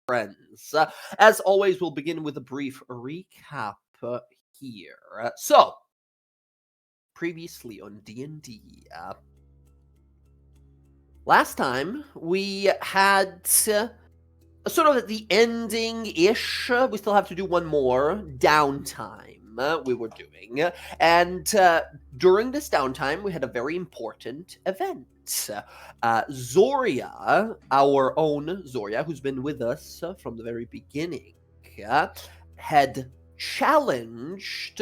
friends. As always, we'll begin with a brief recap here. So, previously on D&D, last time we had sort of at the ending-ish, we still have to do one more downtime we were doing. And during this downtime, we had a very important event. Zorya, our own Zorya, who's been with us from the very beginning, had challenged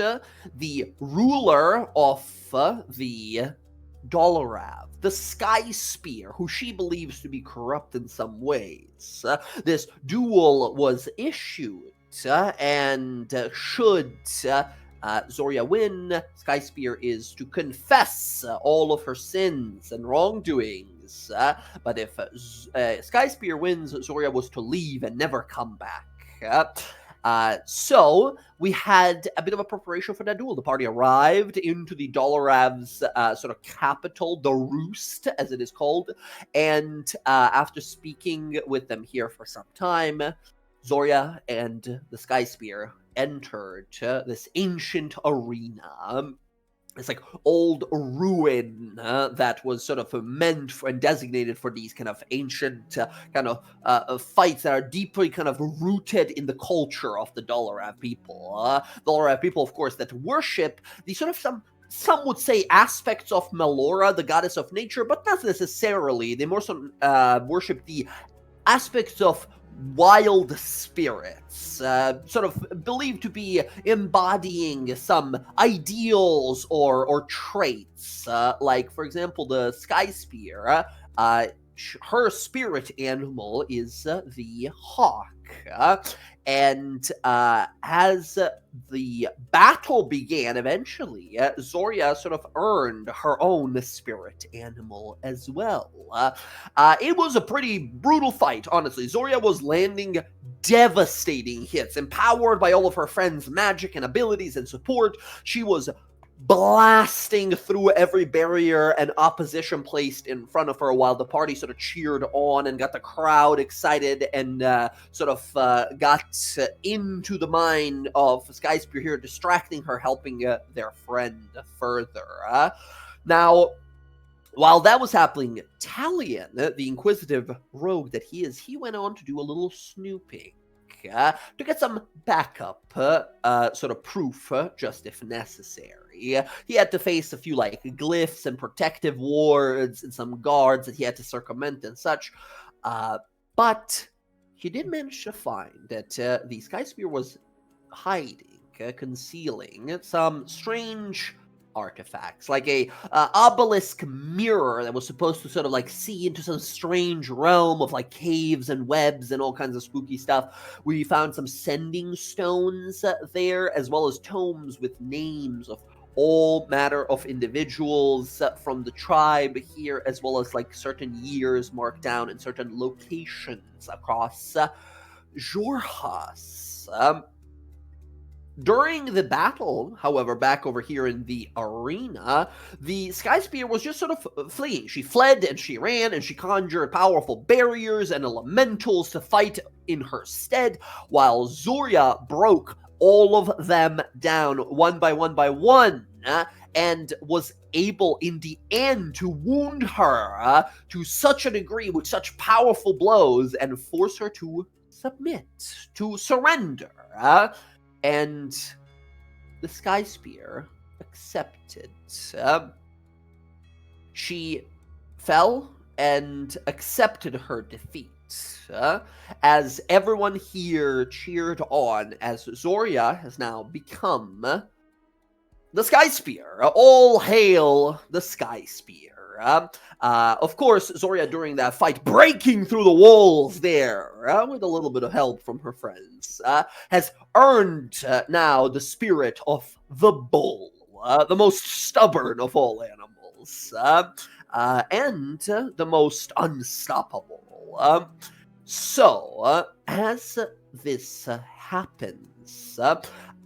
the ruler of the Dolarav, the SkySpear, who she believes to be corrupt in some ways. This duel was issued, and should Zorya win, SkySpear is to confess all of her sins and wrongdoings. But if SkySpear wins, Zorya was to leave and never come back. So we had a bit of a preparation for that duel. The party arrived into the Dolarav's sort of capital, the Roost, as it is called, and after speaking with them here for some time, Zorya and the SkySpear entered this ancient arena. It's like old ruin that was sort of meant for and designated for these kind of ancient kind of fights that are deeply kind of rooted in the culture of the Dolarav people. Dolarav people, of course, that worship these sort of some would say aspects of Melora, the goddess of nature, but not necessarily. They more so worship the aspects of wild spirits, sort of believed to be embodying some ideals or traits. Like, for example, the SkySpear, her spirit animal is the hawk. And as the battle began, eventually, Zorya sort of earned her own spirit animal as well. It was a pretty brutal fight, honestly. Zorya was landing devastating hits, empowered by all of her friends' magic and abilities and support. She was blasting through every barrier and opposition placed in front of her, while the party sort of cheered on and got the crowd excited and sort of got into the mind of SkySpear here, distracting her, helping their friend further. Now, while that was happening, Talion, the inquisitive rogue that he is, he went on to do a little snooping to get some backup sort of proof, just if necessary. He had to face a few like glyphs and protective wards and some guards that he had to circumvent and such, but he did manage to find that the SkySpear was hiding, concealing some strange artifacts, like a obelisk mirror that was supposed to sort of like see into some strange realm of like caves and webs and all kinds of spooky stuff. We found some sending stones there, as well as tomes with names of all matter of individuals from the tribe here, as well as like certain years marked down in certain locations across Xhorhas. During the battle, however, back over here in the arena, the SkySpear was just sort of fleeing. She fled and she ran and she conjured powerful barriers and elementals to fight in her stead, while Zorya broke all of them down one by one, and was able in the end to wound her to such a degree with such powerful blows and force her to submit, to surrender. And the SkySpear accepted. She fell and accepted her defeat. As everyone here cheered on, as Zorya has now become the SkySpear. All hail the SkySpear. Of course, Zorya, during that fight, breaking through the walls there, with a little bit of help from her friends, has earned now the spirit of the bull, the most stubborn of all animals, and the most unstoppable. So, as this happens,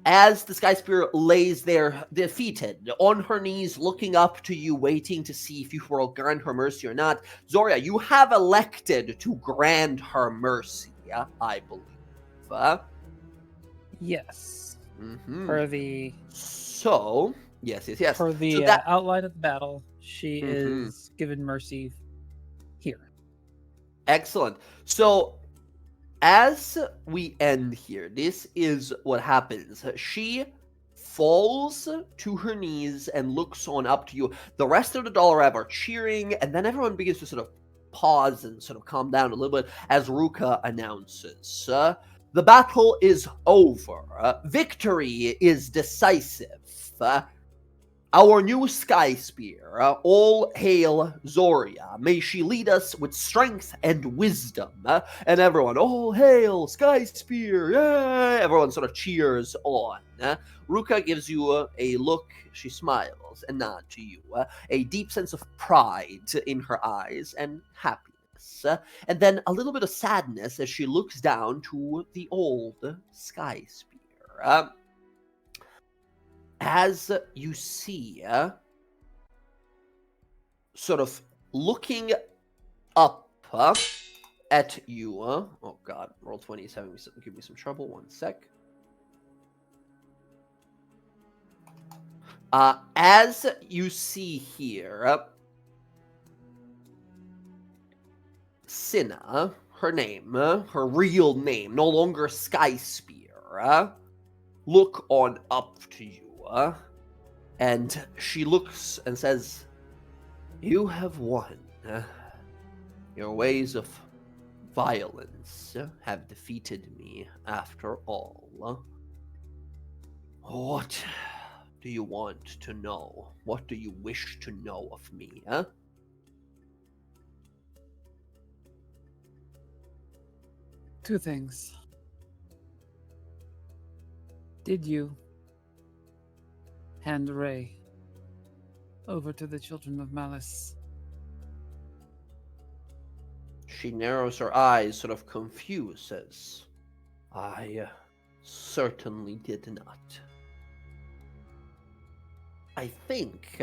as the SkySpear lays there defeated, on her knees, looking up to you, waiting to see if you will grant her mercy or not, Zorya, you have elected to grant her mercy. I believe. Yes. Mm-hmm. For the yes. For the So that outline of the battle, she is given mercy here. excellent. So as we end here, this is what happens. She falls to her knees and looks on up to you. The rest of the Dollarab are cheering, and then everyone begins to sort of pause and sort of calm down a little bit as Ruka announces. The battle is over. Victory is decisive. Our new SkySpear, all hail Zorya. May she lead us with strength and wisdom. And everyone, all hail SkySpear. Yay! Everyone sort of cheers on. Ruka gives you a look. She smiles and nods to you. A deep sense of pride in her eyes and happiness. And then a little bit of sadness as she looks down to the old SkySpear. As you see, sort of looking up at you. Oh god, roll 27. Give me some trouble. 1 sec. As you see here, Cinna, her name, her real name, no longer SkySpear, look on up to you. And she looks and says, "You have won. Your ways of violence have defeated me after all. What do you want to know? What do you wish to know of me, Two things. Did you hand Ray over to the Children of Malice? She narrows her eyes, sort of confused, says, "I certainly did not. I think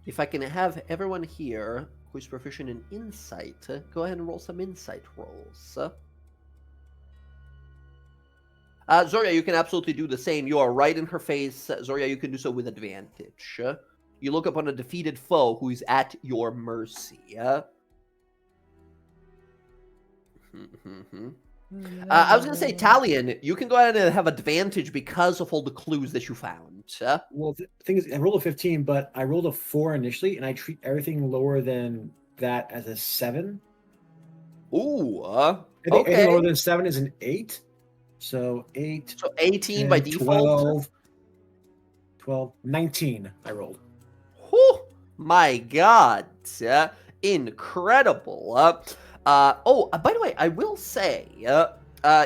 if I can have everyone here who's proficient in insight, go ahead and roll some insight rolls." Zorya, you can absolutely do the same. You are right in her face. Zorya, you can do so with advantage. You look upon a defeated foe who is at your mercy. I was going to say, Talion, you can go ahead and have advantage because of all the clues that you found. Well, the thing is, I rolled a 15, but I rolled a 4 initially, and I treat everything lower than that as a 7. Ooh, Anything lower than 7 is an 8. So 8. So 18 10, by default? 12, 19 I rolled. Whew, my god. Incredible. By the way, I will say,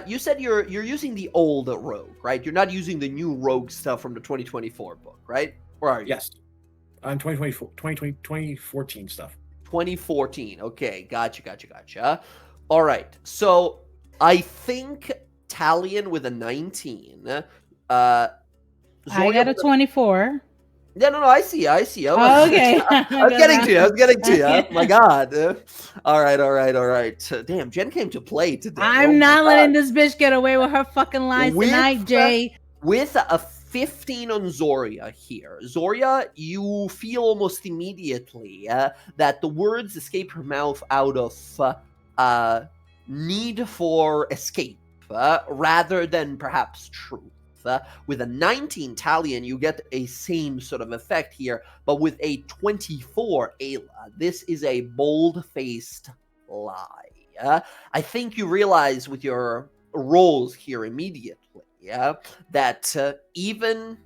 you said you're using the old rogue, right? You're not using the new rogue stuff from the 2024 book, right? Where are you? Yes. On 2014 stuff. 2014. Okay, gotcha. All right. So I think Talion with a 19. Zorya I got a 24. No, I see. Oh, okay. I was getting to you. Okay. My God. All right. Damn, Jen came to play today. I'm not letting this bitch get away with her fucking lies tonight, Jay. With a 15 on Zorya here. Zorya, you feel almost immediately that the words escape her mouth out of need for escape rather than perhaps truth. With a 19 Talion, you get a same sort of effect here, but with a 24 Ayla, this is a bold-faced lie. I think you realize with your rolls here immediately, that even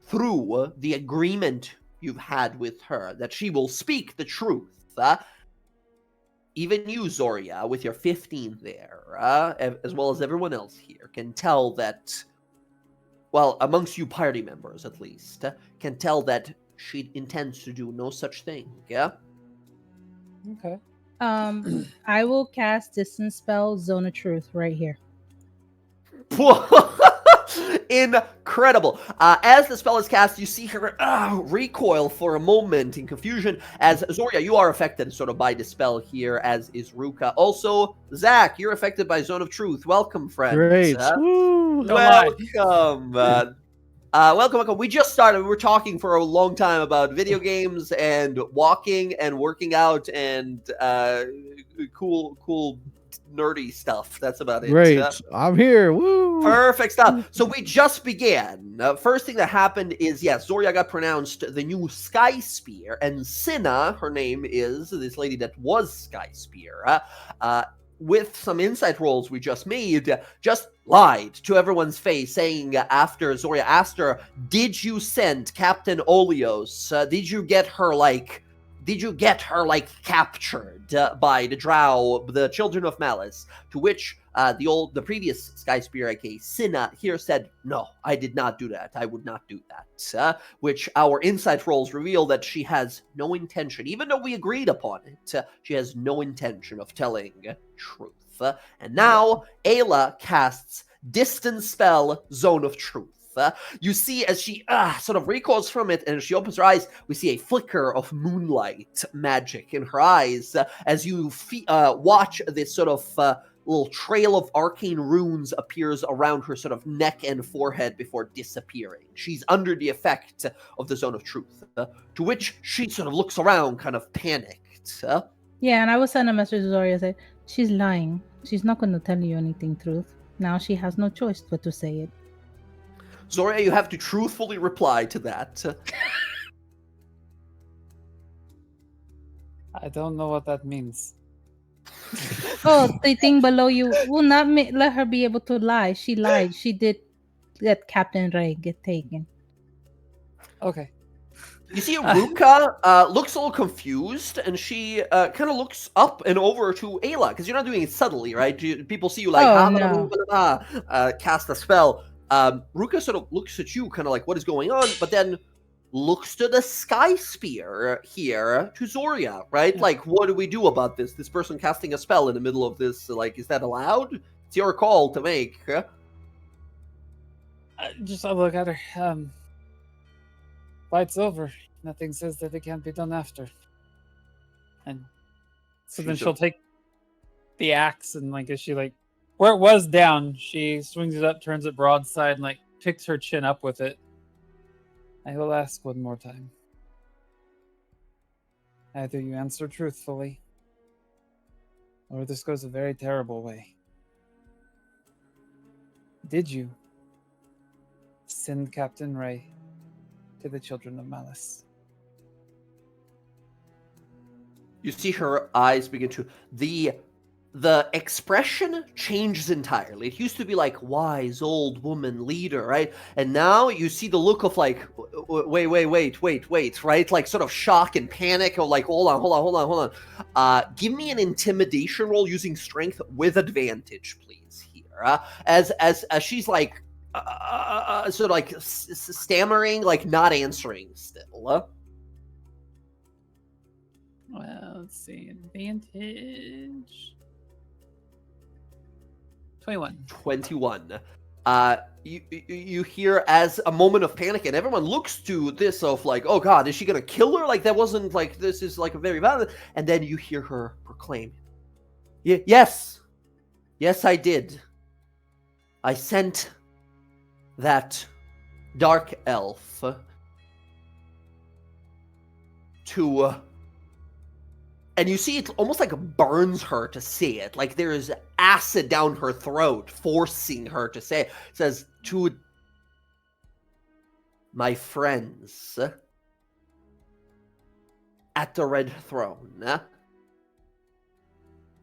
through the agreement you've had with her, that she will speak the truth, even you, Zorya, with your 15 there, as well as everyone else here, can tell that, well, amongst you party members at least, can tell that she intends to do no such thing, yeah? Okay. I will cast Distance Spell Zone of Truth right here. Incredible. As the spell is cast, you see her recoil for a moment in confusion. As Zorya, you are affected sort of by the spell here, as is Ruka. Also, Zach, you're affected by Zone of Truth. Welcome, friend. Great. Woo. Welcome. Welcome. We just started. We were talking for a long time about video games and walking and working out and cool nerdy stuff. That's about it. Great. I'm here. Woo. Perfect stuff. So we just began. First thing that happened is, yes, Zorya got pronounced the new SkySpear, and Cinna, her name is, this lady that was SkySpear, with some insight rolls we just made, just lied to everyone's face, saying after Zorya asked her, did you send Captain Olios? Did you get her, captured by the Drow, the Children of Malice? To which the previous SkySpear, aka Cinna, here said, no, I did not do that. I would not do that. Which our insight rolls reveal that she has no intention, even though we agreed upon it, she has no intention of telling truth. And now, Ayla casts Distance Spell, Zone of Truth. You see as she sort of recoils from it and she opens her eyes, we see a flicker of moonlight magic in her eyes as you watch this sort of little trail of arcane runes appears around her sort of neck and forehead before disappearing. She's under the effect of the Zone of Truth, to which she sort of looks around kind of panicked. Yeah, and I will send a message to Zorya say, she's lying. She's not going to tell you anything truth. Now she has no choice but to say it. Zorya, you have to truthfully reply to that. I don't know what that means. Oh, the thing below you will not let her be able to lie. She lied. She did let Captain Ray get taken. Okay. You see Ruka looks a little confused, and she kind of looks up and over to Ayla, because you're not doing it subtly, right? People see you like, cast a spell. Ruka sort of looks at you, kind of like, what is going on? But then looks to the SkySpear here, to Zorya, right? Yeah. Like, what do we do about this? This person casting a spell in the middle of this, like, is that allowed? It's your call to make. Huh? Just I'll look at her. Fight's over. Nothing says that it can't be done after. And so then she'll take the axe and as she where it was down, she swings it up, turns it broadside, and picks her chin up with it. I will ask one more time. Either you answer truthfully, or this goes a very terrible way. Did you send Captain Ray to the Children of Malice? You see her eyes begin to... The expression changes entirely. It used to be like wise old woman leader, right? And now you see the look of wait, right? Like sort of shock and panic, or like, hold on. Give me an intimidation roll using strength with advantage, please. Here, as she's like, sort of like stammering, like not answering still. Well, let's see, advantage. 21. You hear as a moment of panic, and everyone looks to this of like, oh god, is she gonna kill her? Like that wasn't like, this is like a very violent. And then you hear her proclaim, yes, I did. I sent that dark elf to and you see it almost like burns her to say it. Like there is acid down her throat, forcing her to say it. It says, to my friends at the Red Throne.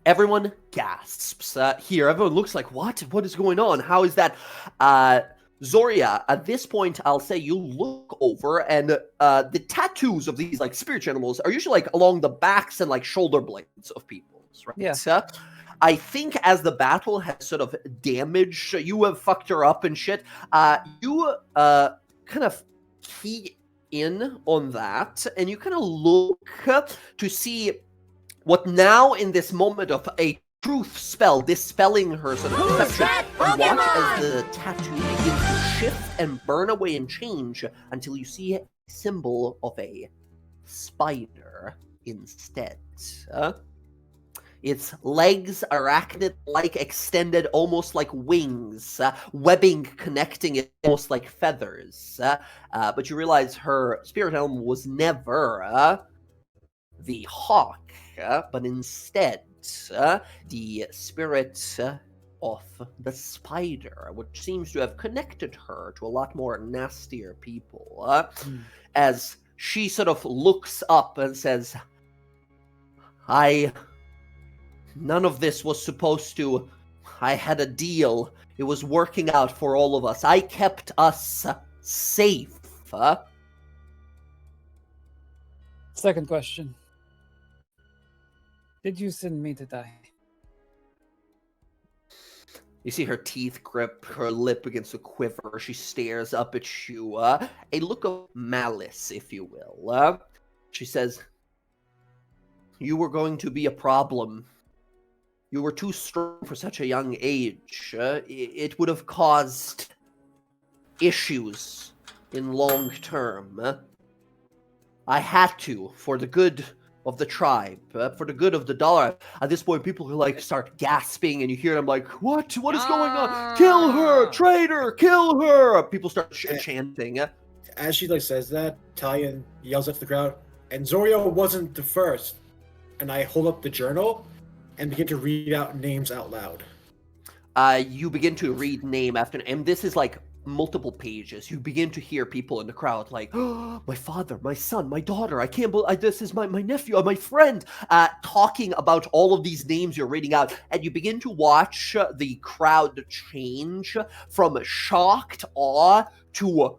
Everyone gasps. Here, everyone looks like, what? What is going on? How is that? Zorya, at this point, I'll say you look over, and the tattoos of these like spirit animals are usually like along the backs and like shoulder blades of people, right? Yeah. I think as the battle has sort of damaged, you have fucked her up and shit. You kind of key in on that, and you kind of look to see what now in this moment of a truth spell dispelling her sort of perception. You watch as the tattoo begins to shift and burn away and change until you see a symbol of a spider instead. Its legs, arachnid-like, extended almost like wings, webbing connecting it almost like feathers. But you realize her spirit elm was never the hawk, but instead the spirit of the spider, which seems to have connected her to a lot more nastier people. As she sort of looks up and says, none of this was supposed to. I had a deal. It was working out for all of us. I kept us safe. Second question. Did you send me to die? You see her teeth grip, her lip begins to quiver. She stares up at you. A look of malice, if you will. She says, you were going to be a problem. You were too strong for such a young age. It would have caused issues in long term. I had to, for the good of the tribe, for the good of the dollar. At this point, people like start gasping, and you hear them like, "What? What is going on? Kill her, traitor! Kill her!" People start chanting. As she like says that, Talion yells at the crowd, and Zorya wasn't the first. And I hold up the journal and begin to read out names out loud. You begin to read name after, and this is like multiple pages. You begin to hear people in the crowd like, oh, my father, my son, my daughter, I can't believe this is my nephew, my friend, talking about all of these names you're reading out. And you begin to watch the crowd change from shocked awe to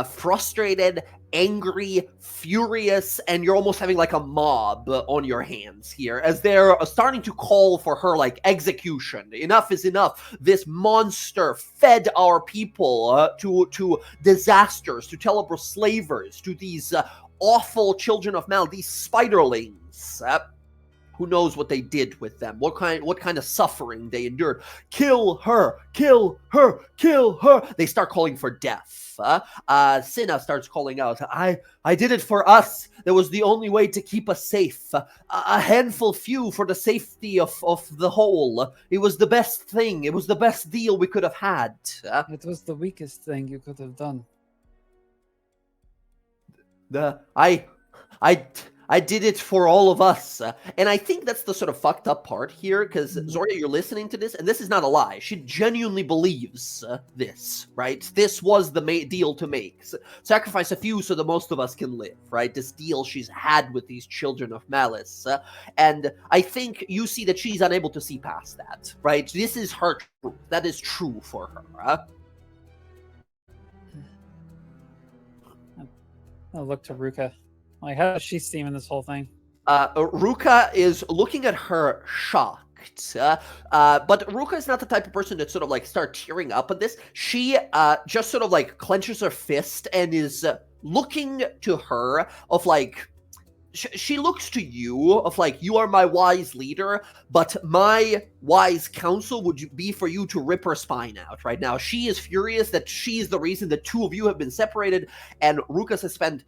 frustrated, angry, furious, and you're almost having like a mob on your hands here as they're starting to call for her like execution. Enough is enough. This monster fed our people to disasters, to terrible slavers, to these awful children of Mal, these spiderlings. Who knows what they did with them? What kind of suffering they endured? Kill her! Kill her! Kill her! They start calling for death. Cinna starts calling out, I did it for us. That was the only way to keep us safe. A handful few for the safety of the whole. It was the best thing. It was the best deal we could have had. It was the weakest thing you could have done. I did it for all of us. And I think that's the sort of fucked up part here, because Zorya, you're listening to this, and this is not a lie. She genuinely believes this, right? This was the deal to make. Sacrifice a few so that most of us can live, right? This deal she's had with these children of malice. And I think you see that she's unable to see past that, right? This is her truth. That is true for her. I'll look to Ruka. Like, how does she seem in this whole thing? Ruka is looking at her shocked. But Ruka is not the type of person that sort of like start tearing up at this. She just sort of like clenches her fist and is looking to her of like, she looks to you of like, you are my wise leader, but my wise counsel would be for you to rip her spine out right now. She is furious that she is the reason the two of you have been separated, and Ruka has spent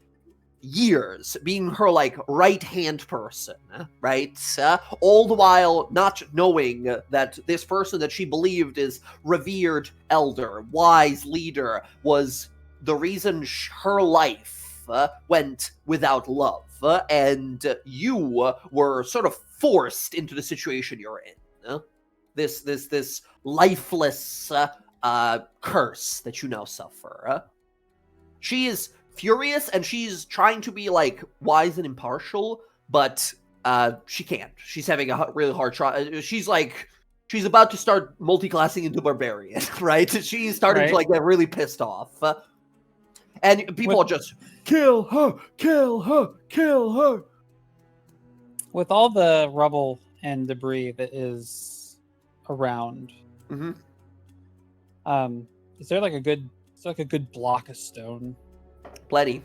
years being her like right-hand person, right? All the while not knowing that this person that she believed is revered elder, wise leader, was the reason her life went without love, and you were sort of forced into the situation you're in. This lifeless curse that you now suffer. She is furious, and she's trying to be like wise and impartial, but she can't. She's having a really hard try. She's about to start multi-classing into barbarian, right? She's starting to like get really pissed off, and people are just kill her, kill her, kill her. With all the rubble and debris that is around, Mm-hmm. is there like a good block of stone? Plenty.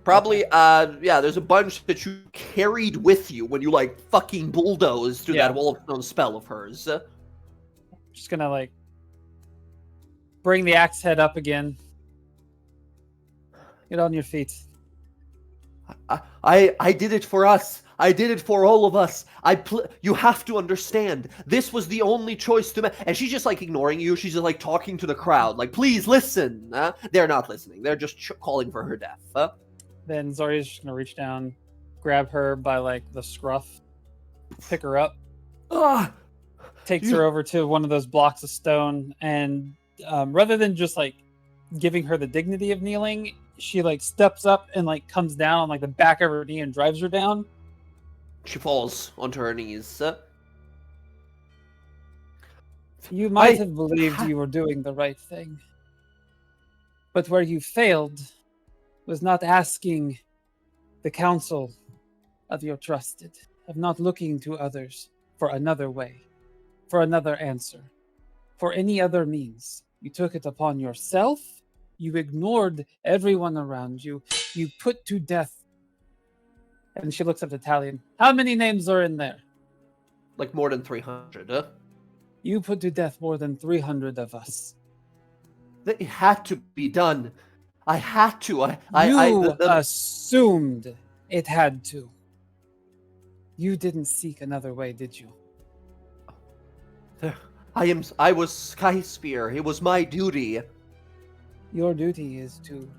Probably, yeah, there's a bunch that you carried with you when you, like, fucking bulldozed through that wall of stone spell of hers. Just gonna, like, bring the axe head up again. Get on your feet. I did it for us. I did it for all of us. You have to understand. This was the only choice to make. And she's just like ignoring you. She's just like talking to the crowd. Like, please listen. They're not listening. They're just calling for her death. Then Zorya's just gonna reach down, grab her by like the scruff, pick her up, takes her over to one of those blocks of stone, and rather than just like giving her the dignity of kneeling, she like steps up and like comes down on like the back of her knee and drives her down. She falls onto her knees. You might have believed you were doing the right thing, but where you failed was not asking the counsel of your trusted, of not looking to others for another way, for another answer, for any other means. You took it upon yourself. You ignored everyone around you. You put to death. And she looks up to Talion. How many names are in there? Like more than 300. You put to death more than 300 of us. It had to be done. I had to. You assumed it had to. You didn't seek another way, did you? I was SkySpear. It was my duty. Your duty is to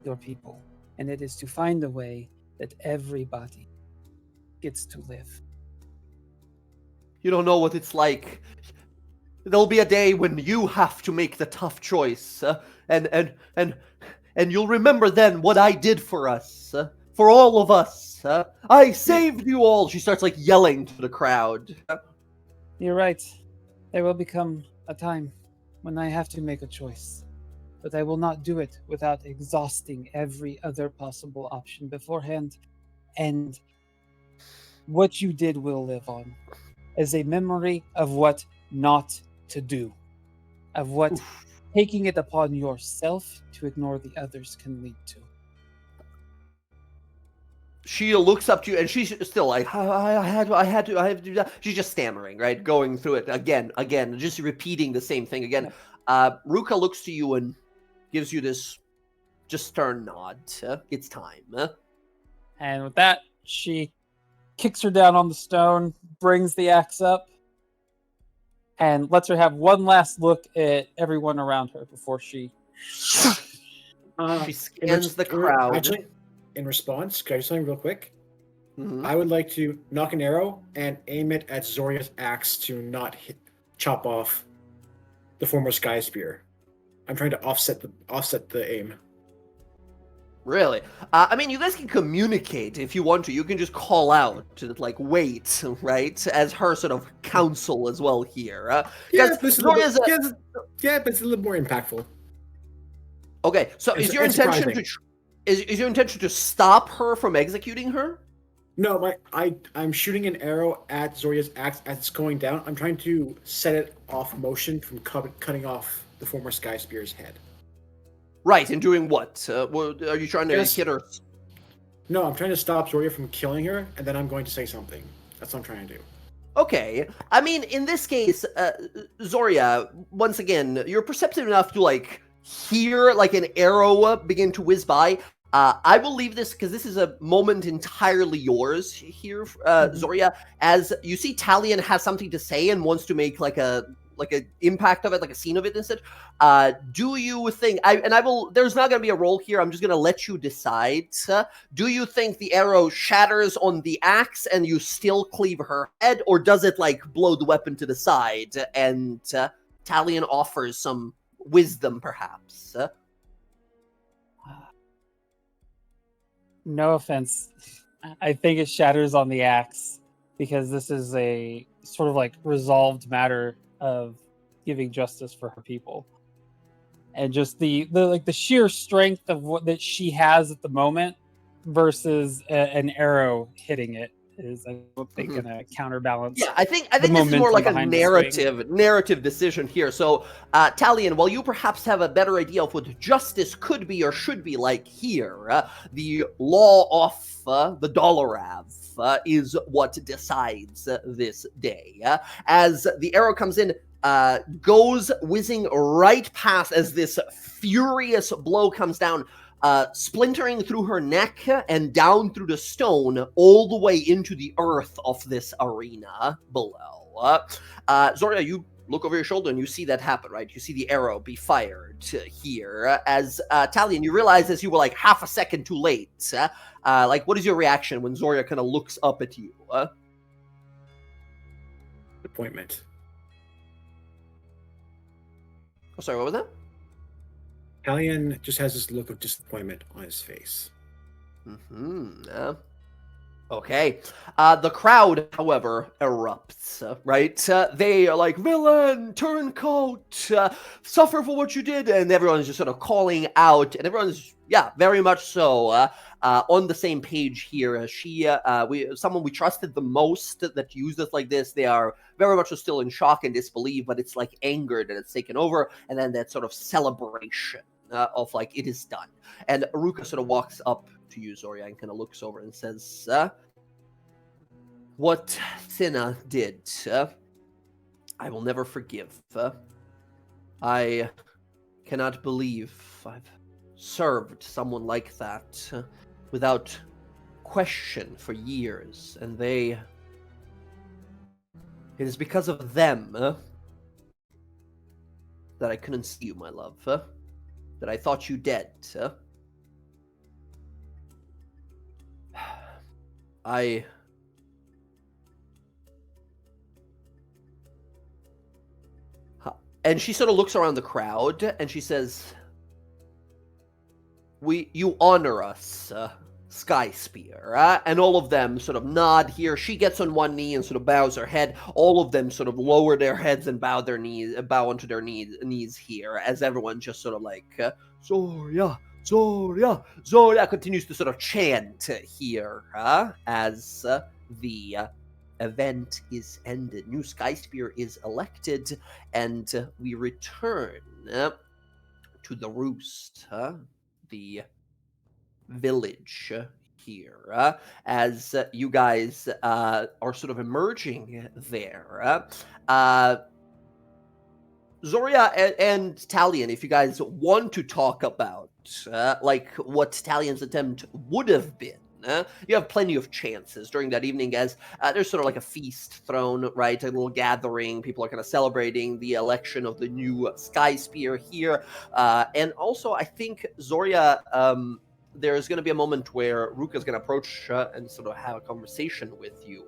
your people, and it is to find a way that everybody gets to live. You don't know what it's like. There'll be a day when you have to make the tough choice, and you'll remember then what I did for us, for all of us. I saved you all. She starts like yelling to the crowd. You're right. There will become a time when I have to make a choice, but I will not do it without exhausting every other possible option beforehand. And what you did will live on as a memory of what not to do, of what taking it upon yourself to ignore the others can lead to. She looks up to you, and she's still like, I had to do that. She's just stammering, right? Going through it again, just repeating the same thing again. Ruka looks to you and gives you this just stern nod. It's time. And with that, she kicks her down on the stone, brings the axe up, and lets her have one last look at everyone around her before she... she scans the crowd. Actually, in response, can I do something real quick? Mm-hmm. I would like to knock an arrow and aim it at Zorya's axe to not chop off the former SkySpear. I'm trying to offset the aim. Really? I mean, you guys can communicate if you want to. You can just call out to, like, wait, right? As her sort of counsel as well here. Yeah, but it's a little more impactful. Okay, so is your intention to stop her from executing her? No, I'm shooting an arrow at Zorya's axe as it's going down. I'm trying to set it off motion from cutting off the former SkySpear's head. Right, and doing what? Are you trying to hit her? No, I'm trying to stop Zorya from killing her, and then I'm going to say something. That's what I'm trying to do. Okay. I mean, in this case, Zorya, once again, you're perceptive enough to, like, hear, like, an arrow begin to whiz by. I will leave this, because this is a moment entirely yours here, Zorya, as you see Talion has something to say and wants to make, like a impact of it, like a scene of it instead. Do you think, there's not going to be a roll here, I'm just going to let you decide. Do you think the arrow shatters on the axe and you still cleave her head, or does it, like, blow the weapon to the side and Talion offers some wisdom, perhaps? No offense. I think it shatters on the axe, because this is a sort of, like, resolved matter of giving justice for her people, and just the sheer strength of what that she has at the moment versus an arrow hitting it is. I hope they can counterbalance. Yeah, I think this is more like a narrative decision here. So, Talion, while you perhaps have a better idea of what justice could be or should be like here, the law of the Dollarav is what decides this day. As the arrow comes in, goes whizzing right past as this furious blow comes down, splintering through her neck and down through the stone all the way into the earth of this arena below. Zorya, you look over your shoulder and you see that happen, right? You see the arrow be fired here. As Talion, you realize as you were like half a second too late. Like, what is your reaction when Zorya kind of looks up at you? Disappointment. Oh, sorry, what was that? Talion just has this look of disappointment on his face. Okay. The crowd, however, erupts, right? They are like, villain, turncoat, suffer for what you did, and everyone's just sort of calling out, and everyone's, yeah, very much so on the same page here. Someone we trusted the most that used us like this, they are very much still in shock and disbelief, but it's like anger that it's taken over, and then that sort of celebration of like, it is done. And Aruka sort of walks up to you, Zorya, and kind of looks over and says, what Cinna did, I will never forgive. I cannot believe I've served someone like that without question for years, and it is because of them that I couldn't see you, my love, that I thought you dead. And she sort of looks around the crowd and she says, you honor us, SkySpear. And all of them sort of nod here. She gets on one knee and sort of bows her head. All of them sort of lower their heads and bow onto their knees here, as everyone just sort of like, Zorya, Zorya, Zorya continues to sort of chant here as the event is ended. New SkySpear is elected, and we return to the roost, the village here, as you guys are sort of emerging there. Zorya and Talion, if you guys want to talk about like what Talion's attempt would have been, you have plenty of chances during that evening, as there's sort of like a feast thrown, right? A little gathering. People are kind of celebrating the election of the new SkySpear here. And also, I think, Zorya, there's going to be a moment where Ruka's going to approach and sort of have a conversation with you.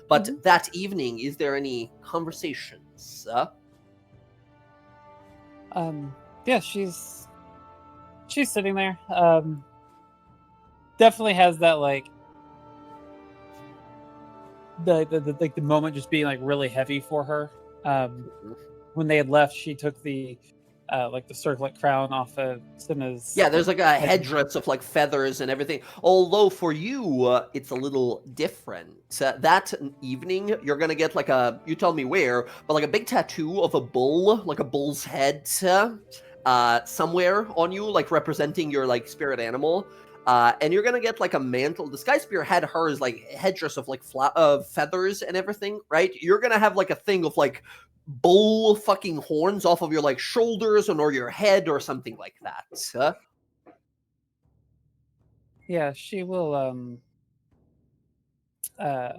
But that evening, is there any conversations? Yeah, she's sitting there. Definitely has that like the moment just being like really heavy for her. When they had left, she took the like the circlet crown off of Cinna's. Yeah, there's like a headdress of like feathers and everything. Although for you, it's a little different. That evening, you're gonna get like you tell me where, but like a big tattoo of a bull, like a bull's head, somewhere on you, like representing your like spirit animal. And you're gonna get like a mantle. The SkySpear had hers like headdress of like feathers and everything, right? You're gonna have like a thing of like bull fucking horns off of your like shoulders or your head or something like that. Yeah, she will. Yeah,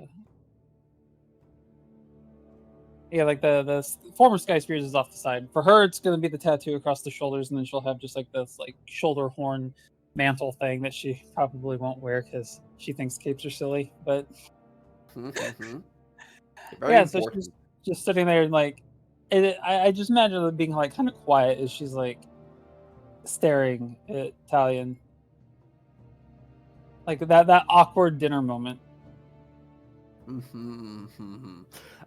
like the former SkySpears is off the side. For her, it's gonna be the tattoo across the shoulders, and then she'll have just like this like shoulder horn mantle thing that she probably won't wear because she thinks capes are silly. But yeah, so she's just sitting there and like, I just imagine it being like kind of quiet as she's like staring at Talion, like that awkward dinner moment.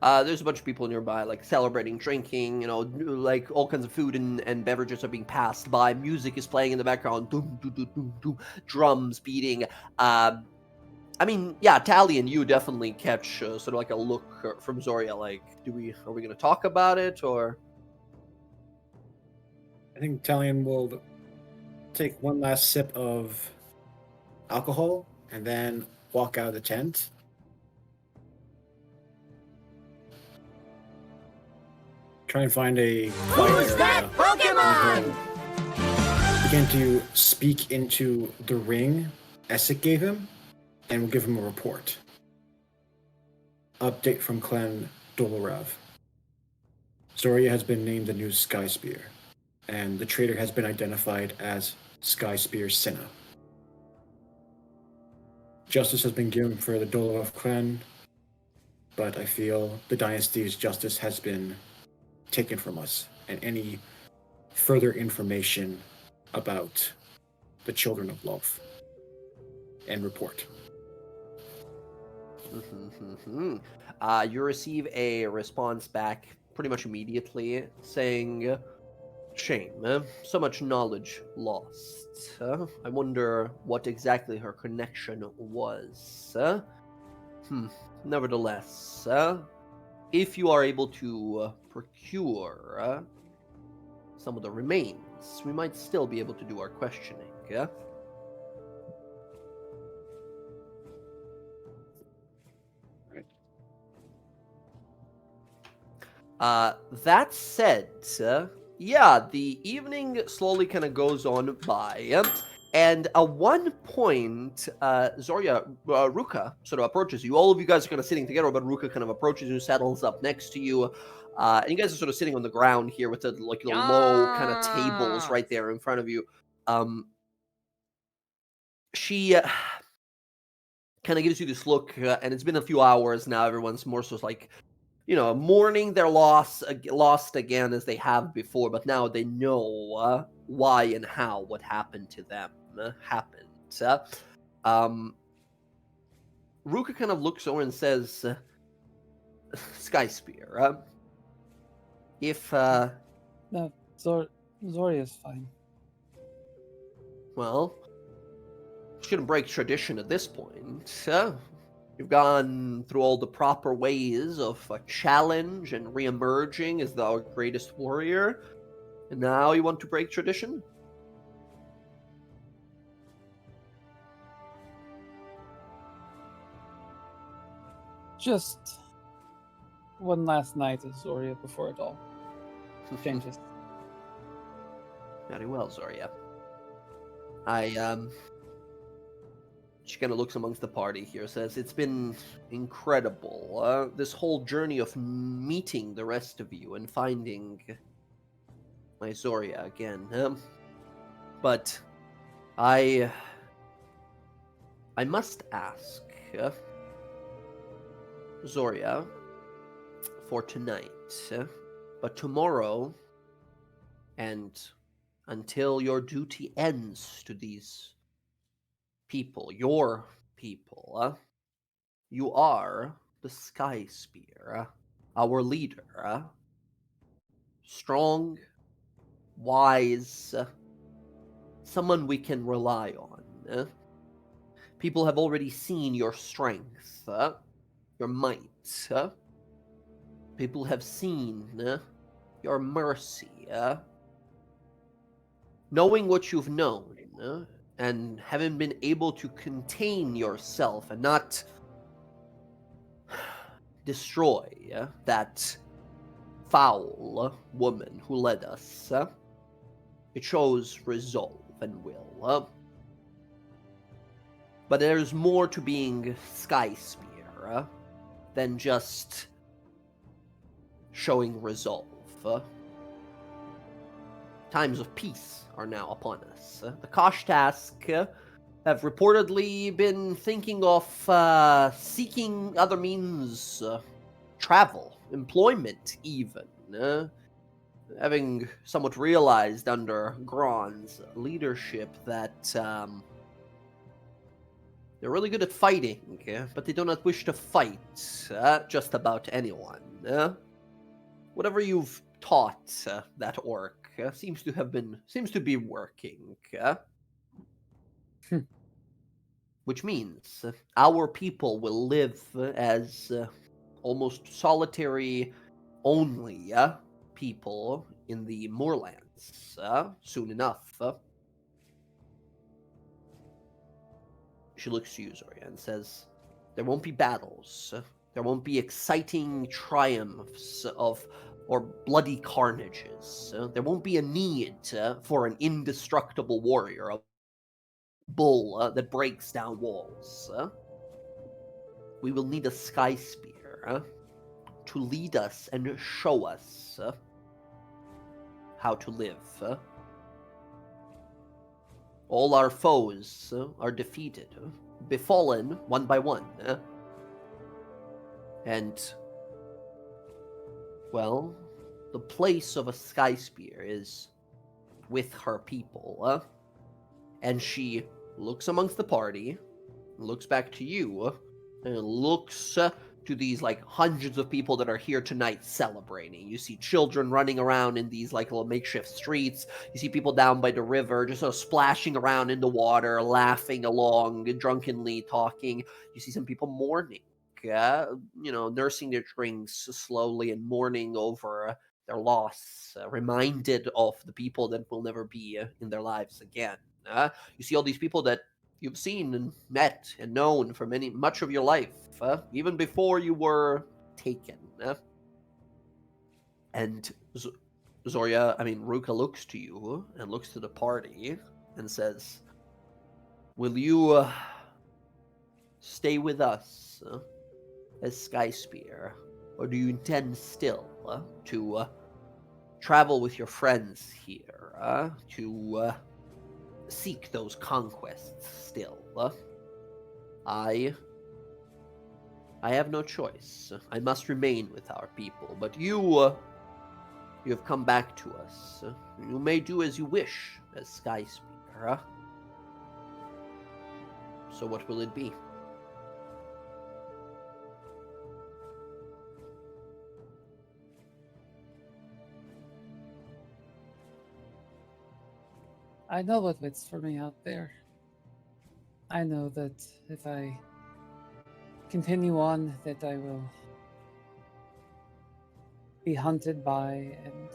There's a bunch of people nearby, like celebrating, drinking, like all kinds of food and beverages are being passed by. Music is playing in the background, doom, doom, doom, doom, doom, drums beating. I mean, yeah, Tally and you definitely catch sort of like a look from Zorya. Like, are we going to talk about it, or? I think Talion will take one last sip of alcohol and then walk out of the tent. Try and find a quiet Who's that Pokemon? Begin to speak into the ring Essek gave him, and we'll give him a report. Update from Clan Dolorav. Zorya has been named the new SkySpear, and the traitor has been identified as SkySpear Senna. Justice has been given for the Dolorav clan, but I feel the dynasty's justice has been taken from us, and any further information about the Children of Love. And report. You receive a response back pretty much immediately saying, shame, so much knowledge lost. I wonder what exactly her connection was. Nevertheless, if you are able to procure some of the remains, we might still be able to do our questioning. That said, yeah, the evening slowly kind of goes on by, and at one point, Zorya, Ruka sort of approaches you. All of you guys are kind of sitting together, but Ruka kind of approaches you, settles up next to you, and you guys are sort of sitting on the ground here with the low kind of tables right there in front of you. She kind of gives you this look, and it's been a few hours now. Everyone's more so like, mourning their lost again as they have before, but now they know why and how what happened to them happened. Ruka kind of looks over and says, SkySpear, if... No, Zorya's fine. Well, shouldn't break tradition at this point. You've gone through all the proper ways of a challenge and re-emerging as our greatest warrior, and now you want to break tradition? Just one last night of Zorya before it all changes. Very well, Zorya. She kind of looks amongst the party here, says, it's been incredible, this whole journey of meeting the rest of you and finding my Zorya again. But I must ask, Zorya, for tonight, but tomorrow, and until your duty ends to these people, your people, you are the SkySpear, our leader, strong, wise, someone we can rely on. People have already seen your strength, your might. People have seen your mercy. Knowing what you've known, and having been able to contain yourself and not destroy that foul woman who led us, it shows resolve and will. But there's more to being SkySpear than just showing resolve. Times of peace are now upon us. The Koshtask have reportedly been thinking of seeking other means, travel, employment even, having somewhat realized under Gron's leadership that they're really good at fighting, but they do not wish to fight just about anyone. Whatever you've taught that orc seems to be working. which means our people will live as almost solitary only people in the moorlands soon enough. She looks to you, Zorya, and says, there won't be battles. There won't be exciting triumphs or bloody carnages. There won't be a need for an indestructible warrior, a bull that breaks down walls. We will need a SkySpear to lead us and show us how to live. All our foes are defeated, befallen one by one. And, well, the place of a SkySpear is with her people. And she looks amongst the party, looks back to you, and looks to these like hundreds of people that are here tonight celebrating. You see children running around in these like little makeshift streets. You see people down by the river just sort of splashing around in the water, laughing along, drunkenly talking. You see some people mourning, nursing their drinks slowly and mourning over their loss, reminded of the people that will never be in their lives again. You see all these people that you've seen and met and known for much of your life, even before you were taken. And Ruka looks to you and looks to the party and says, will you stay with us as SkySpear, or do you intend still to travel with your friends here to seek those conquests still? I have no choice. I must remain with our people, but you have come back to us. You may do as you wish as SkySpear. So what will it be? I know what waits for me out there. I know that if I continue on, that I will be hunted by and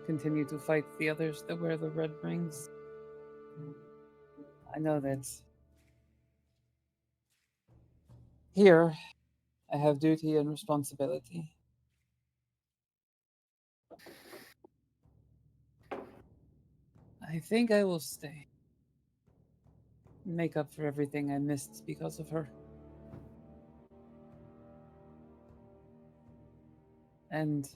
continue to fight the others that wear the red rings. I know that here I have duty and responsibility. I think I will stay. Make up for everything I missed because of her. And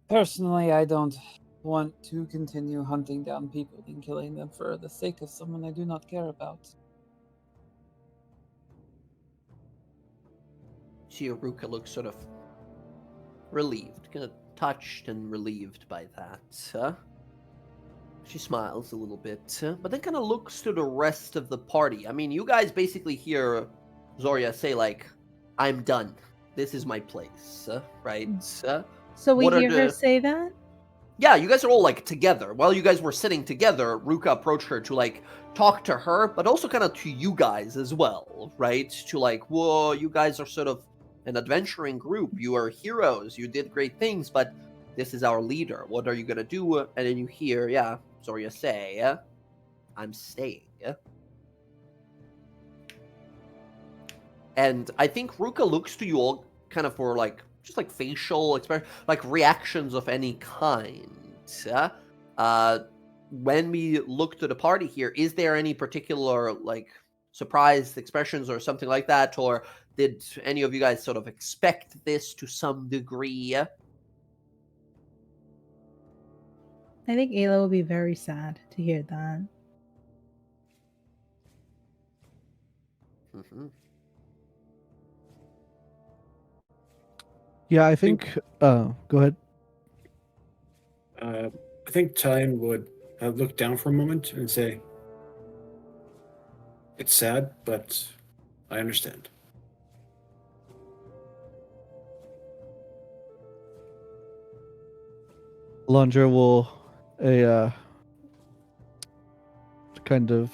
personally, I don't want to continue hunting down people and killing them for the sake of someone I do not care about. Ruka looks sort of relieved, kind of touched and relieved by that. She smiles a little bit, but then kind of looks to the rest of the party. I mean, you guys basically hear Zorya say, like, I'm done. This is my place, right? So we hear her say that? Yeah, you guys are all, like, together. While you guys were sitting together, Ruka approached her to, like, talk to her, but also kind of to you guys as well, right? To, like, whoa, you guys are sort of an adventuring group. You are heroes. You did great things, but this is our leader. What are you going to do? And then you hear, Zorya say, I'm staying. And I think Ruka looks to you all kind of for like just like facial expression, like reactions of any kind. When we look to the party here, is there any particular like surprised expressions or something like that, or did any of you guys sort of expect this to some degree? I think Ayla will be very sad to hear that. Mm-hmm. Yeah, I think. Go ahead. I think Talion would look down for a moment and say, it's sad, but I understand. Alondra will kind of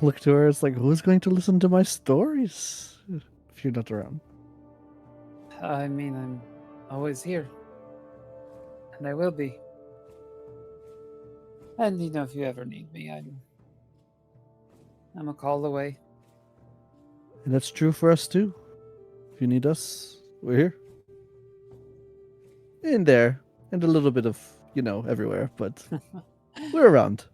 look to her. It's like, who's going to listen to my stories if you're not around? I mean, I'm always here. And I will be. And if you ever need me, I'm a call away. And that's true for us too. If you need us, we're here. In there. And a little bit of, everywhere, but we're around.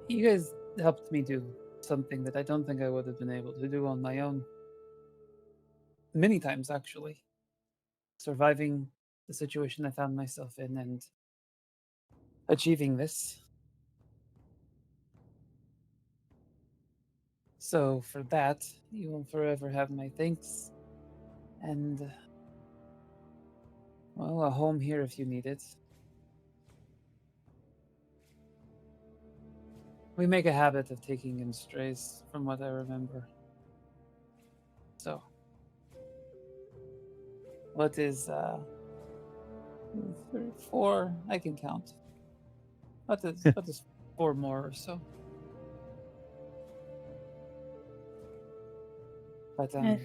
You guys helped me do something that I don't think I would have been able to do on my own. Many times, actually. Surviving the situation I found myself in and achieving this. So for that, you will forever have my thanks. And, well, a home here if you need it. We make a habit of taking in strays, from what I remember. So, what is, 3, 4? I can count. What is 4 more or so? But, I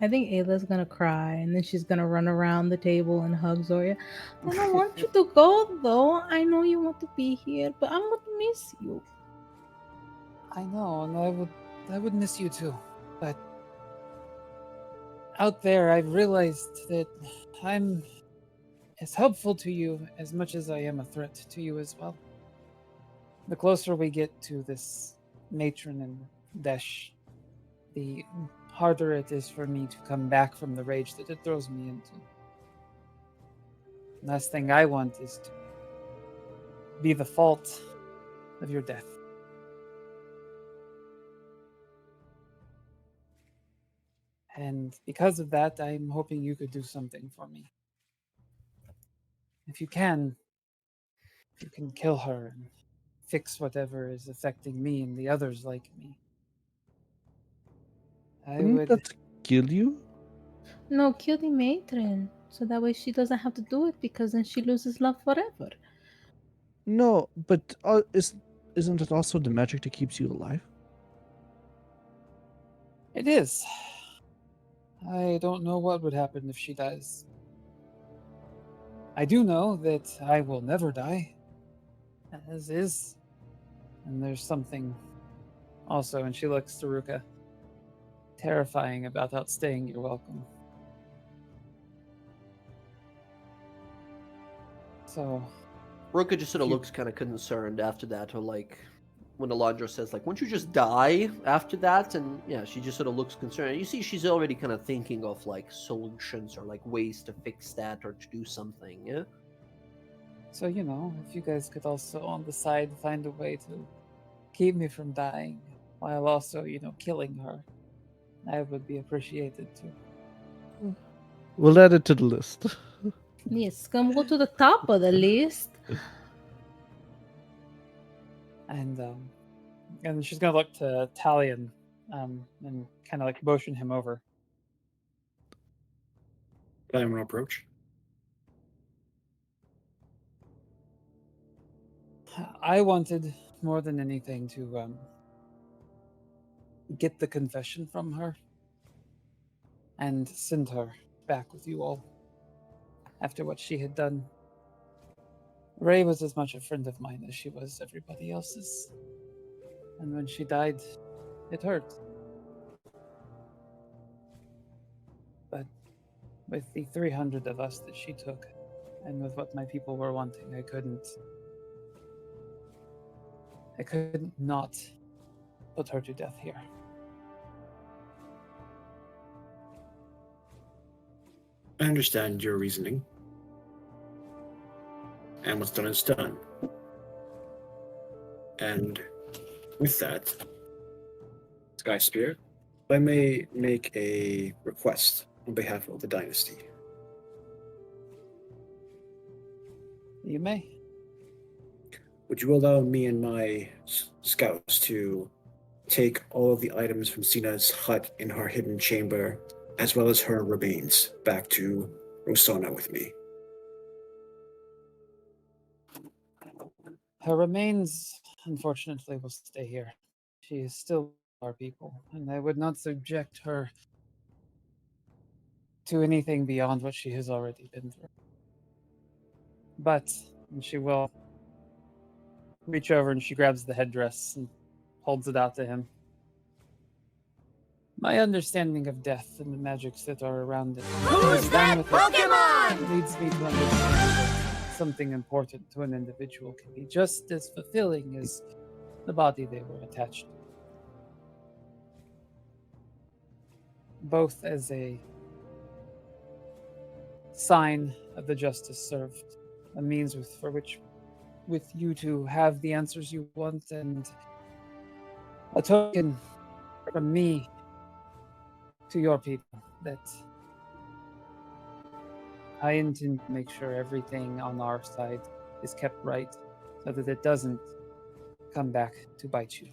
think Ayla's gonna cry, and then she's gonna run around the table and hug Zorya. I don't want you to go, though. I know you want to be here, but I'm gonna miss you. I know, and I would miss you too. But out there, I've realized that I'm as helpful to you as much as I am a threat to you as well. The closer we get to this matron and Desh, the harder it is for me to come back from the rage that it throws me into. Last thing I want is to be the fault of your death. And because of that, I'm hoping you could do something for me. If you can kill her and fix whatever is affecting me and the others like me. I Wouldn't would. that kill you? No, kill the matron, so that way she doesn't have to do it, because then she loses love forever. No, but isn't it also the magic that keeps you alive? It is. I don't know what would happen if she dies. I do know that I will never die, as is. And there's something also, and she looks to Ruka, terrifying about outstaying your welcome. So, Roka just sort of looks kind of concerned after that, or like when Alondra says, like, won't you just die after that? And yeah, she just sort of looks concerned. And you see she's already kind of thinking of like solutions or like ways to fix that or to do something, yeah? So, if you guys could also on the side find a way to keep me from dying while also, killing her, that would be appreciated too. We'll add it to the list. Yes, come go to the top of the list. And she's gonna look to Talion, and kind of like motion him over. I'm gonna approach. I wanted more than anything to get the confession from her and send her back with you all after what she had done. Ray was as much a friend of mine as she was everybody else's. And when she died, it hurt. But with the 300 of us that she took, and with what my people were wanting, I couldn't not put her to death here. I understand your reasoning. And what's done is done. And with that, SkySpear, I may make a request on behalf of the dynasty. You may. Would you allow me and my scouts to take all of the items from Sina's hut in her hidden chamber, as well as her remains, back to Rosanna with me? Her remains, unfortunately, will stay here. She is still our people, and I would not subject her to anything beyond what she has already been through. But she will reach over and she grabs the headdress and holds it out to him. My understanding of death and the magics that are around it Who's that Pokemon? leads me to understand that something important to an individual can be just as fulfilling as the body they were attached to. Both as a sign of the justice served, a means for which with you to have the answers you want, and a token from me to your people that I intend to make sure everything on our side is kept right so that it doesn't come back to bite you.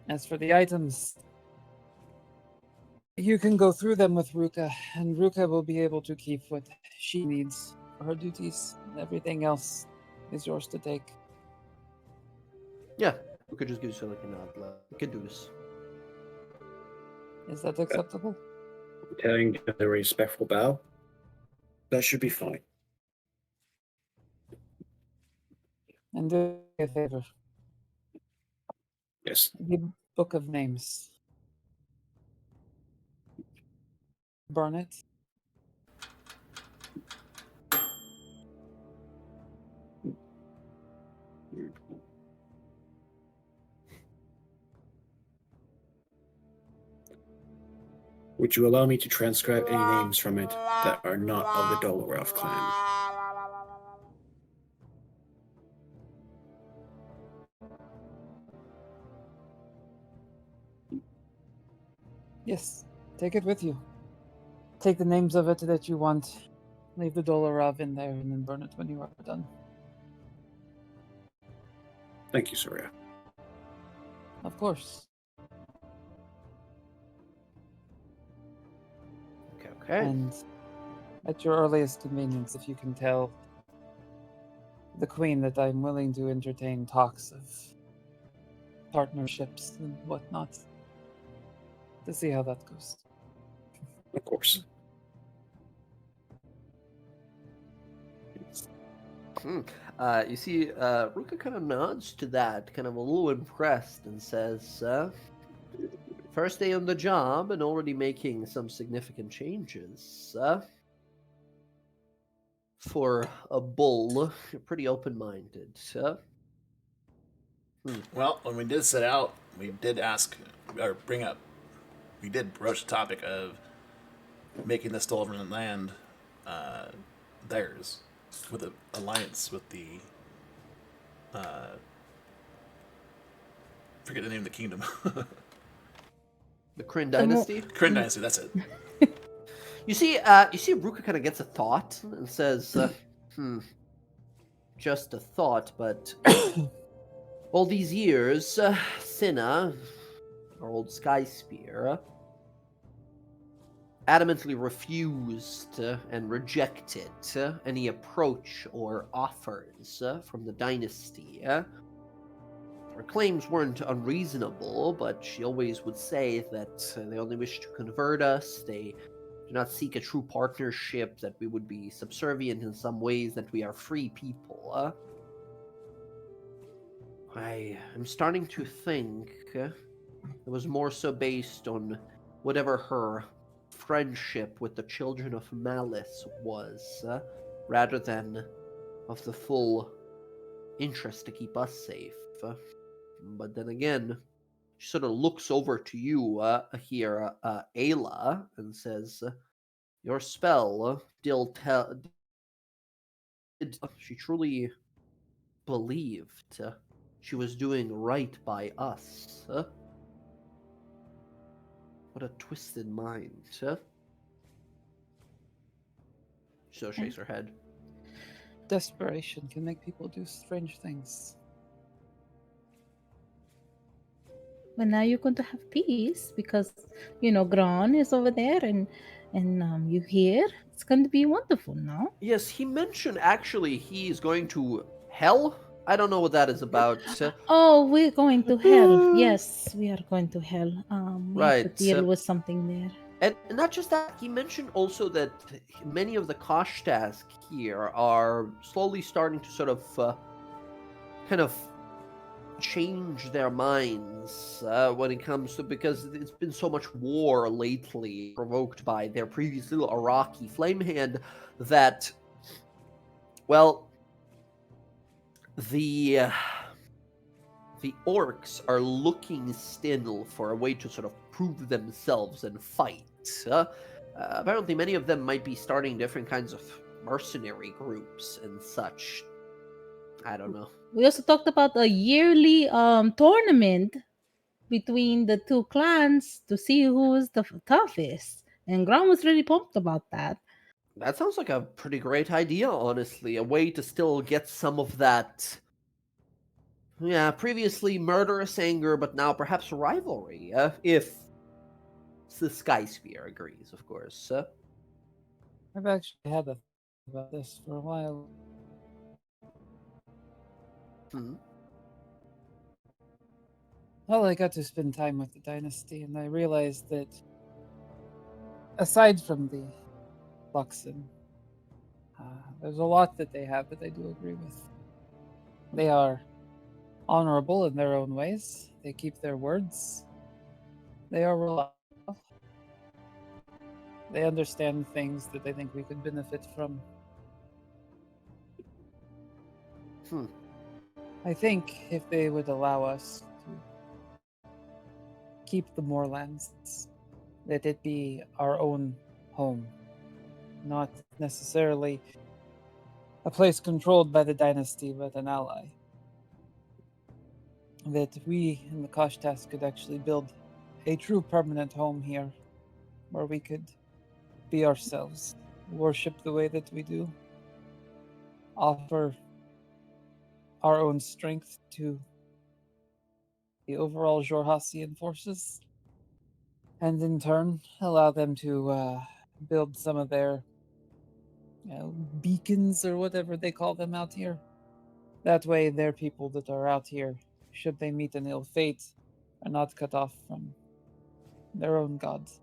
As for the items, you can go through them with Ruka, and Ruka will be able to keep what she needs for her duties. Everything else is yours to take. Yeah, we could just give you like a nod. We can do this. Is that acceptable? Telling a respectful bow. That should be fine. And do me a favor. Yes. The book of names. Burn it. Would you allow me to transcribe any names from it that are not of the Dolorov clan? Yes, take it with you. Take the names of it that you want. Leave the Dolorov in there and then burn it when you are done. Thank you, Zorya. Of course. Okay. And at your earliest convenience, if you can tell the Queen that I'm willing to entertain talks of partnerships and whatnot to see how that goes. Of course. You see, Ruka kind of nods to that, kind of a little impressed, and says, first day on the job and already making some significant changes. For a bull, you're pretty open-minded. Well, when we did set out, we did ask, or bring up, we did broach the topic of making the stolen land theirs, with an alliance with the, forget the name of the kingdom. The Kryn dynasty? Kryn Dynasty, that's it. You see Ruka kind of gets a thought and says, just a thought, but all these years, Cinna, our old SkySpear, adamantly refused and rejected any approach or offers from the dynasty. Her claims weren't unreasonable, but she always would say that they only wish to convert us, they do not seek a true partnership, that we would be subservient in some ways, that we are free people. I am starting to think it was more so based on whatever her friendship with the children of Malice was, rather than of the full interest to keep us safe. But then again, she sort of looks over to you here, Ayla, and says, your spell did she truly believed she was doing right by us. What a twisted mind. She so shakes her head. Desperation can make people do strange things. But now you're going to have peace because, Gran is over there and And you here? It's going to be wonderful, no? Yes, he mentioned actually he is going to hell. I don't know what that is about. Oh, we're going to hell. Yes, we are going to hell. We have to Right. deal with something there. And not just that, he mentioned also that many of the Koshtask here are slowly starting to sort of kind of change their minds when it comes to, because it's been so much war lately provoked by their previous little Iraqi flame hand that, well, the orcs are looking still for a way to sort of prove themselves and fight. Apparently, many of them might be starting different kinds of mercenary groups and such. I don't know. We also talked about a yearly tournament between the two clans to see who's the toughest. And Grom was really pumped about that. That sounds like a pretty great idea, honestly. A way to still get some of that, yeah, previously murderous anger, but now perhaps rivalry, if the SkySpear agrees, of course. I've actually had a thought about this for a while. Hmm. Well, I got to spend time with the dynasty, and I realized that aside from the Luxon, there's a lot that they have that I do agree with. They are honorable in their own ways. They keep their words. They are reliable. They understand things that I think we could benefit from. Hmm. I think if they would allow us to keep the moorlands, that it be our own home, not necessarily a place controlled by the dynasty, but an ally. That we in the Koshtas could actually build a true permanent home here, where we could be ourselves, worship the way that we do, offer our own strength to the overall Jorhassian forces, and in turn allow them to build some of their beacons or whatever they call them out here. That way, their people that are out here, should they meet an ill fate, are not cut off from their own gods.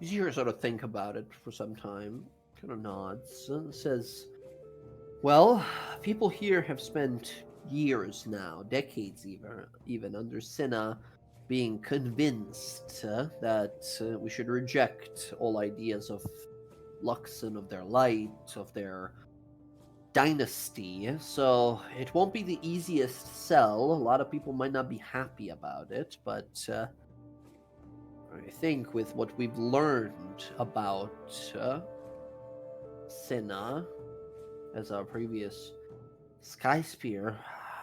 You see her sort of think about it for some time, kind of nods, and says, well, people here have spent years now, decades even under Cinna, being convinced that we should reject all ideas of Luxon, of their light, of their dynasty. So it won't be the easiest sell. A lot of people might not be happy about it, but I think with what we've learned about Cinna as our previous SkySpear,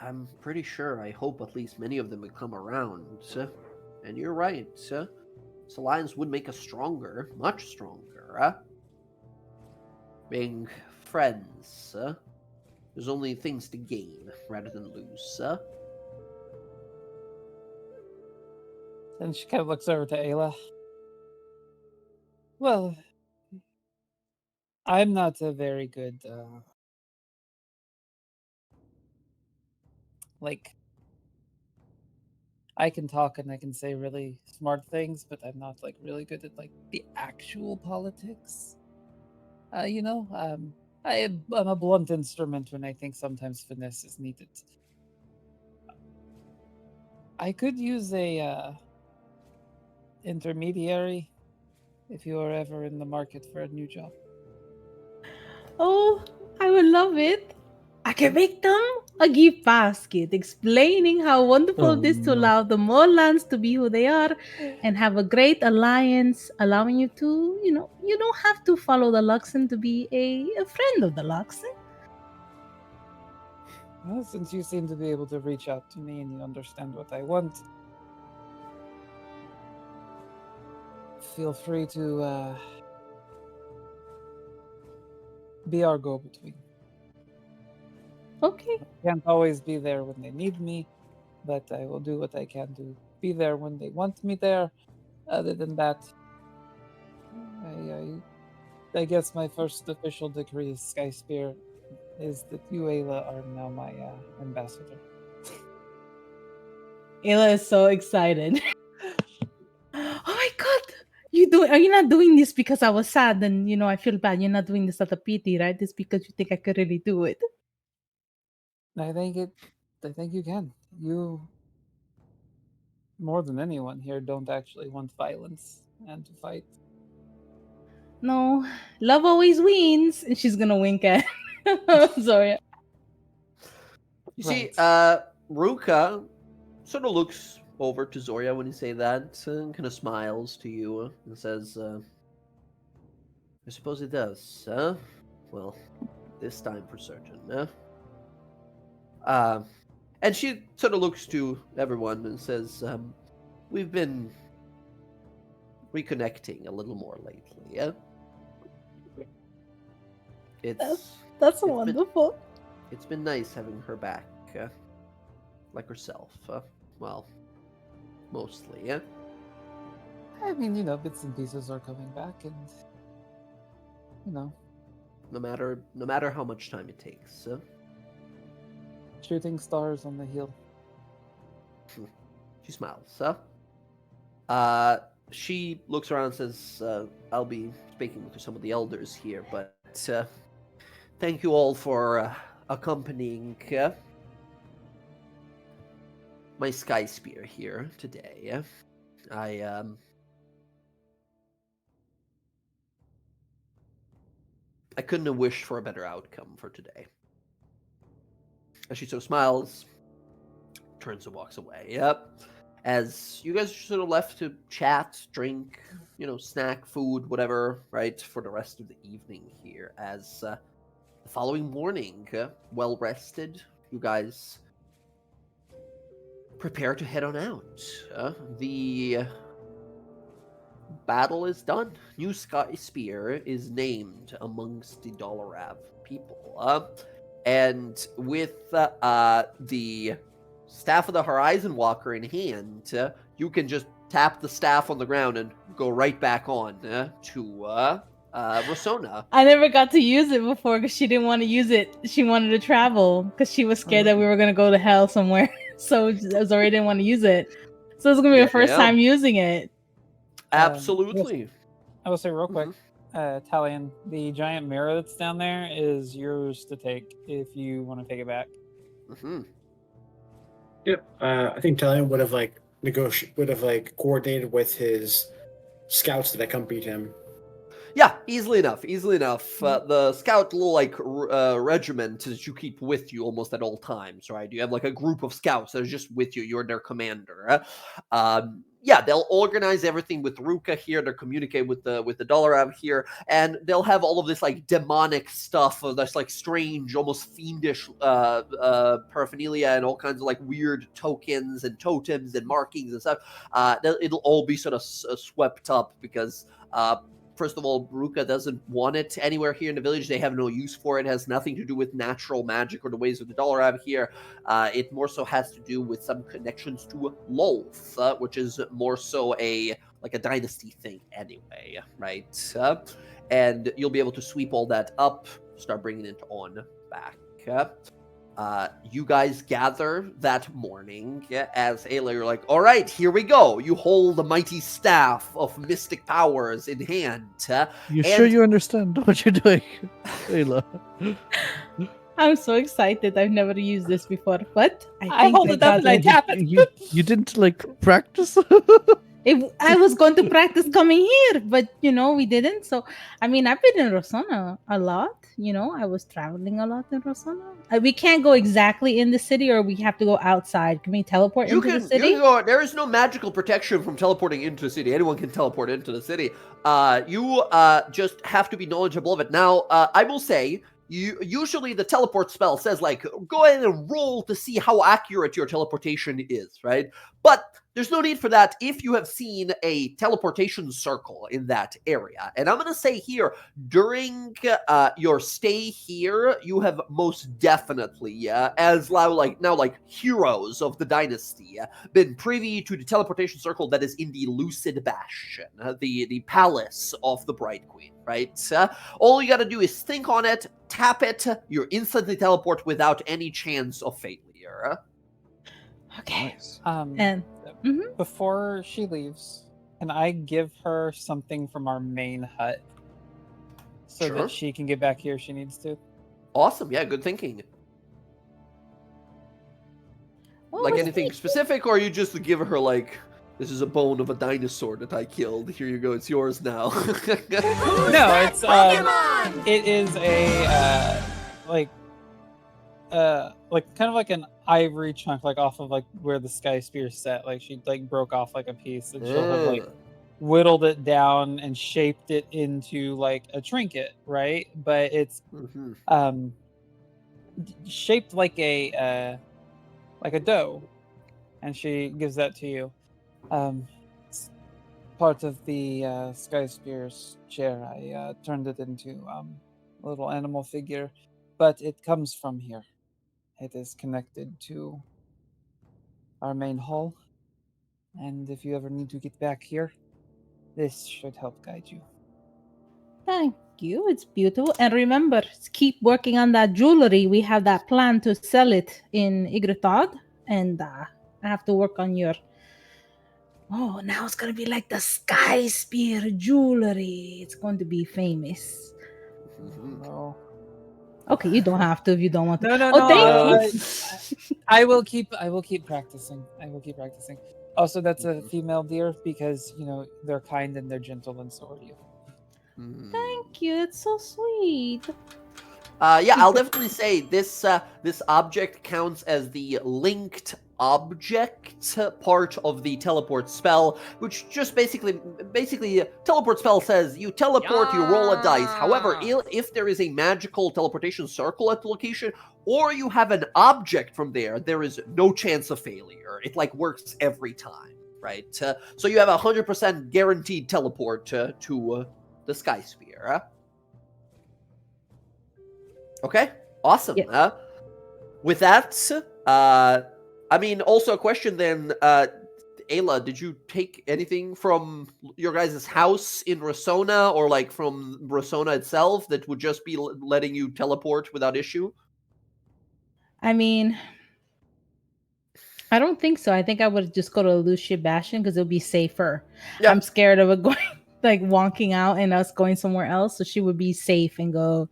I'm pretty sure, I hope at least many of them would come around. And you're right, this alliance would make us stronger, much stronger. Being friends, there's only things to gain rather than lose. And she kind of looks over to Ayla. Well, I'm not a very good, like, I can talk and I can say really smart things, but I'm not like really good at like the actual politics. I'm a blunt instrument when I think sometimes finesse is needed. I could use a intermediary if you are ever in the market for a new job. Oh, I would love it. I can make them a gift basket explaining how wonderful it is to no. allow the Morlands to be who they are and have a great alliance, allowing you to, you don't have to follow the Luxon to be a friend of the Luxon. Well, since you seem to be able to reach out to me and you understand what I want, feel free to be our go-between. Okay. I can't always be there when they need me, but I will do what I can to be there when they want me there. Other than that, I guess my first official decree as SkySpear is that you, Ayla, are now my ambassador. Ayla is so excited. Oh my god! Are you not doing this because I was sad and I feel bad? You're not doing this out of pity, right? It's because you think I could really do it. I think you can. You, more than anyone here, don't actually want violence and to fight. No, love always wins. And she's gonna wink at Zorya. You see, Right. Ruka sort of looks over to Zorya when you say that, and kind of smiles to you and says, I suppose it does, huh? Well, this time for certain, huh? And she sort of looks to everyone and says, we've been reconnecting a little more lately, yeah? That's been- wonderful. It's been nice having her back, like herself. Well, mostly, yeah? I mean, bits and pieces are coming back, and No matter how much time it takes. shooting stars on the hill. She smiles. She looks around and says, I'll be speaking to some of the elders here, but thank you all for accompanying my SkySpear here today. I couldn't have wished for a better outcome for today. As she sort of smiles, turns and walks away. Yep. As you guys are sort of left to chat, drink, snack, food, whatever, right, for the rest of the evening here. As the following morning, well rested, you guys prepare to head on out. The battle is done. New SkySpear is named amongst the Dolarav people. And with the Staff of the Horizon Walker in hand, you can just tap the staff on the ground and go right back on to Rosona. I never got to use it before because she didn't want to use it. She wanted to travel because she was scared that we were going to go to hell somewhere. So Zorya didn't want to use it. So it's going to be the first time using it. Absolutely. I will say real quick, Talion, the giant mirror that's down there is yours to take if you want to take it back. Mm-hmm. Yep. I think Talion would have coordinated with his scouts that accompanied him. Yeah, easily enough. The scout little regiment that you keep with you almost at all times, right? You have like a group of scouts that are just with you. You're their commander. Yeah, they'll organize everything with Ruka here. They'll communicate with the Dolarav here, and they'll have all of this like demonic stuff, that's like strange, almost fiendish paraphernalia, and all kinds of like weird tokens and totems and markings and stuff. It'll all be sort of swept up because. First of all, Ruka doesn't want it anywhere here in the village. They have no use for it. It has nothing to do with natural magic or the ways of the Dolarav here. It more so has to do with some connections to Lolth, which is more so a dynasty thing anyway, right? And you'll be able to sweep all that up, start bringing it on back. You guys gather that morning as Ayla, you're like, all right, here we go. You hold the mighty staff of mystic powers in hand. Sure you understand what you're doing, Ayla? I'm so excited. I've never used this before, but I hold it up and I tap it. You didn't practice? I was going to practice coming here, but we didn't. So I mean, I've been in Rosona a lot. I was traveling a lot in Rosona. We can't go exactly in the city, or we have to go outside. Can we teleport into the city? You can go. There is no magical protection from teleporting into the city. Anyone can teleport into the city. You just have to be knowledgeable of it. Now, I will say, usually the teleport spell says go ahead and roll to see how accurate your teleportation is, right? But there's no need for that if you have seen a teleportation circle in that area. And I'm going to say here, during your stay here, you have most definitely, as now heroes of the dynasty, been privy to the teleportation circle that is in the Lucid Bastion, the palace of the Bright Queen, right? All you got to do is think on it, tap it, you're instantly teleport without any chance of failure. Okay. Nice. And Before she leaves, can I give her something from our main hut so Sure. that she can get back here if she needs to? Awesome. Yeah, good thinking. what Like was anything the- specific, or you just give her like, this is a bone of a dinosaur that I killed. Here you go. It's yours now. No, it's Pokemon? it is a kind of like an ivory chunk, like off of like where the SkySpear set. Like she like broke off like a piece, and she'll have like whittled it down and shaped it into like a trinket, right? But it's Mhm. shaped like a dough, and she gives that to you. It's part of the SkySpear's chair. I turned it into a little animal figure, but it comes from here. It is connected to our main hall, and if you ever need to get back here, this should help guide you. Thank you. It's beautiful. And remember, keep working on that jewelry. We have that plan to sell it in Igritod. And I have to work on your. Oh, now it's going to be like the SkySpear jewelry. It's going to be famous. Mhm. No, Okay, you don't have to if you don't want to. no, Oh, thank you. I will keep practicing. I will keep practicing. Also, that's a female deer because they're kind and they're gentle, and so are you. Mhm. Thank you. It's so sweet. Yeah, I'll definitely say this object counts as the linked object part of the teleport spell, which just basically teleport spell says you teleport, you roll a dice. However, if there is a magical teleportation circle at the location, or you have an object from there is no chance of failure. It like works every time, right? So you have 100% guaranteed teleport to the SkySpear. Okay, awesome. Yeah. With that, also a question then, Ayla, did you take anything from your guys' house in Rasona or like from Rasona itself that would just be letting you teleport without issue? I mean, I don't think so. I think I would just go to Lucia Bastion because it would be safer. Yeah. I'm scared of it going like wonking out and us going somewhere else. So she would be safe and go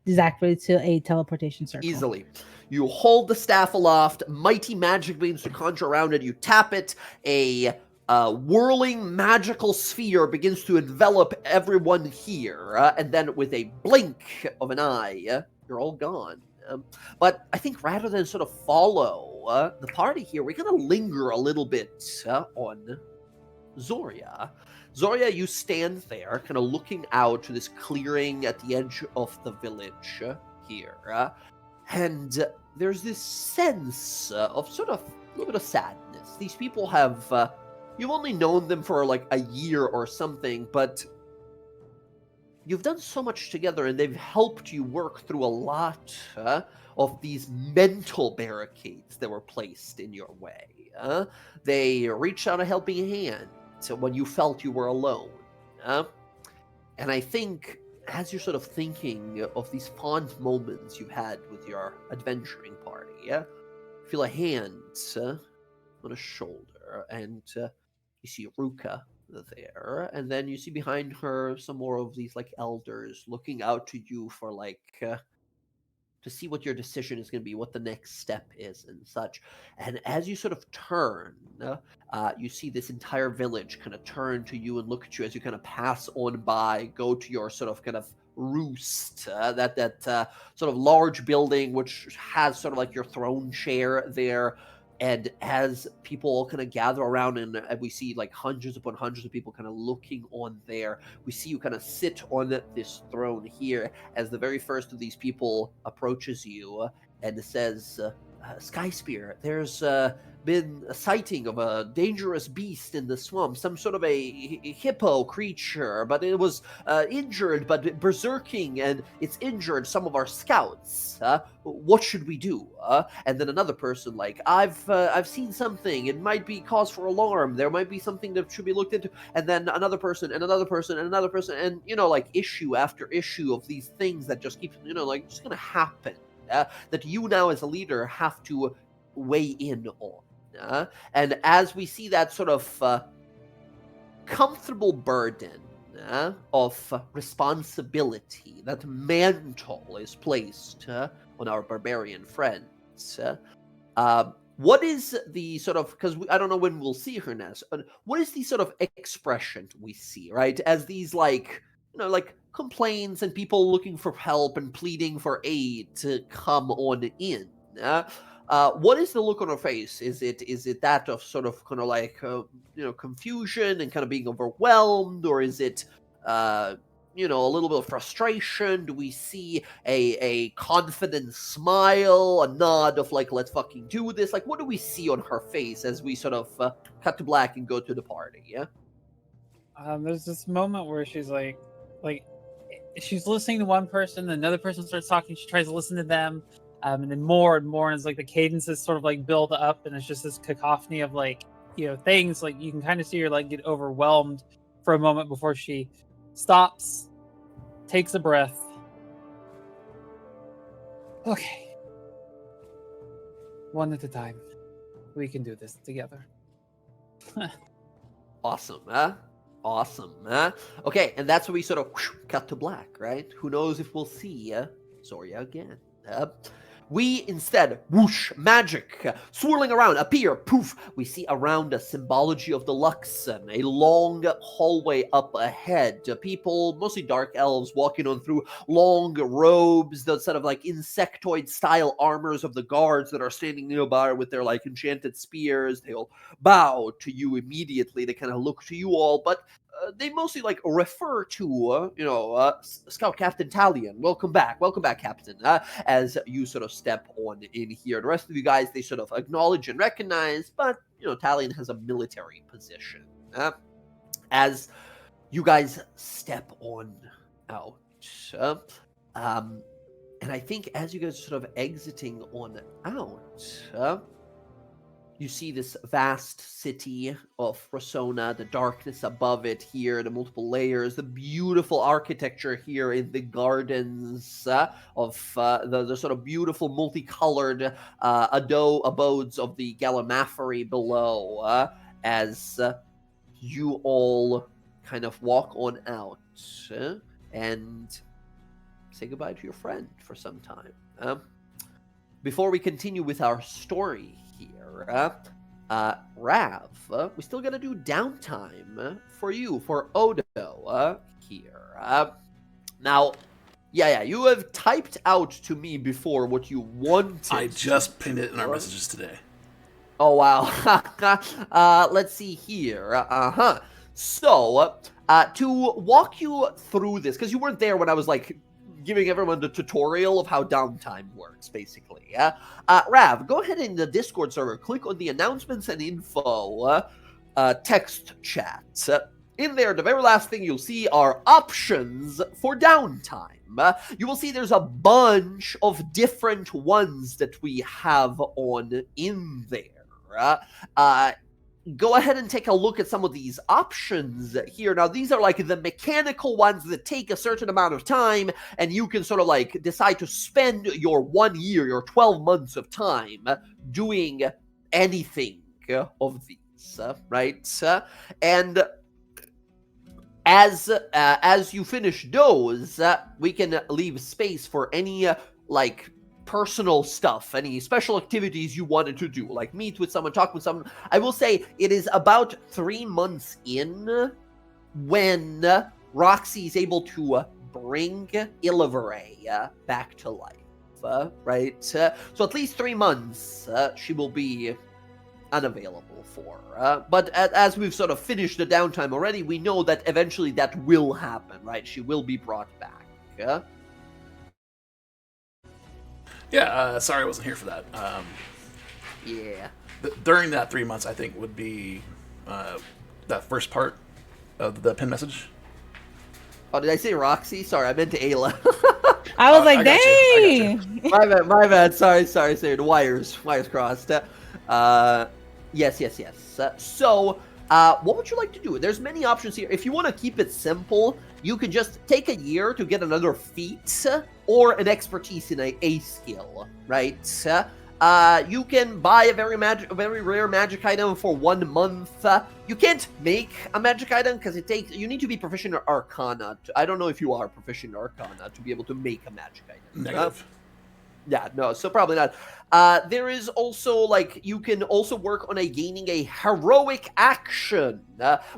exactly to a teleportation circle. Easily. You hold the staff aloft, mighty magic begins to conjure around it, you tap it, a whirling magical sphere begins to envelop everyone here, and then with a blink of an eye, you're all gone. But I think rather than sort of follow the party here, we're going to linger a little bit on Zorya. Zorya, you stand there, kind of looking out to this clearing at the edge of the village here. And there's this sense of sort of a little bit of sadness. These people have, you've only known them for like a year or something, but you've done so much together and they've helped you work through a lot of these mental barricades that were placed in your way. They reached out a helping hand when you felt you were alone. And I think as you're sort of thinking of these fond moments you've had with your adventuring party, feel a hand on a shoulder, and you see Ruka there, and then you see behind her some more of these like elders looking out to you for like to see what your decision is going to be, what the next step is, and such. And as you sort of turn, you see this entire village kind of turn to you and look at you as you kind of pass on by, go to your sort of kind of roost, that sort of large building which has sort of like your throne chair there. And as people all kind of gather around, and we see like hundreds upon hundreds of people kind of looking on there, we see you kind of sit on this throne here as the very first of these people approaches you and says, SkySpear, there's been a sighting of a dangerous beast in the swamp, some sort of a hippo creature, but it was injured, but berserking, and it's injured some of our scouts. What should we do? And then another person, like, I've seen something. It might be cause for alarm. There might be something that should be looked into. And then another person, and another person, and another person, and like issue after issue of these things that just keep, like, just gonna happen. That you now as a leader have to weigh in on. And as we see that sort of comfortable burden of responsibility, that mantle is placed on our barbarian friends, what is the sort of, because I don't know when we'll see her next, what is the sort of expression we see, right? As these, like, like complaints and people looking for help and pleading for aid to come on in. What is the look on her face? Is it that of sort of kind of like confusion and kind of being overwhelmed, or is it a little bit of frustration? Do we see a confident smile, a nod of like, let's fucking do this? Like, what do we see on her face as we sort of cut to black and go to the party? Yeah. There's this moment where she's like she's listening to one person, another person starts talking, she tries to listen to them, and then more and more, and it's like the cadences sort of like build up, and it's just this cacophony of like things. Like you can kind of see her like get overwhelmed for a moment before she stops, takes a breath. Okay, one at a time, we can do this together. Awesome, huh? Awesome, huh? Okay, and that's where we sort of cut to black, right? Who knows if we'll see Zorya again. We instead, whoosh, magic, swirling around, appear, poof. We see around us symbology of the Luxon, a long hallway up ahead. People, mostly dark elves, walking on through long robes, the sort of like insectoid-style armors of the guards that are standing nearby with their like enchanted spears. They'll bow to you immediately. They kind of look to you all, but they mostly like refer to, Scout Captain Talion. Welcome back, Captain. As you sort of step on in here, the rest of you guys they sort of acknowledge and recognize, but Talion has a military position. As you guys step on out, and I think as you guys are sort of exiting on out, you see this vast city of Rossona, the darkness above it here, the multiple layers, the beautiful architecture here in the gardens of the sort of beautiful multicolored abodes of the Gallimaphary below, as you all kind of walk on out and say goodbye to your friend for some time. Before we continue with our story here, Rav, we still gotta do downtime for you, for Odo here. Now, you have typed out to me before what you wanted. I just pinned it in our messages today. Oh, wow. Let's see here. So, to walk you through this, because you weren't there when I was like giving everyone the tutorial of how downtime works, basically. Rav, go ahead in the Discord server, click on the announcements and info text chat. In there, the very last thing you'll see are options for downtime. You will see there's a bunch of different ones that we have on in there. Go ahead and take a look at some of these options here. Now, these are like the mechanical ones that take a certain amount of time, and you can sort of like decide to spend your 1 year, your 12 months of time doing anything of these, right? And as you finish those, we can leave space for any like personal stuff, any special activities you wanted to do, like meet with someone, talk with someone. I will say it is about 3 months in when Roxy is able to bring Illiveray back to life, right? So at least 3 months she will be unavailable for. But as we've sort of finished the downtime already, we know that eventually that will happen, right? She will be brought back. Yeah, sorry I wasn't here for that. Yeah. during that 3 months, I think would be that first part of the pin message. Oh, did I say Roxy? Sorry, I meant to Ayla. I was like, I got you. dang. My bad. Sorry. The wires crossed. Yes. So, what would you like to do? There's many options here. If you want to keep it simple, you can just take a year to get another feat or an expertise in a skill, right? You can buy a very rare magic item for 1 month. You can't make a magic item because you need to be proficient in Arcana. I don't know if you are proficient in Arcana to be able to make a magic item. Negative. Yeah, no, so probably not. There is also, you can also work on gaining a heroic action,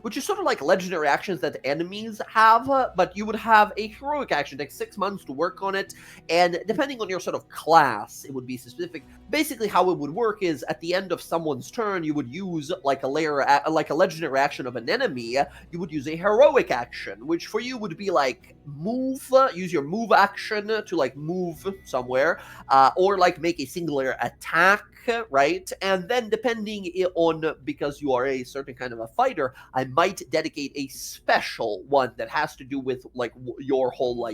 which is sort of like legendary actions that enemies have, but you would have a heroic action, take 6 months to work on it, and depending on your sort of class, it would be specific. Basically, how it would work is, at the end of someone's turn, you would use, like a legendary action of an enemy, you would use a heroic action, which for you would be, move, use your move action to, move somewhere, or, make a singular attack, right? And then depending on, because you are a certain kind of a fighter, I might dedicate a special one that has to do with, your whole,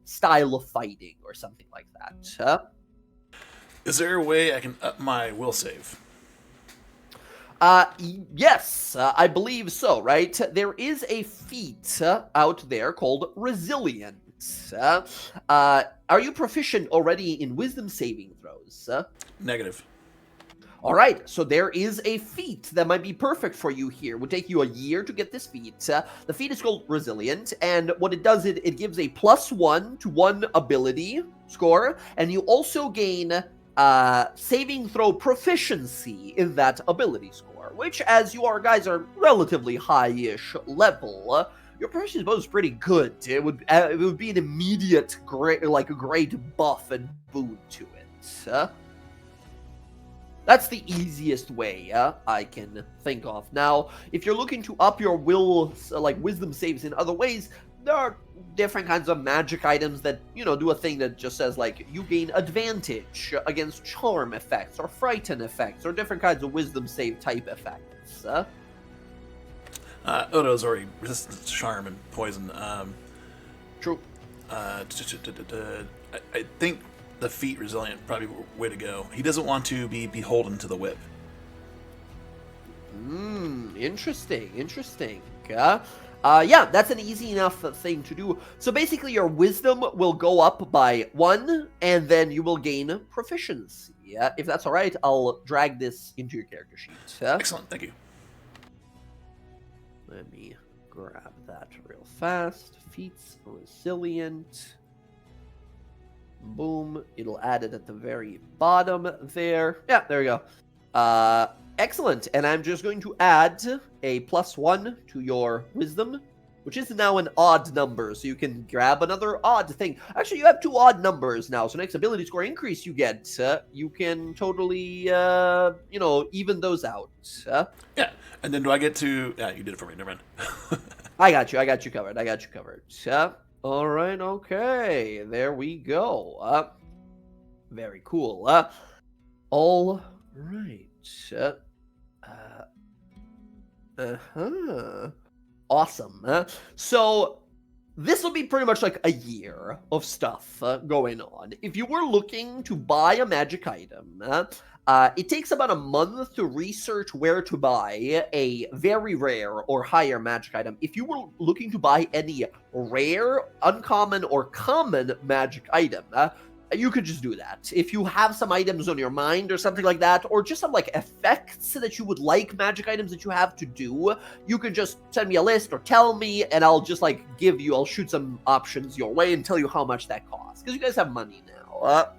style of fighting or something like that. Is there a way I can up my will save? Yes, I believe so, right? There is a feat out there called Resilience. Are you proficient already in wisdom saving throws? Negative. All right, so there is a feat that might be perfect for you here. It would take you a year to get this feat. The feat is called Resilient, and what it does, it gives a +1 to 1 ability score, and you also gain saving throw proficiency in that ability score, which, as you guys are relatively high-ish level, your proficiency bonus is pretty good. It would be an immediate great buff and boon to it. That's the easiest way I can think of. Now, if you're looking to up your will, wisdom saves in other ways, there are different kinds of magic items that, do a thing that just says, you gain advantage against charm effects or frighten effects or different kinds of wisdom save type effects. Odo's already resistant to charm and poison. True. I think the feat Resilient probably way to go. He doesn't want to be beholden to the whip. Interesting. Yeah, that's an easy enough thing to do. So basically, your wisdom will go up by 1, and then you will gain proficiency. If that's all right, I'll drag this into your character sheet. Excellent, thank you. Let me grab that real fast. Feats Resilient. Boom. It'll add it at the very bottom there. Yeah, there we go. Excellent. And I'm just going to add a +1 to your wisdom, which is now an odd number, so you can grab another odd thing. Actually, you have 2 odd numbers now, so next ability score increase you get, you can totally, even those out. Yeah, and then do I get to... Yeah, you did it for me, never mind. I got you covered. All right, okay, there we go. Very cool. All right. Awesome. So this will be pretty much like a year of stuff going on. If you were looking to buy a magic item, it takes about a month to research where to buy a very rare or higher magic item. If you were looking to buy any rare, uncommon, or common magic item, you could just do that. If you have some items on your mind or something like that, or just some effects that you would like magic items that you have to do, you can just send me a list or tell me, and I'll just I'll shoot some options your way and tell you how much that costs, because you guys have money now.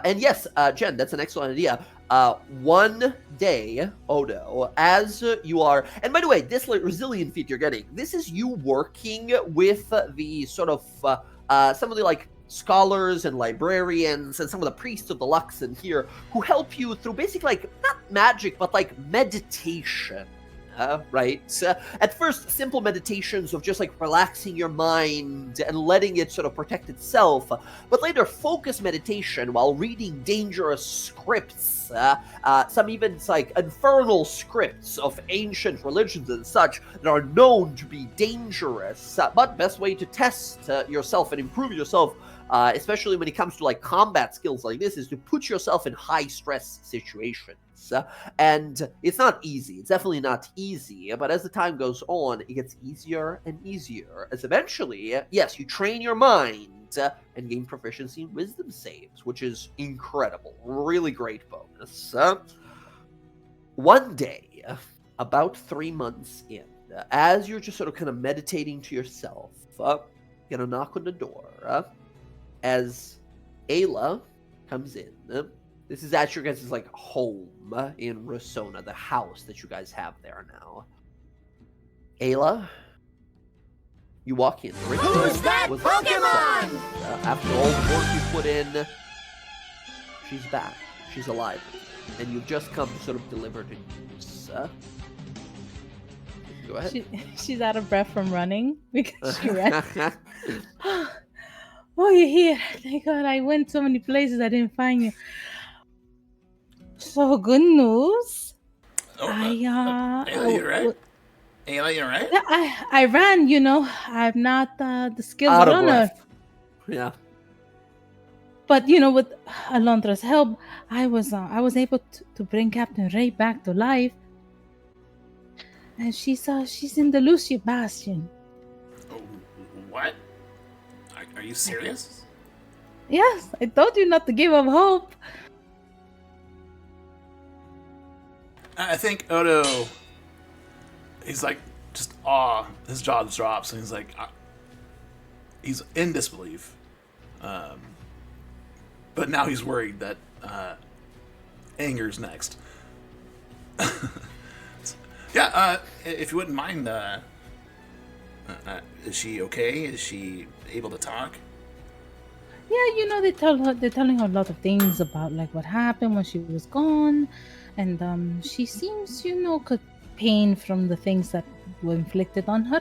And yes, Jen, that's an excellent idea. 1 day, Odo, as you are, and by the way, this resilient feat you're getting, this is you working with the sort of some of the scholars and librarians and some of the priests of the Luxon here who help you through basically not magic but meditation right? At first, simple meditations of just like relaxing your mind and letting it sort of protect itself, but later, focus meditation while reading dangerous scripts, some even like infernal scripts of ancient religions and such that are known to be dangerous. But best way to test yourself and improve yourself, especially when it comes to like combat skills like this, is to put yourself in high stress situations. And it's not easy. It's definitely not easy. But as the time goes on, it gets easier and easier. As eventually, yes, you train your mind and gain proficiency in wisdom saves, which is incredible. Really great bonus. One day, about 3 months in, as you're just sort of kind of meditating to yourself, get a knock on the door. As Ayla comes in. This is at your guys' like home in Rossona, the house that you guys have there now. Ayla, you walk in. Who's that Pokemon? After all the work you put in, she's back. She's alive. And you've just come to sort of deliver the news. Go ahead. She's out of breath from running because she ran. Oh, you're here. Thank God. I went so many places. I didn't find you. So, good news. Ayla, you right? Ayla, you right? I ran, I'm not the skilled Out of runner. breath. Yeah. But, with Alondra's help, I was able to bring Captain Ray back to life. And she's in the Lucia Bastion. What? Are you serious? Yes, I told you not to give up hope. I think Odo, he's like, just awe. His jaw drops, and he's like, he's in disbelief. But now he's worried that anger's next. Yeah, if you wouldn't mind, is she okay? Is she able to talk? Yeah, they're telling her a lot of things about like what happened when she was gone, and she seems, could pain from the things that were inflicted on her,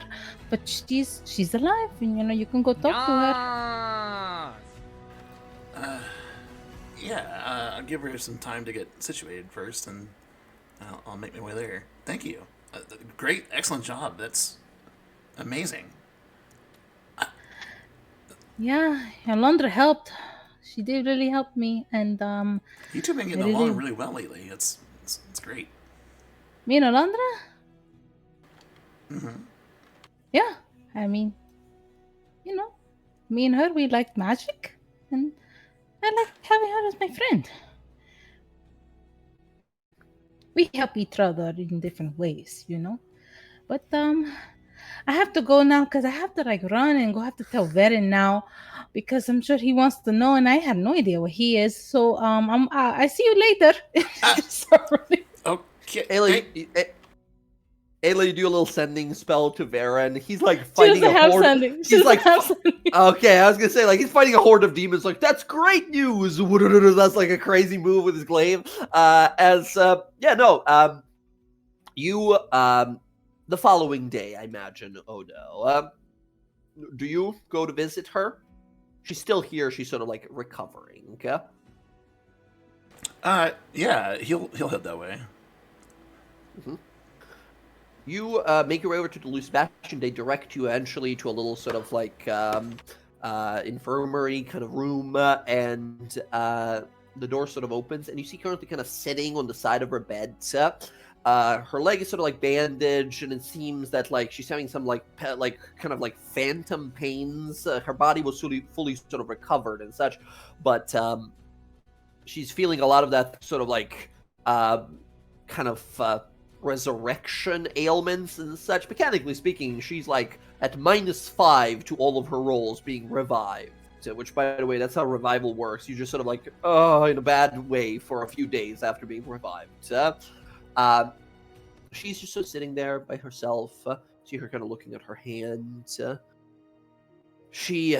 but she's alive, and you can go talk to her. Yeah, I'll give her some time to get situated first, and I'll make my way there. Thank you. Great, excellent job. That's amazing. Yeah, Alondra helped. She did really help me, and You two have been getting along really well lately. It's great. Me and Alondra? Mm-hmm. Yeah, I mean, me and her, we like magic, and I like having her as my friend. We help each other in different ways, But I have to go now because I have to like run and go have to tell Veren now because I'm sure he wants to know and I have no idea where he is. So I see you later. Sorry. Okay. Ayla, you do a little sending spell to Veren. He's like fighting a horde. He's like, okay, I was gonna say like he's fighting a horde of demons. Like that's great news. That's like a crazy move with his glaive. You the following day, I imagine, Odo. Do you go to visit her? She's still here. She's sort of like recovering. Okay. Yeah, he'll head that way. Mm-hmm. You make your way over to the Lucia Bastion. They direct you eventually to a little sort of like infirmary kind of room, and the door sort of opens, and you see currently kind of sitting on the side of her bed. Her leg is sort of like bandaged, and it seems that like she's having some like kind of like phantom pains. Her body was fully sort of recovered and such, but she's feeling a lot of that sort of like kind of resurrection ailments and such. Mechanically speaking, she's like at -5 to all of her rolls being revived. Which, by the way, that's how revival works. You just sort of like, in a bad way for a few days after being revived. She's just sort of sitting there by herself. See her kind of looking at her hand. She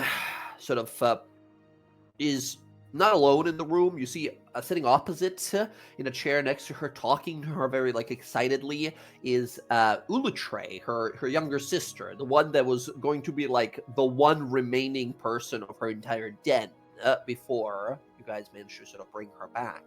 sort of is not alone in the room. You see, sitting opposite in a chair next to her, talking to her very excitedly, is Ulutre, her younger sister, the one that was going to be the one remaining person of her entire den before you guys managed to sort of bring her back.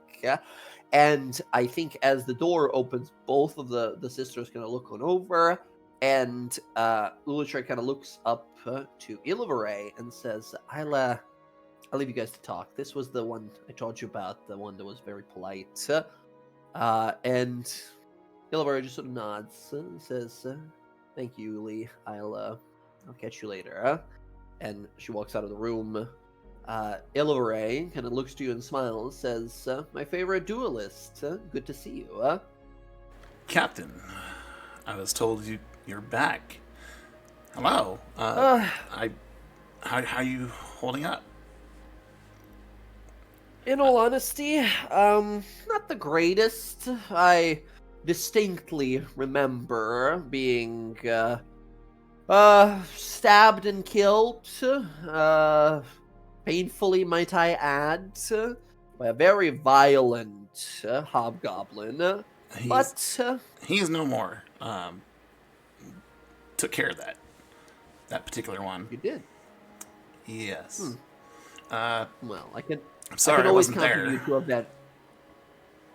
And I think as the door opens, both of the sisters kind of look on over, and Ulutre kind of looks up to Ilivare and says, I'll leave you guys to talk. This was the one I told you about, the one that was very polite. And Ilivare just sort of nods and says, thank you, Uli. I'll catch you later. And she walks out of the room. Ilivare kind of looks to you and smiles, says, my favorite duelist. Good to see you. Captain, I was told you're back. Hello. How are you holding up? In all honesty, not the greatest. I distinctly remember being stabbed and killed, painfully might I add, by a very violent hobgoblin. He's no more. Took care of that particular one. You did? Yes. Well, I'm sorry, I can I always wasn't count there. on you to avenge.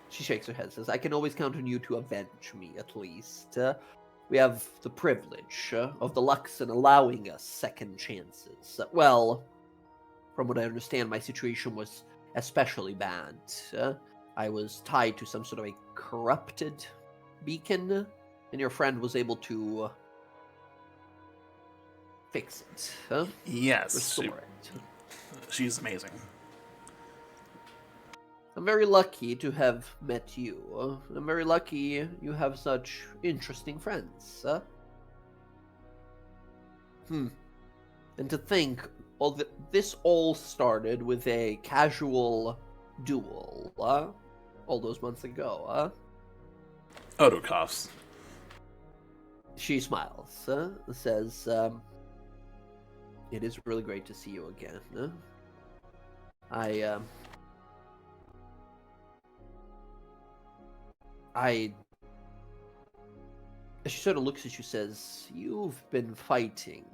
She shakes her head, says, I can always count on you to avenge me, at least. We have the privilege of the Luxon allowing us second chances. Well, from what I understand, my situation was especially bad. I was tied to some sort of a corrupted beacon, and your friend was able to fix it. Yes. Restore it. She's amazing. I'm very lucky to have met you. I'm very lucky you have such interesting friends. And to think, this all started with a casual duel, all those months ago. Odo coughs. She smiles, says, it is really great to see you again. She sort of looks at you, says, you've been fighting.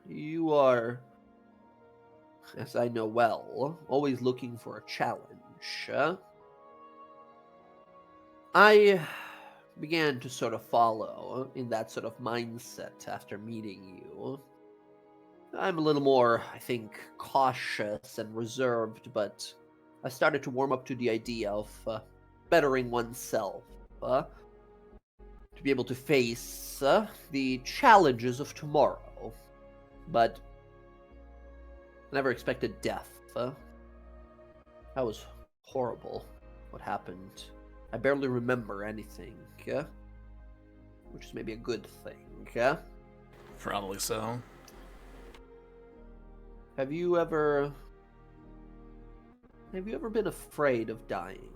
You are, as I know well, always looking for a challenge. I began to sort of follow in that sort of mindset after meeting you. I'm a little more, I think, cautious and reserved, but I started to warm up to the idea of bettering oneself, to be able to face the challenges of tomorrow. But I never expected death. That was horrible, what happened. I barely remember anything, which is maybe a good thing. Probably so. Have you ever been afraid of dying?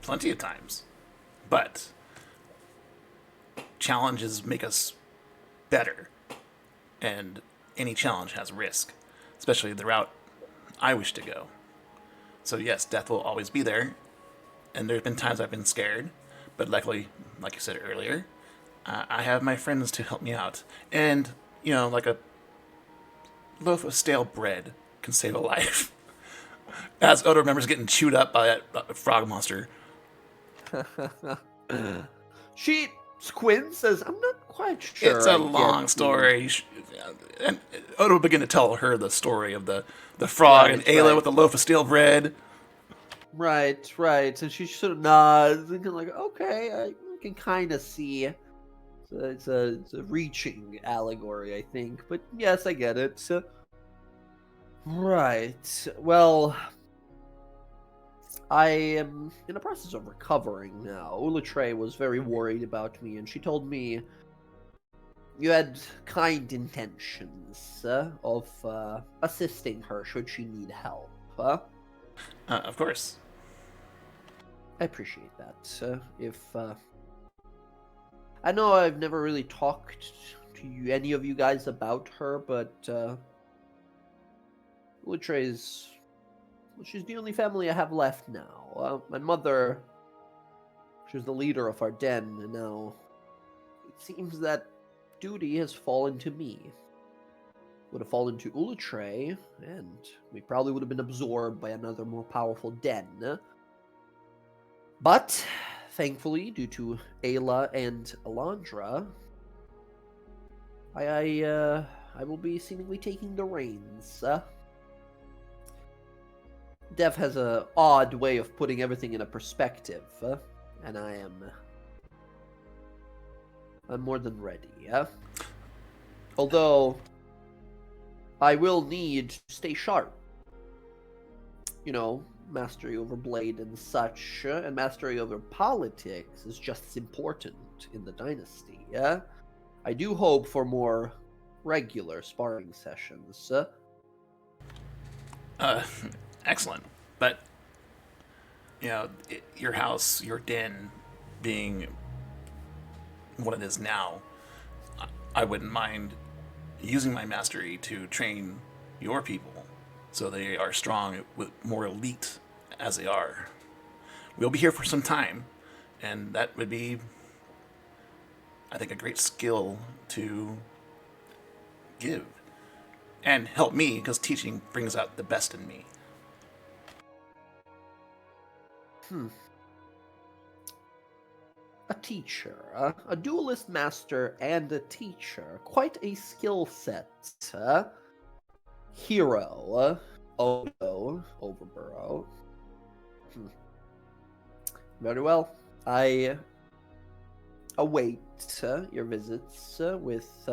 Plenty of times. But challenges make us better. And any challenge has risk, especially the route I wish to go. So yes, death will always be there. And there have been times I've been scared, but luckily, like you said earlier, I have my friends to help me out. And, like a loaf of stale bread can save a life. As Odo remembers getting chewed up by that frog monster. She squints, says, I'm not quite sure. It's a long story. And Odo will begin to tell her the story of the frog and Ayla with the loaf of stale bread. Right. And she sort of nods and okay, I can kind of see. It's a reaching allegory, I think. But yes, I get it. Right. Well, I am in the process of recovering now. Ulutre was very worried about me, and she told me you had kind intentions of assisting her should she need help. Of course. I appreciate that. I know I've never really talked to any of you guys about her, but Ulitray's... Well, she's the only family I have left now. My mother... She was the leader of our den, and now... It seems that duty has fallen to me. Would have fallen to Ulitray, and we probably would have been absorbed by another more powerful den. But, thankfully, due to Ayla and Alondra, I will be seemingly taking the reins. Dev has a odd way of putting everything in a perspective, and I'm more than ready. Although I will need to stay sharp. You know, mastery over blade and such, and mastery over politics is just as important in the dynasty. I do hope for more regular sparring sessions. Excellent. But, you know, your house, your den being what it is now, I wouldn't mind using my mastery to train your people so they are strong, with more elite as they are. We'll be here for some time, and that would be, I think, a great skill to give and help me, because teaching brings out the best in me. A teacher, a duelist master and a teacher. Quite a skill set. Hero, Odo, Overborough. Very well. I await your visits with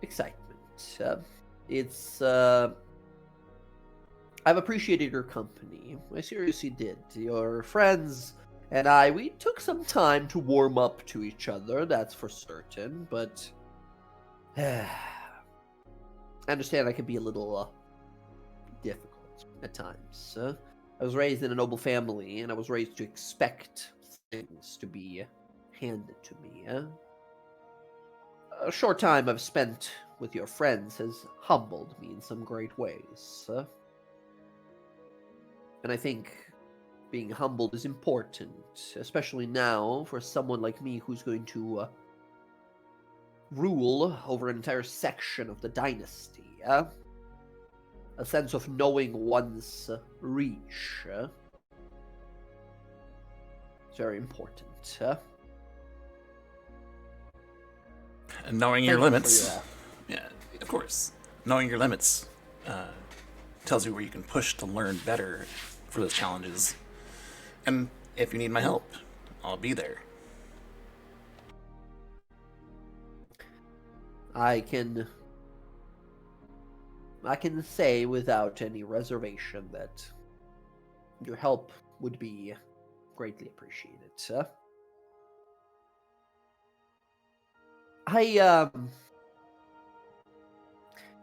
excitement. I've appreciated your company. I seriously did. Your friends and we took some time to warm up to each other, that's for certain, but I understand I can be a little difficult at times. I was raised in a noble family, and I was raised to expect things to be handed to me. A short time I've spent with your friends has humbled me in some great ways. And I think being humbled is important, especially now for someone like me who's going to rule over an entire section of the dynasty. A sense of knowing one's reach. It's very important. And knowing your limits. Yeah, of course. Knowing your limits tells you where you can push to learn better for those challenges. And if you need my help, I'll be there. I can say without any reservation that your help would be greatly appreciated.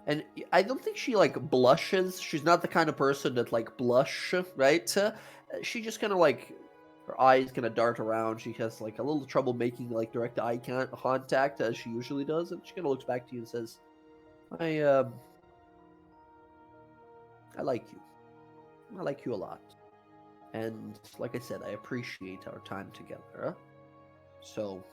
And I don't think she blushes. She's not the kind of person that blush, right? She just kind of her eyes kind of dart around. She has a little trouble making direct eye contact as she usually does, and she kind of looks back to you and says, I like you. I like you a lot. And like I said, I appreciate our time together. So,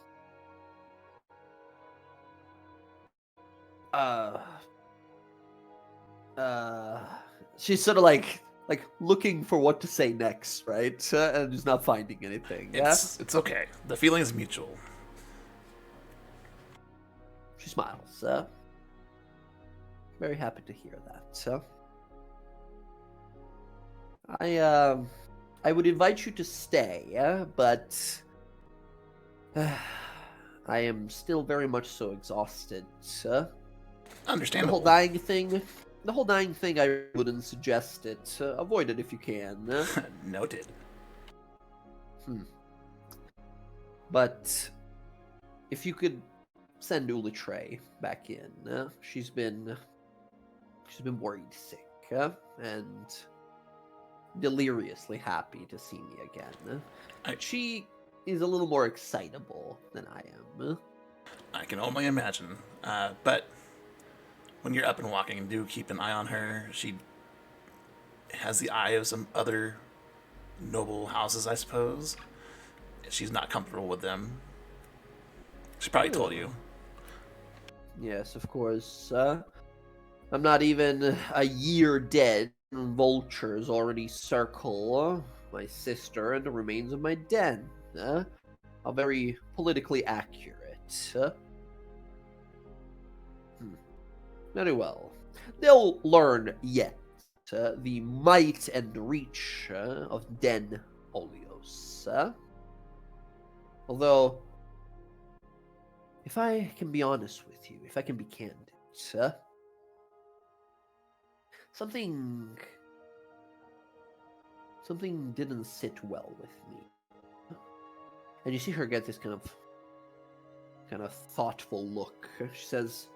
she's sort of like looking for what to say next, right? And just not finding anything. It's okay. The feeling is mutual. She smiles. Very happy to hear that. I would invite you to stay, but I am still very much so exhausted. Understandable. The whole dying thing, I wouldn't suggest it. Avoid it if you can. Noted. But if you could send Ulitray back in, she's been worried sick and deliriously happy to see me again. She is a little more excitable than I am. I can only imagine. But when you're up and walking, do keep an eye on her. She has the eye of some other noble houses, I suppose. She's not comfortable with them. She probably told you. Yes, of course. I'm not even a year dead. Vultures already circle my sister and the remains of my den. How very politically accurate. Very well. They'll learn yet the might and reach of Den Olios. Although, if I can be honest with you, if I can be candid, something didn't sit well with me. And you see her get this kind of thoughtful look. She says,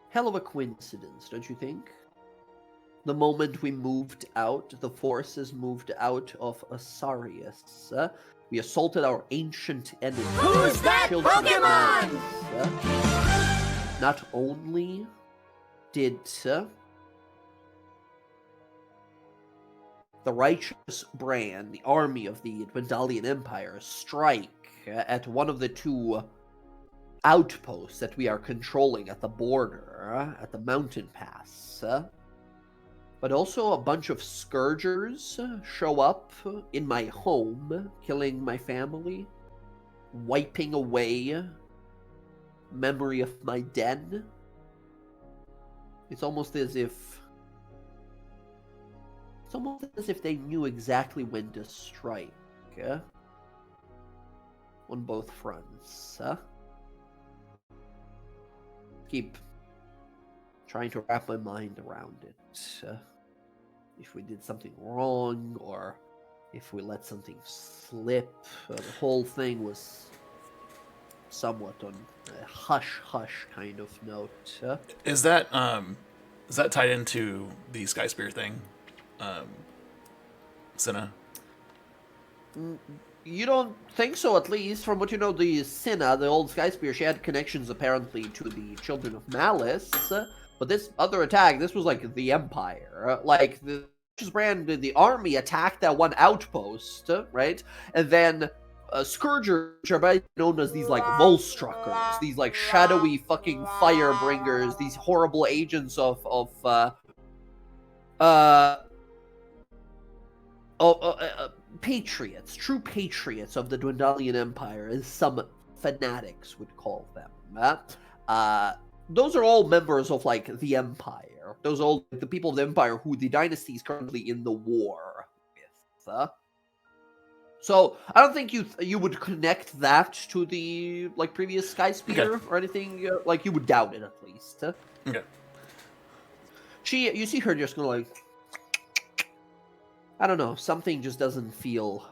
hell of a coincidence, don't you think? The moment we moved out, the forces moved out of Asarius. We assaulted our ancient enemy. Who's that Pokemon? Not only did the righteous brand, the army of the Dwendalian Empire, strike at one of the two outposts that we are controlling at the border, at the mountain pass, but also a bunch of scourgers show up in my home, killing my family, wiping away memory of my den. It's almost as if they knew exactly when to strike on both fronts. Keep trying to wrap my mind around it. If we did something wrong, or if we let something slip. The whole thing was somewhat on a hush-hush kind of note. Is that tied into the SkySpear thing, Cinna? You don't think so, at least. From what you know, the Cinna, the old SkySpear, she had connections apparently to the Children of Malice. But this other attack, this was like the Empire. Like, the brand, the army attacked that one outpost, right? And then Scourgers, which are known as these like Volstruckers, these like shadowy fucking firebringers, these horrible agents of patriots, true patriots of the Dwendalian Empire, as some fanatics would call them. Those are all members of like the Empire. Those are all the people of the Empire who the dynasty is currently in the war with. So I don't think you would connect that to the like previous SkySpear or anything. Like, you would doubt it at least. Okay. You see her just go like, I don't know, something just doesn't feel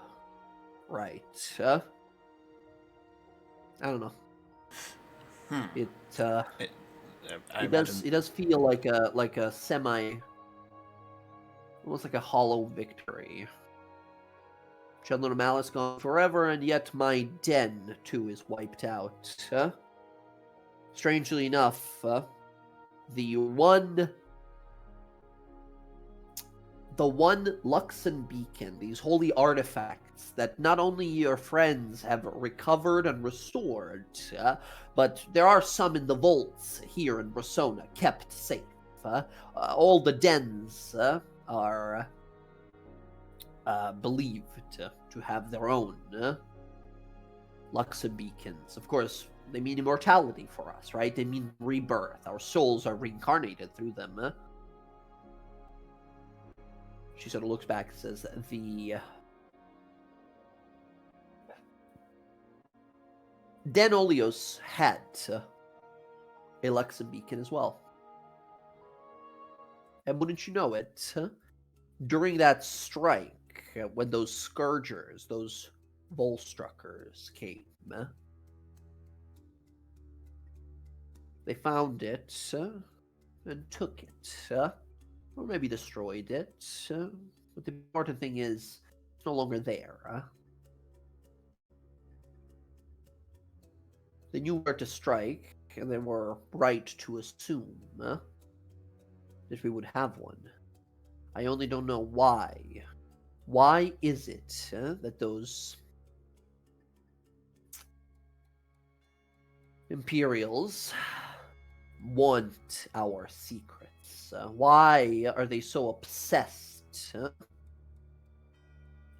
right. I don't know. It does feel like a semi, almost like a hollow victory. Children of Malice gone forever, and yet my den too is wiped out. Strangely enough, the one Luxon beacon, these holy artifacts that not only your friends have recovered and restored, but there are some in the vaults here in Rossona, kept safe. All the dens are believed to have their own Luxon beacons. Of course, they mean immortality for us, right? They mean rebirth. Our souls are reincarnated through them. She sort of looks back and says, the Den Olios had a Luxon beacon as well. And wouldn't you know it, during that strike, when those Scourgers, those Volstruckers came, they found it and took it. Or maybe destroyed it. But the important thing is, it's no longer there. They knew where to strike, they were right to assume that we would have one. I only don't know why. Why is it that those Imperials want our secrets? Why are they so obsessed?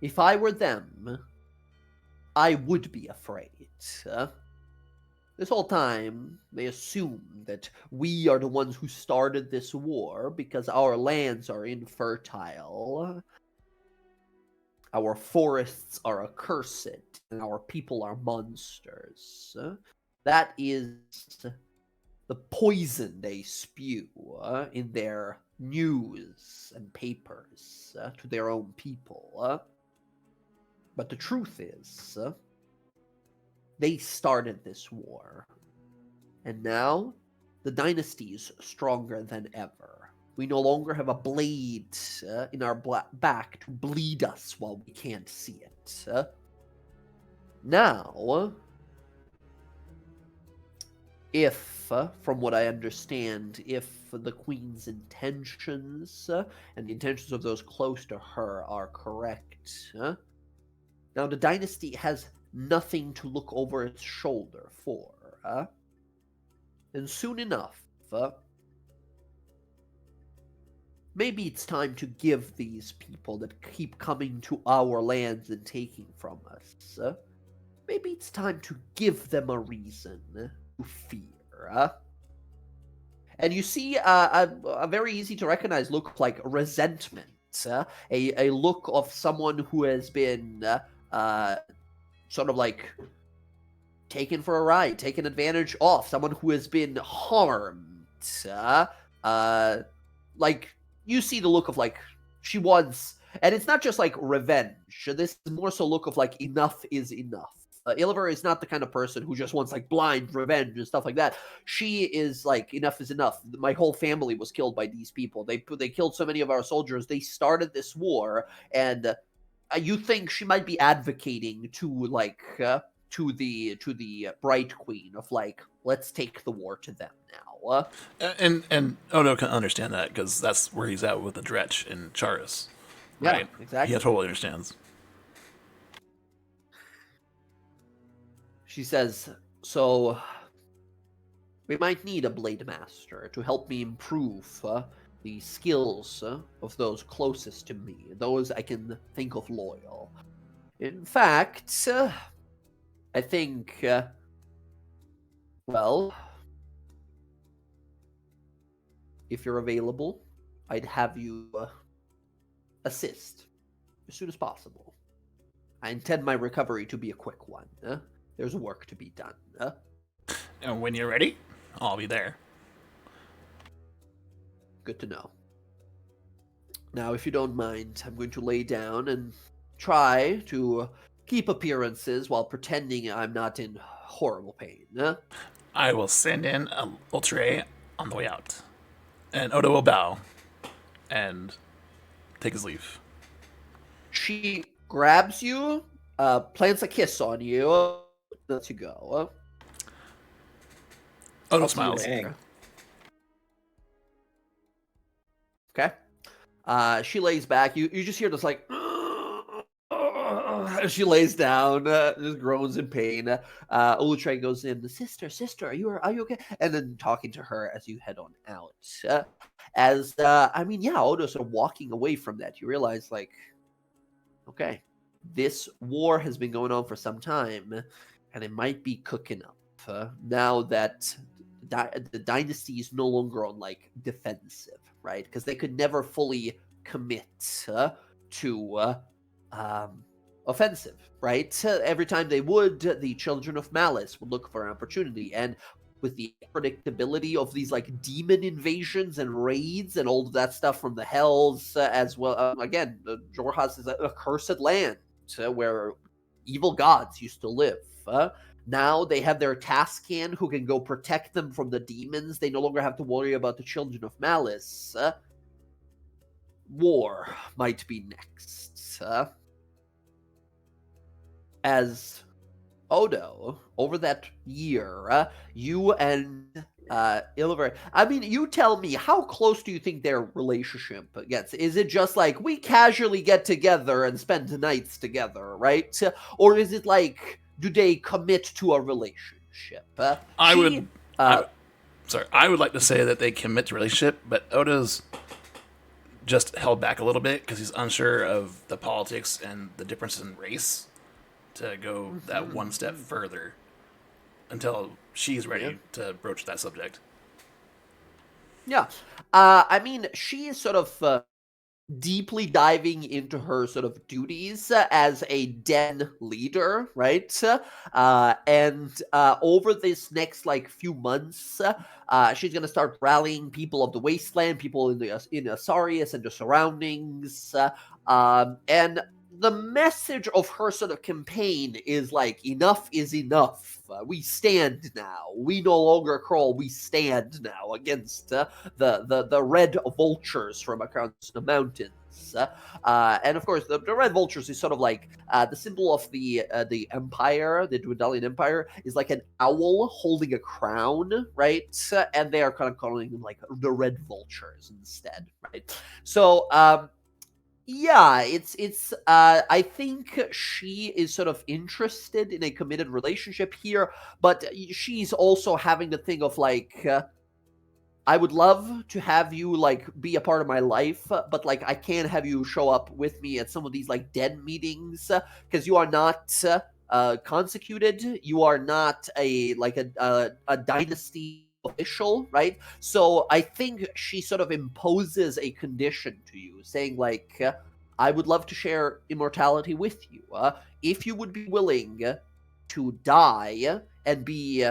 If I were them, I would be afraid. This whole time, they assume that we are the ones who started this war because our lands are infertile, our forests are accursed, and our people are monsters. That is the poison they spew in their news and papers to their own people. But the truth is, they started this war. And now, the dynasty is stronger than ever. We no longer have a blade in our back to bleed us while we can't see it. Now, if, from what I understand, if the Queen's intentions and the intentions of those close to her are correct, now the dynasty has nothing to look over its shoulder for. And soon enough, maybe it's time to give these people that keep coming to our lands and taking from us, maybe it's time to give them a reason to fear. And you see a very easy to recognize look like resentment, a look of someone who has been sort of like taken for a ride, taken advantage of, someone who has been harmed. Like, you see the look of, like, she wants, and it's not just, like, revenge. This is more so look of, like, enough is enough. Illiver is not the kind of person who just wants, like, blind revenge and stuff like that. She is, like, enough is enough. My whole family was killed by these people. They killed so many of our soldiers. They started this war, and you think she might be advocating to, like, to the Bright Queen of, like, let's take the war to them now. And Odo can understand that because that's where he's at with the Dretch and Charis. Right? Yeah, exactly. He totally understands. She says, so we might need a blade master to help me improve the skills of those closest to me, those I can think of loyal. In fact, I think, well, if you're available, I'd have you assist as soon as possible. I intend my recovery to be a quick one. There's work to be done. And when you're ready, I'll be there. Good to know. Now, if you don't mind, I'm going to lay down and try to keep appearances while pretending I'm not in horrible pain. I will send in a little tray on the way out. And Odo will bow and take his leave. She grabs you, plants a kiss on you, lets you go. Odo smiles. Okay. She lays back. You just hear this, like, she lays down, just groans in pain. Ulutre goes in, sister, are you okay? And then talking to her as you head on out. Odo sort of walking away from that, you realize, like, okay, this war has been going on for some time, and it might be cooking up now that the dynasty is no longer on, like, defensive, right? Because they could never fully commit to offensive, right? Every time they would, the Children of Malice would look for an opportunity, and with the predictability of these, like, demon invasions and raids and all of that stuff from the Hells as well. Again, Jorhas is a cursed land where evil gods used to live. Now they have their Tascan who can go protect them from the demons. They no longer have to worry about the Children of Malice. War might be next. As Odo, over that year, you and Ilver, I mean, you tell me, how close do you think their relationship gets? Is it just like we casually get together and spend nights together, right? Or is it like, do they commit to a relationship? I would like to say that they commit to relationship, but Odo's just held back a little bit because he's unsure of the politics and the difference in race to go that one step further until she's ready to broach that subject. Yeah. I mean, she is sort of deeply diving into her sort of duties as a den leader, right? And over this next like few months, she's gonna start rallying people of the wasteland, people in Asarius and the surroundings, and the message of her sort of campaign is like, enough is enough. We stand now. We no longer crawl. We stand now against the red vultures from across the mountains. And of course, the red vultures is sort of like the symbol of the empire, the Dwendalian Empire, is like an owl holding a crown, right? And they are kind of calling them like the red vultures instead, right? So, yeah, it's I think she is sort of interested in a committed relationship here, but she's also having the thing of like, I would love to have you like be a part of my life, but like I can't have you show up with me at some of these like den meetings because you are not consecuted. You are not a dynasty official, right? So I think she sort of imposes a condition to you, saying like, I would love to share immortality with you if you would be willing to die and be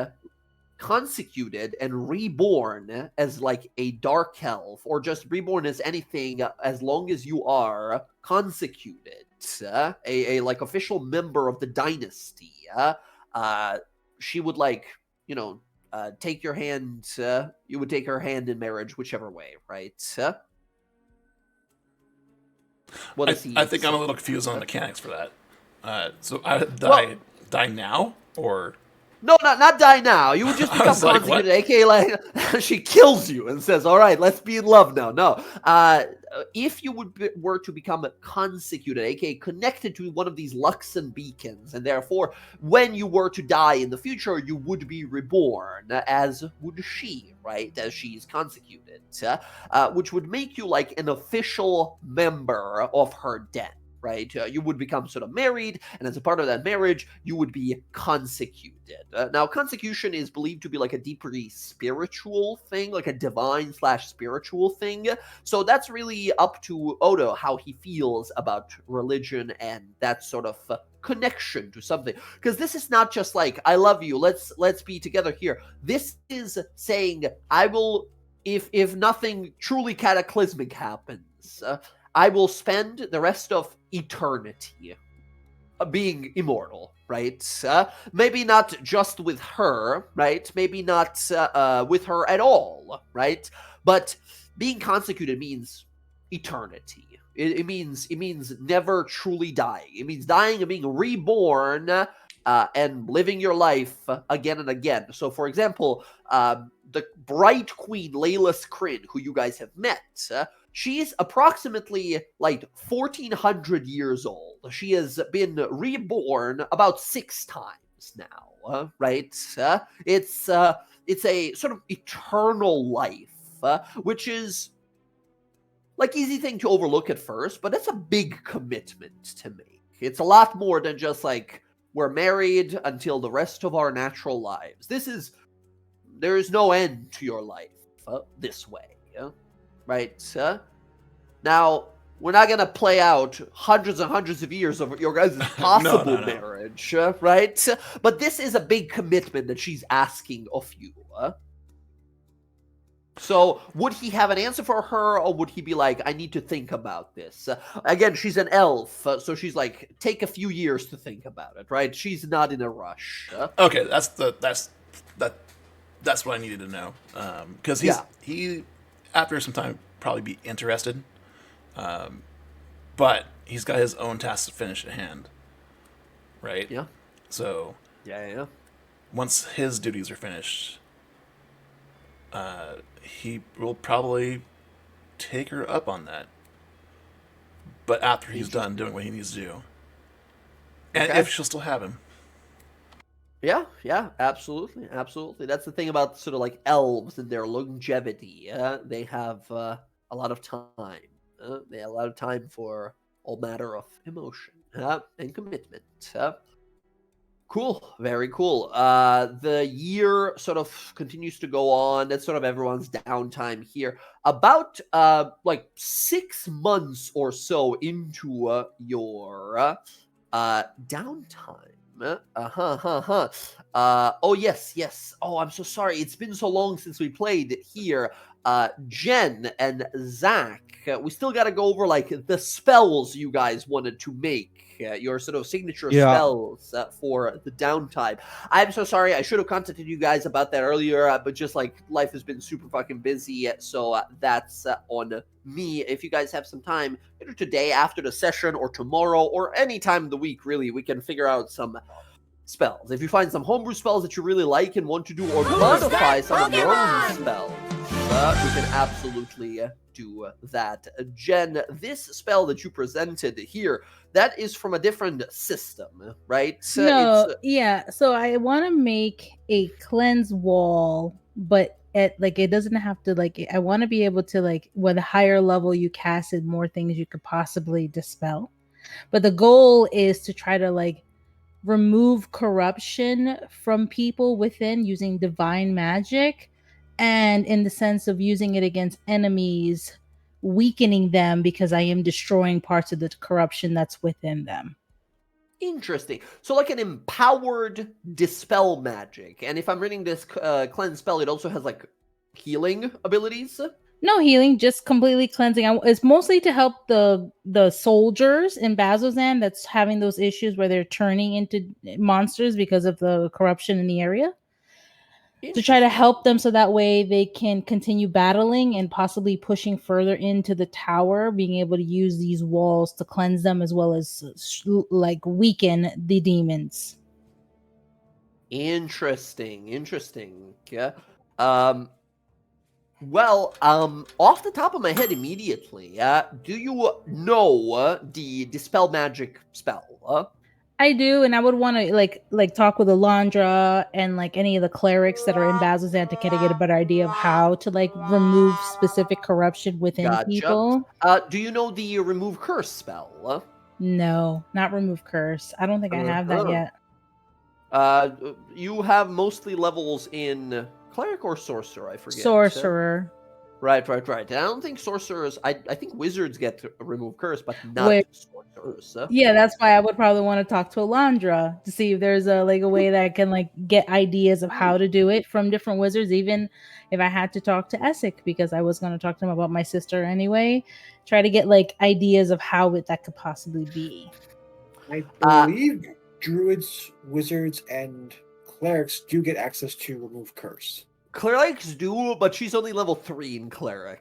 consecuted and reborn as like a dark elf, or just reborn as anything as long as you are consecuted, a like official member of the dynasty. She would like, take your hand. You would take her hand in marriage, whichever way, right? I think I'm a little confused on the mechanics for that. So I die now, or no, not die now. You would just become consecuted, aka like she kills you and says, "All right, let's be in love now." No, if you were to become consecuted, aka connected to one of these Luxon beacons, and therefore, when you were to die in the future, you would be reborn, as would she, right? As she's consecuted, which would make you like an official member of her den. Right, you would become sort of married, and as a part of that marriage, you would be consecuted. Now, consecution is believed to be like a deeply spiritual thing, like a divine/spiritual thing. So that's really up to Odo how he feels about religion and that sort of connection to something. Because this is not just like, I love you, let's be together here. This is saying, I will, if nothing truly cataclysmic happens, I will spend the rest of eternity being immortal, right? Maybe not just with her, right? Maybe not with her at all, right? But being consecuted means eternity. It means never truly dying. It means dying and being reborn and living your life again and again. So, for example, the bright queen, Laylas Kryn, who you guys have met, she's approximately like 1,400 years old. She has been reborn about 6 times now, right? It's a sort of eternal life, which is like easy thing to overlook at first, but it's a big commitment to make. It's a lot more than just like, we're married until the rest of our natural lives. There is no end to your life this way, right? Now, we're not going to play out hundreds and hundreds of years of your guys' possible marriage, right? But this is a big commitment that she's asking of you. So, would he have an answer for her, or would he be like, I need to think about this? Again, she's an elf, so she's like, take a few years to think about it, right? She's not in a rush. Okay, that's what I needed to know. Because he, after some time, probably be interested. But he's got his own tasks to finish at hand, right? Yeah. So Yeah. Once his duties are finished, he will probably take her up on that. But after he's done doing what he needs to do. And Okay. if she'll still have him. Yeah, absolutely. That's the thing about sort of like elves and their longevity. They have a lot of time. They have a lot of time for all matter of emotion and commitment. Cool, very cool. The year sort of continues to go on. That's sort of everyone's downtime here. About like 6 months or so into your downtime. Oh yes. Oh, I'm so sorry. It's been so long since we played here. Jen and Zach, we still got to go over like the spells you guys wanted to make. Your sort of signature spells for the downtime. I'm so sorry. I should have contacted you guys about that earlier, but just like life has been super fucking busy, so that's on me. If you guys have some time, either today after the session or tomorrow or any time of the week, really, we can figure out some spells. If you find some homebrew spells that you really like and want to do, or modify some of your own spells, we can absolutely do that. Jen, this spell that you presented here, that is from a different system, right? No, yeah. So I want to make a cleanse wall, but it doesn't have to like. I want to be able to like, with a higher level you cast it, more things you could possibly dispel. But the goal is to try to like remove corruption from people within using divine magic, and in the sense of using it against enemies, weakening them because I am destroying parts of the corruption that's within them. Interesting. So like an empowered dispel magic. And if I'm reading this cleanse spell, it also has like healing abilities. No healing, just completely cleansing. It's mostly to help the soldiers in Bazzoxan that's having those issues where they're turning into monsters because of the corruption in the area. To try to help them so that way they can continue battling and possibly pushing further into the tower, being able to use these walls to cleanse them as well as like weaken the demons. Interesting. Yeah. Well, off the top of my head immediately, do you know the dispel magic spell? I do, and I would want to like talk with Alondra and like any of the clerics that are in Bazzoxan to kind of get a better idea of how to like remove specific corruption within people. Do you know the remove curse spell? No, not remove curse. I don't think I have that yet. You have mostly levels in cleric or sorcerer, I forget. Sorcerer. Right. And I don't think sorcerers. I think wizards get to remove curse, but not sorcerers. Yeah, that's why I would probably want to talk to Alondra to see if there's a way that I can like get ideas of how to do it from different wizards. Even if I had to talk to Essek, because I was going to talk to him about my sister anyway. Try to get like ideas of how that could possibly be. I believe druids, wizards, and clerics do get access to remove curse. Clerics do, but she's only level 3 in cleric,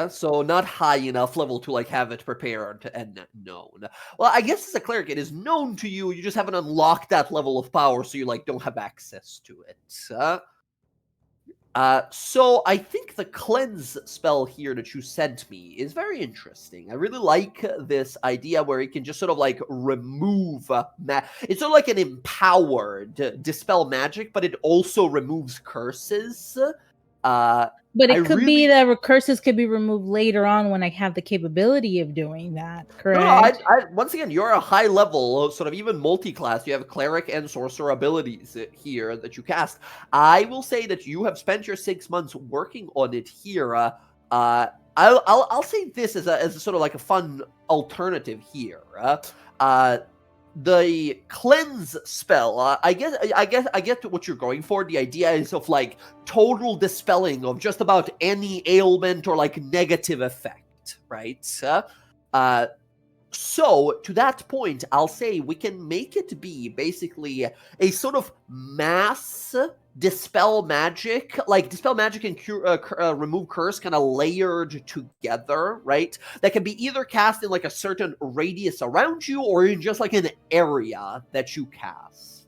so not high enough level to like have it prepared and known. Well, I guess as a cleric, it is known to you. You just haven't unlocked that level of power, so you like don't have access to it. So I think the cleanse spell here that you sent me is very interesting. I really like this idea where it can just sort of like remove it's sort of like an empowered dispel magic, but it also removes curses. But it could be that curses could be removed later on when I have the capability of doing that, correct? No, once again, you're a high level, sort of even multi-class. You have cleric and sorcerer abilities here that you cast. I will say that you have spent your 6 months working on it here. I'll say this as a sort of like a fun alternative here. The cleanse spell, I get what you're going for. The idea is of like total dispelling of just about any ailment or like negative effect, right? So to that point, I'll say we can make it be basically a sort of mass dispel magic, like dispel magic and remove curse kind of layered together, right? That can be either cast in like a certain radius around you or in just like an area that you cast.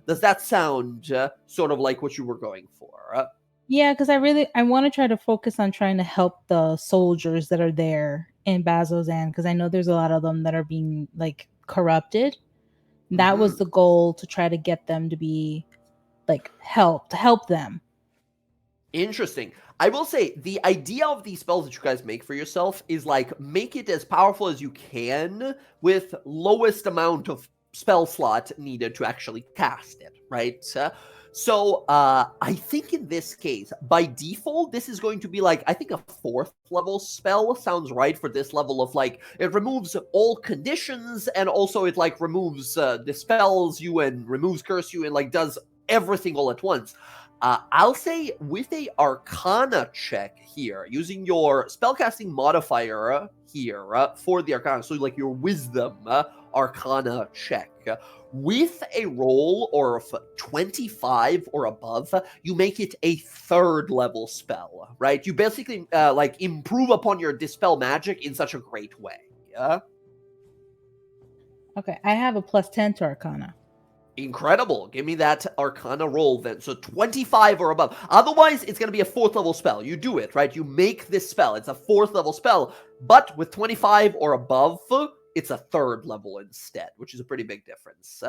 Does that sound sort of like what you were going for? Yeah, because I want to try to focus on trying to help the soldiers that are there in Bazzoxan, because I know there's a lot of them that are being like corrupted. That was the goal, to try to get them to be like to help them. Interesting. I will say the idea of these spells that you guys make for yourself is like make it as powerful as you can with lowest amount of spell slot needed to actually cast it, right? So I think in this case, by default, this is going to be like, I think a 4th level spell sounds right for this level of like, it removes all conditions and also it like removes, dispels you and removes curse you and like does everything all at once. I'll say with a Arcana check here, using your spellcasting modifier here for the Arcana, so like your Wisdom Arcana check, with a roll of 25 or above, you make it a 3rd level spell, right? You basically like improve upon your Dispel magic in such a great way. Okay, I have a +10 to Arcana. Incredible. Give me that Arcana roll then. So 25 or above. Otherwise, it's going to be a 4th level spell. You do it, right? You make this spell. It's a 4th level spell. But with 25 or above, it's a 3rd level instead, which is a pretty big difference.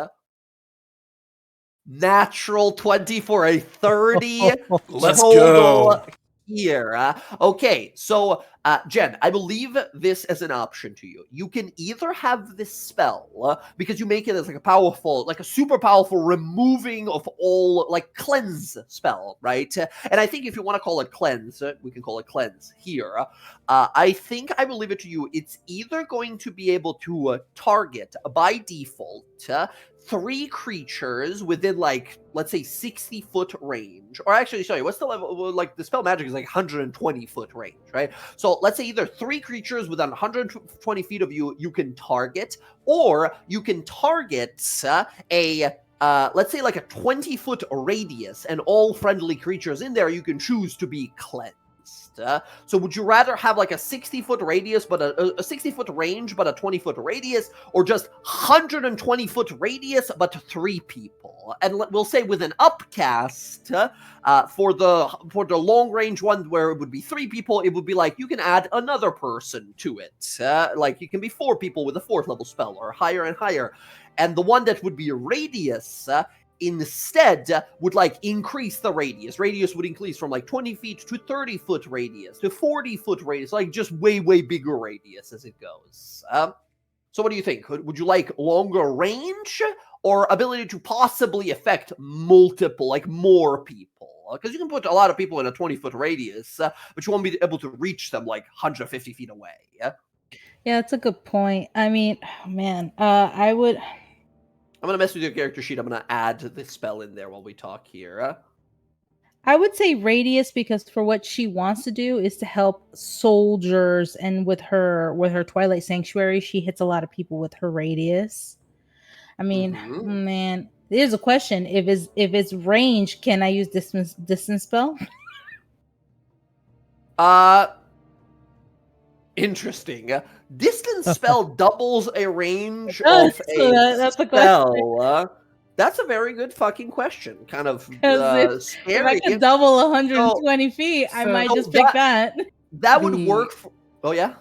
Natural 20 for a 30. Let's total go. Here. Okay, so Jen, I will leave this as an option to you. You can either have this spell, because you make it as like a powerful, like a super powerful removing of all, like cleanse spell, right? And I think if you want to call it cleanse, we can call it cleanse here. I think I will leave it to you. It's either going to be able to target by default 3 creatures within, like, let's say 60-foot range. Or actually, sorry, what's the level? Well, like, the spell magic is like 120-foot range, right? So let's say either 3 creatures within 120 feet of you, you can target, or you can target let's say like a 20-foot radius, and all friendly creatures in there you can choose to be cleansed. So would you rather have like a 60-foot radius, but a 60-foot range, but a 20-foot radius, or just 120-foot radius, but 3 people? And we'll say with an upcast for the long range one, where it would be 3 people, it would be like you can add another person to it. Like you can be 4 people with a 4th level spell, or higher and higher. And the one that would be a radius instead would like increase the radius. Radius would increase from like 20 feet to 30-foot radius to 40-foot radius, like just way bigger radius as it goes. So what do you think? Would you like longer range or ability to possibly affect multiple, like more people? Because you can put a lot of people in a 20-foot radius, but you won't be able to reach them like 150 feet away. Yeah, that's a good point. I mean, man, I'm going to mess with your character sheet. I'm going to add the spell in there while we talk here. I would say radius, because for what she wants to do is to help soldiers, and with her Twilight Sanctuary, she hits a lot of people with her radius. I mean, man, there's a question. If it's range, can I use distance spell? Interesting. Distance spell doubles a range does, of so a that's a spell. That's a very good fucking question. Kind of if scary. I could double 120 feet, I might just pick that. That would work. Oh yeah.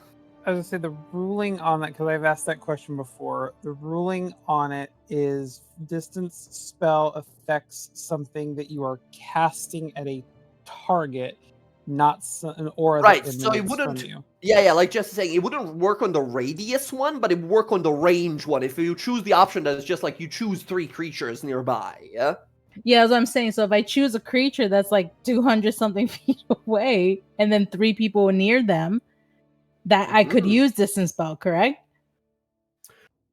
I was gonna say the ruling on that, because I've asked that question before. The ruling on it is distance spell affects something that you are casting at a target, not an aura. Right, that so it emanates wouldn't. from you. Yeah, like just saying, it wouldn't work on the radius one, but it would work on the range one. If you choose the option that is just like you choose 3 creatures nearby. Yeah. Yeah, as I'm saying. So if I choose a creature that's like 200 something feet away, and then 3 people near them, that I could use distance spell, correct?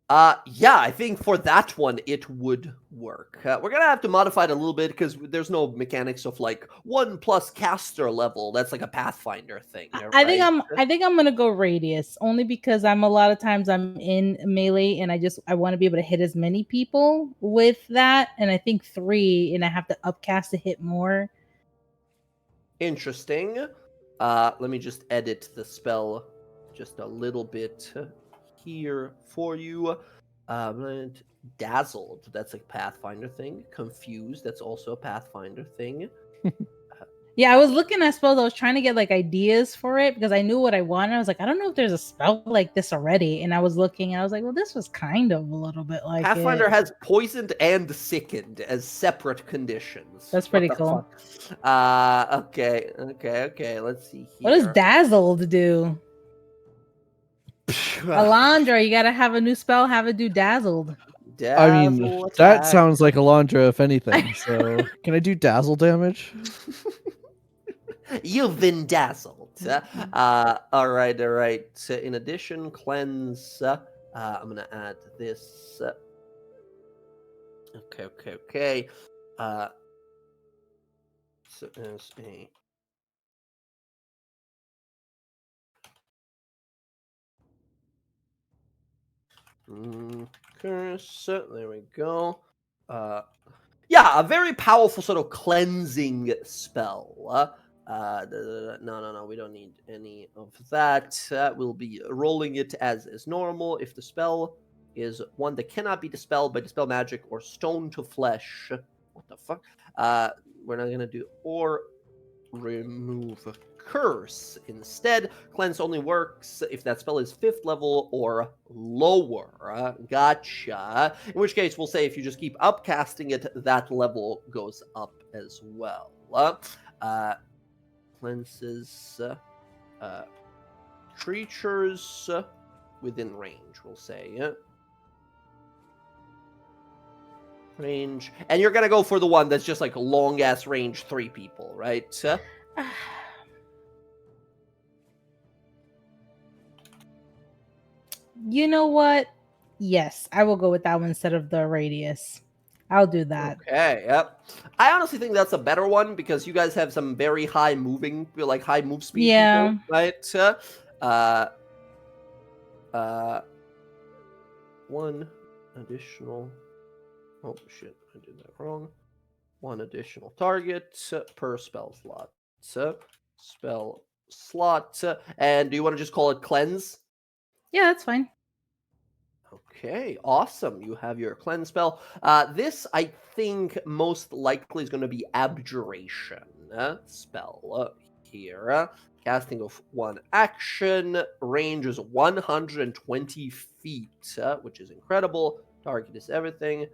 Yeah, I think for that one it would work. We're gonna have to modify it a little bit because there's no mechanics of like 1+ caster level. That's like a Pathfinder thing. I think I'm gonna go radius, only because I'm a lot of times I'm in melee and I want to be able to hit as many people with that, and I think 3, and I have to upcast to hit more. Interesting. Let me just edit the spell just a little bit here for you. Dazzled, that's a Pathfinder thing. Confused, that's also a Pathfinder thing. Yeah, I was looking at spells. I was trying to get like ideas for it because I knew what I wanted. I was like, I don't know if there's a spell like this already. And I was looking and I was like, well, this was kind of a little bit like Pathfinder it. has poisoned and sickened as separate conditions. That's What pretty the cool. fuck? Okay. Let's see here. What does dazzled do? Alondra, you gotta have a new spell. Have it do dazzled. I mean, Dazzle that attack. sounds like Alondra, if anything. So, can I do dazzle damage? You've been dazzled. All right. So in addition, cleanse. I'm gonna add this. Okay. So as a curse. There we go. Yeah, a very powerful sort of cleansing spell. No, we don't need any of that. We'll be rolling it as is normal. If the spell is one that cannot be dispelled by dispel magic or stone to flesh, what the fuck? We're not gonna do or remove a curse. Instead, cleanse only works if that spell is 5th level or lower. Gotcha. In which case, we'll say if you just keep upcasting it, that level goes up as well. Cleanses creatures within range, we'll say. Range. And you're gonna go for the one that's just like long ass range 3 people, right? You know what? Yes, I will go with that one instead of the radius. I'll do that. Okay, yep. I honestly think that's a better one because you guys have some very high moving, like high move speed people, right? One additional. Oh shit, I did that wrong. One additional target per spell slot. Spell slot. And do you want to just call it cleanse? Yeah, that's fine. Okay, awesome. You have your cleanse spell. This, I think, most likely is going to be abjuration spell here. Casting of 1 action. Range is 120 feet, which is incredible. Target is everything.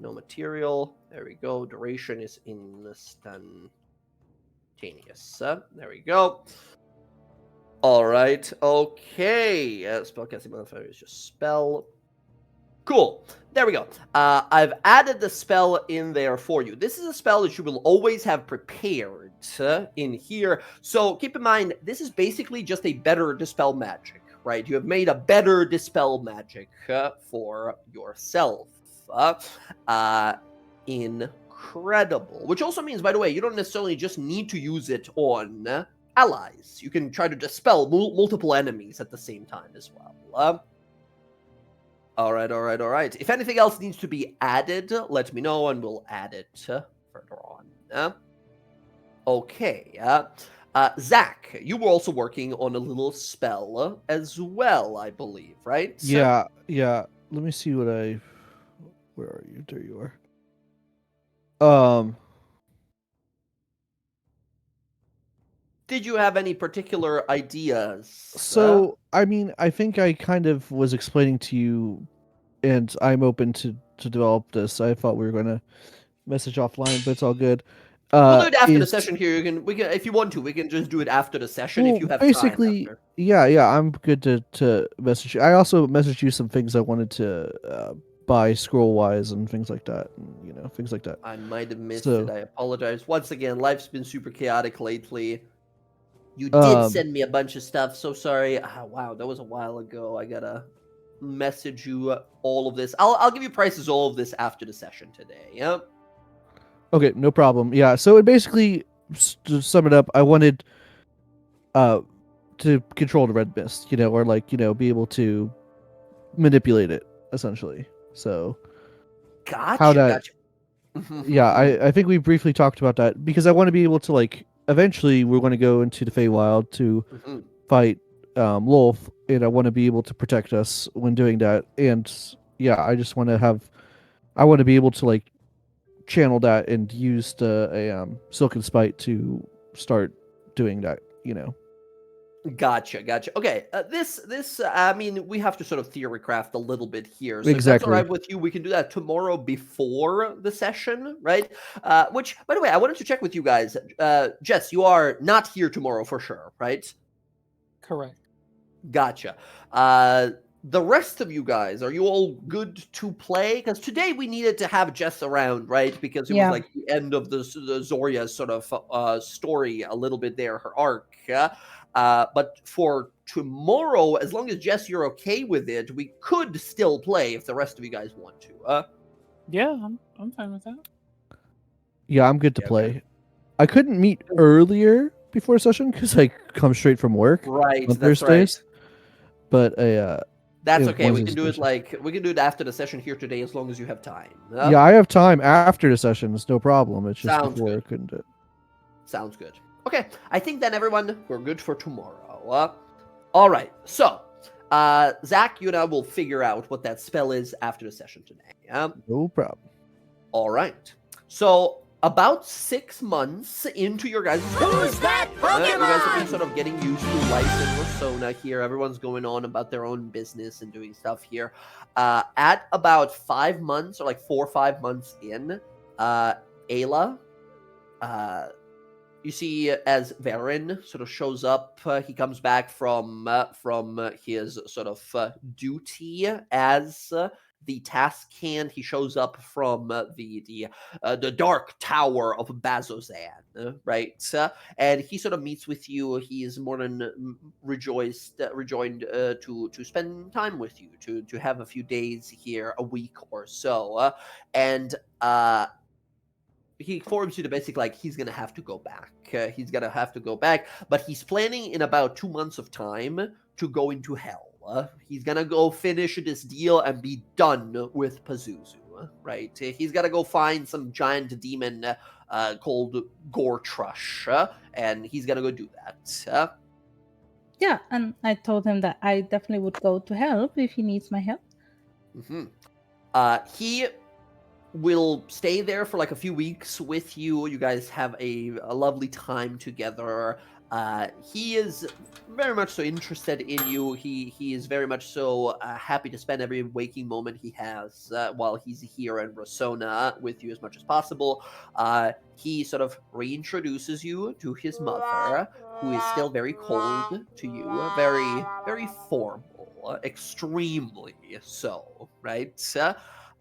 No material. There we go. Duration is instantaneous. There we go. All right. Okay. Spellcasting modifier is just spell. Cool. There we go. I've added the spell in there for you. This is a spell that you will always have prepared in here. So keep in mind, this is basically just a better dispel magic, right? You have made a better dispel magic for yourself. Incredible. Which also means, by the way, you don't necessarily just need to use it on allies. You can try to dispel multiple enemies at the same time as well. All right. If anything else needs to be added, let me know and we'll add it further on. Okay. Zach, you were also working on a little spell as well, I believe, right? Yeah. Let me see what I. Where are you? There you are. Did you have any particular ideas? So, I mean, I think I kind of was explaining to you, and I'm open to develop this. I thought we were going to message offline, but it's all good. We'll do it after the session here. We can, if you want to, we can just do it after the session if you have basically, time. Yeah, I'm good to message you. I also messaged you some things I wanted to buy scroll-wise and things like that, and, things like that. I might have missed it. I apologize. Once again, life's been super chaotic lately. You did send me a bunch of stuff. So sorry. Wow, that was a while ago. I gotta message you all of this. I'll give you prices all of this after the session today. Yeah. Okay, no problem. Yeah. So it basically, to sum it up, I wanted to control the red mist, or be able to manipulate it essentially. So gotcha. Yeah, I think we briefly talked about that because I want to be able to eventually we're going to go into the Feywild to fight Lolth, and I want to be able to protect us when doing that. And yeah, I just want to have I want to be able to like channel that and use a Silken Spite to start doing that. Gotcha. Okay, I mean, we have to sort of theory craft a little bit here. So if that's all Exactly. right with you, we can do that tomorrow before the session, right? Which, by the way, I wanted to check with you guys. Jess, you are not here tomorrow for sure, right? Correct. Gotcha. The rest of you guys, are you all good to play? Because today we needed to have Jess around, right? Because it was Yeah. like the end of the Zorya sort of story a little bit there, her arc. But for tomorrow, as long as Jess, you're okay with it, we could still play if the rest of you guys want to. Yeah, I'm fine with that. Yeah, I'm good to Yeah, play. okay. I couldn't meet earlier before session because I come straight from work Right, on that's Thursdays. right. But That's if okay. We Wednesday's can do it Thursday. we can do it after the session here today, as long as you have time. Yeah, I have time after the session. It's no problem. It's just Sounds before good. I couldn't do it. Sounds good. Okay, I think then everyone, we're good for tomorrow. All right, so Zach, you and I will figure out what that spell is after the session today. No problem. All right. So about 6 months into your guys' Who's that you guys have been Pokemon? sort of getting used to life in Rossona here. Everyone's going on about their own business and doing stuff here. At about 5 months, or like 4 or 5 months in, Ayla, you see as Varen sort of shows up, he comes back from his sort of duty as the task hand. He shows up from the dark tower of Bazozan, right? And he sort of meets with you. He is more than rejoined to spend time with you, to have a few days here, a week or so, and he informs you to basically like he's gonna have to go back. He's gonna have to go back, but he's planning in about 2 months of time to go into hell. He's gonna go finish this deal and be done with Pazuzu. Right? He's gotta go find some giant demon called Gortrush, and he's gonna go do that. Yeah, and I told him that I definitely would go to help if he needs my help. Mm-hmm. He will stay there for like a few weeks with you. You guys have a lovely time together. He is very much so interested in you. He is very much so happy to spend every waking moment he has while he's here in Rossona with you as much as possible. He sort of reintroduces you to his mother, who is still very cold to you, very, very formal, extremely so, right?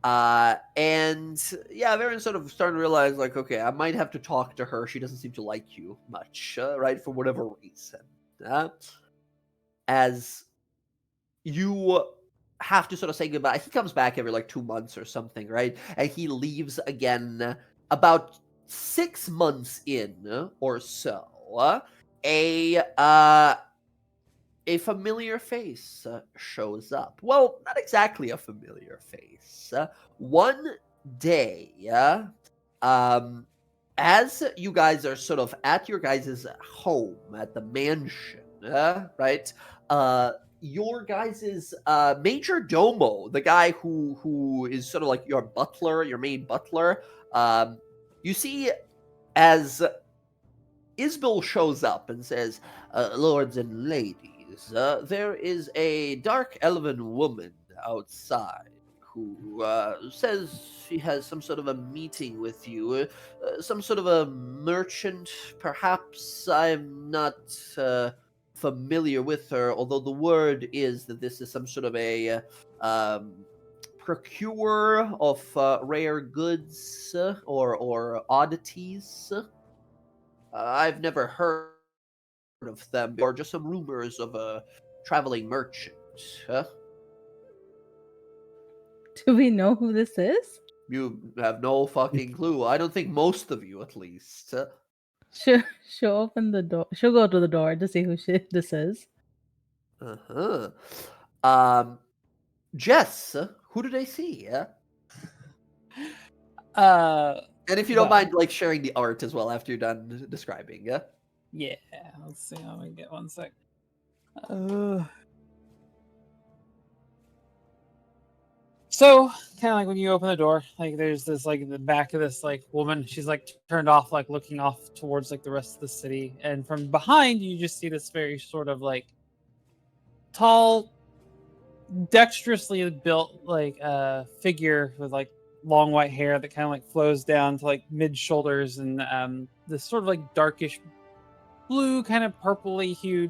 And yeah, Varen's sort of starting to realize, like, okay, I might have to talk to her. She doesn't seem to like you much, right? For whatever reason. As you have to sort of say goodbye, he comes back every like 2 months or something, right? And he leaves again about 6 months in or so. A familiar face shows up. Well, not exactly a familiar face. One day, as you guys are sort of at your guys' home at the mansion, right? Your guys' major domo, the guy who is sort of like your butler, your main butler, you see as Isbel shows up and says, "Lords and ladies, there is a dark elven woman outside who says she has some sort of a meeting with you, some sort of a merchant, perhaps. I'm not familiar with her, although the word is that this is some sort of a procurer of rare goods or oddities. I've never heard of them, or just some rumors of a traveling merchant. Huh? Do we know who this is? You have no fucking clue. I don't think most of you, at least. She'll open the door. She'll go to the door to see who this is. Uh-huh. Jess, who did I see? And if you don't Well, mind, like sharing the art as well after you're done describing, yeah. yeah. Let's see. Let me get one sec. So, kind of like when you open the door, like there's this like in the back of this like woman. She's like turned off, like looking off towards like the rest of the city, and from behind you just see this very sort of like tall, dexterously built like figure with like long white hair that kind of like flows down to like mid shoulders, and this sort of like darkish blue, kind of purpley hued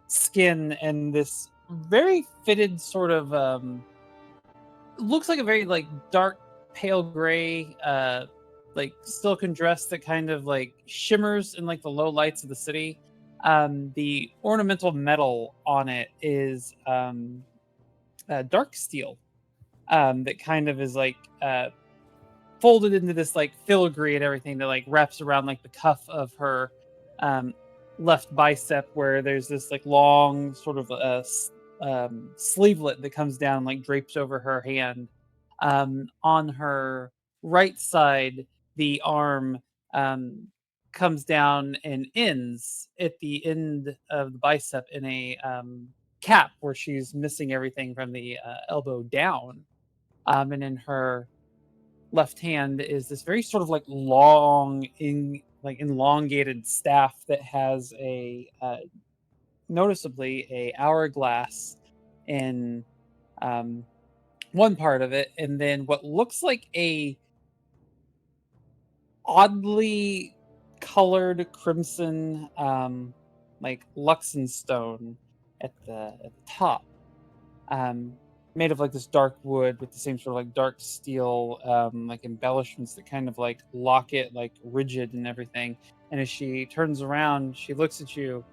skin, and this very fitted sort of looks like a very like dark pale gray like silken dress that kind of like shimmers in like the low lights of the city. The ornamental metal on it is dark steel that kind of is like folded into this like filigree and everything that like wraps around like the cuff of her left bicep, where there's this like long sort of sleevelet that comes down, like drapes over her hand. On her right side, the arm comes down and ends at the end of the bicep in a cap, where she's missing everything from the elbow down. And in her left hand is this very sort of like long, elongated staff that has a noticeably a hourglass in one part of it, and then what looks like a oddly colored crimson like Luxenstone at the top, made of like this dark wood with the same sort of like dark steel like embellishments that kind of like lock it like rigid and everything. And as she turns around, she looks at you,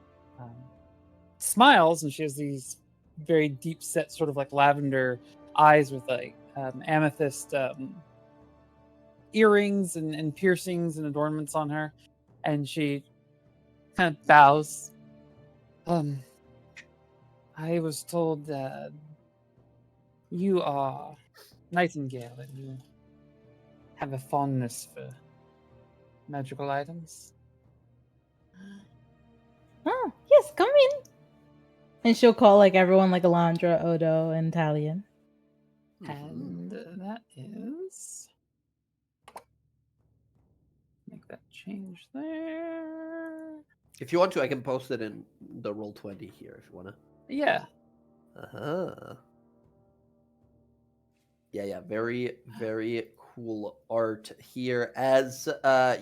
smiles, and she has these very deep set sort of like lavender eyes with like amethyst earrings and piercings and adornments on her, and she kind of bows. I was told that you are Nightingale and you have a fondness for magical items. Oh, yes, come in. And she'll call like everyone, like Alondra, Odo, and Talion. And that is... make that change there. If you want to, I can post it in the Roll20 here if you want to. Yeah. Uh-huh. Yeah, very, very cool art here. As,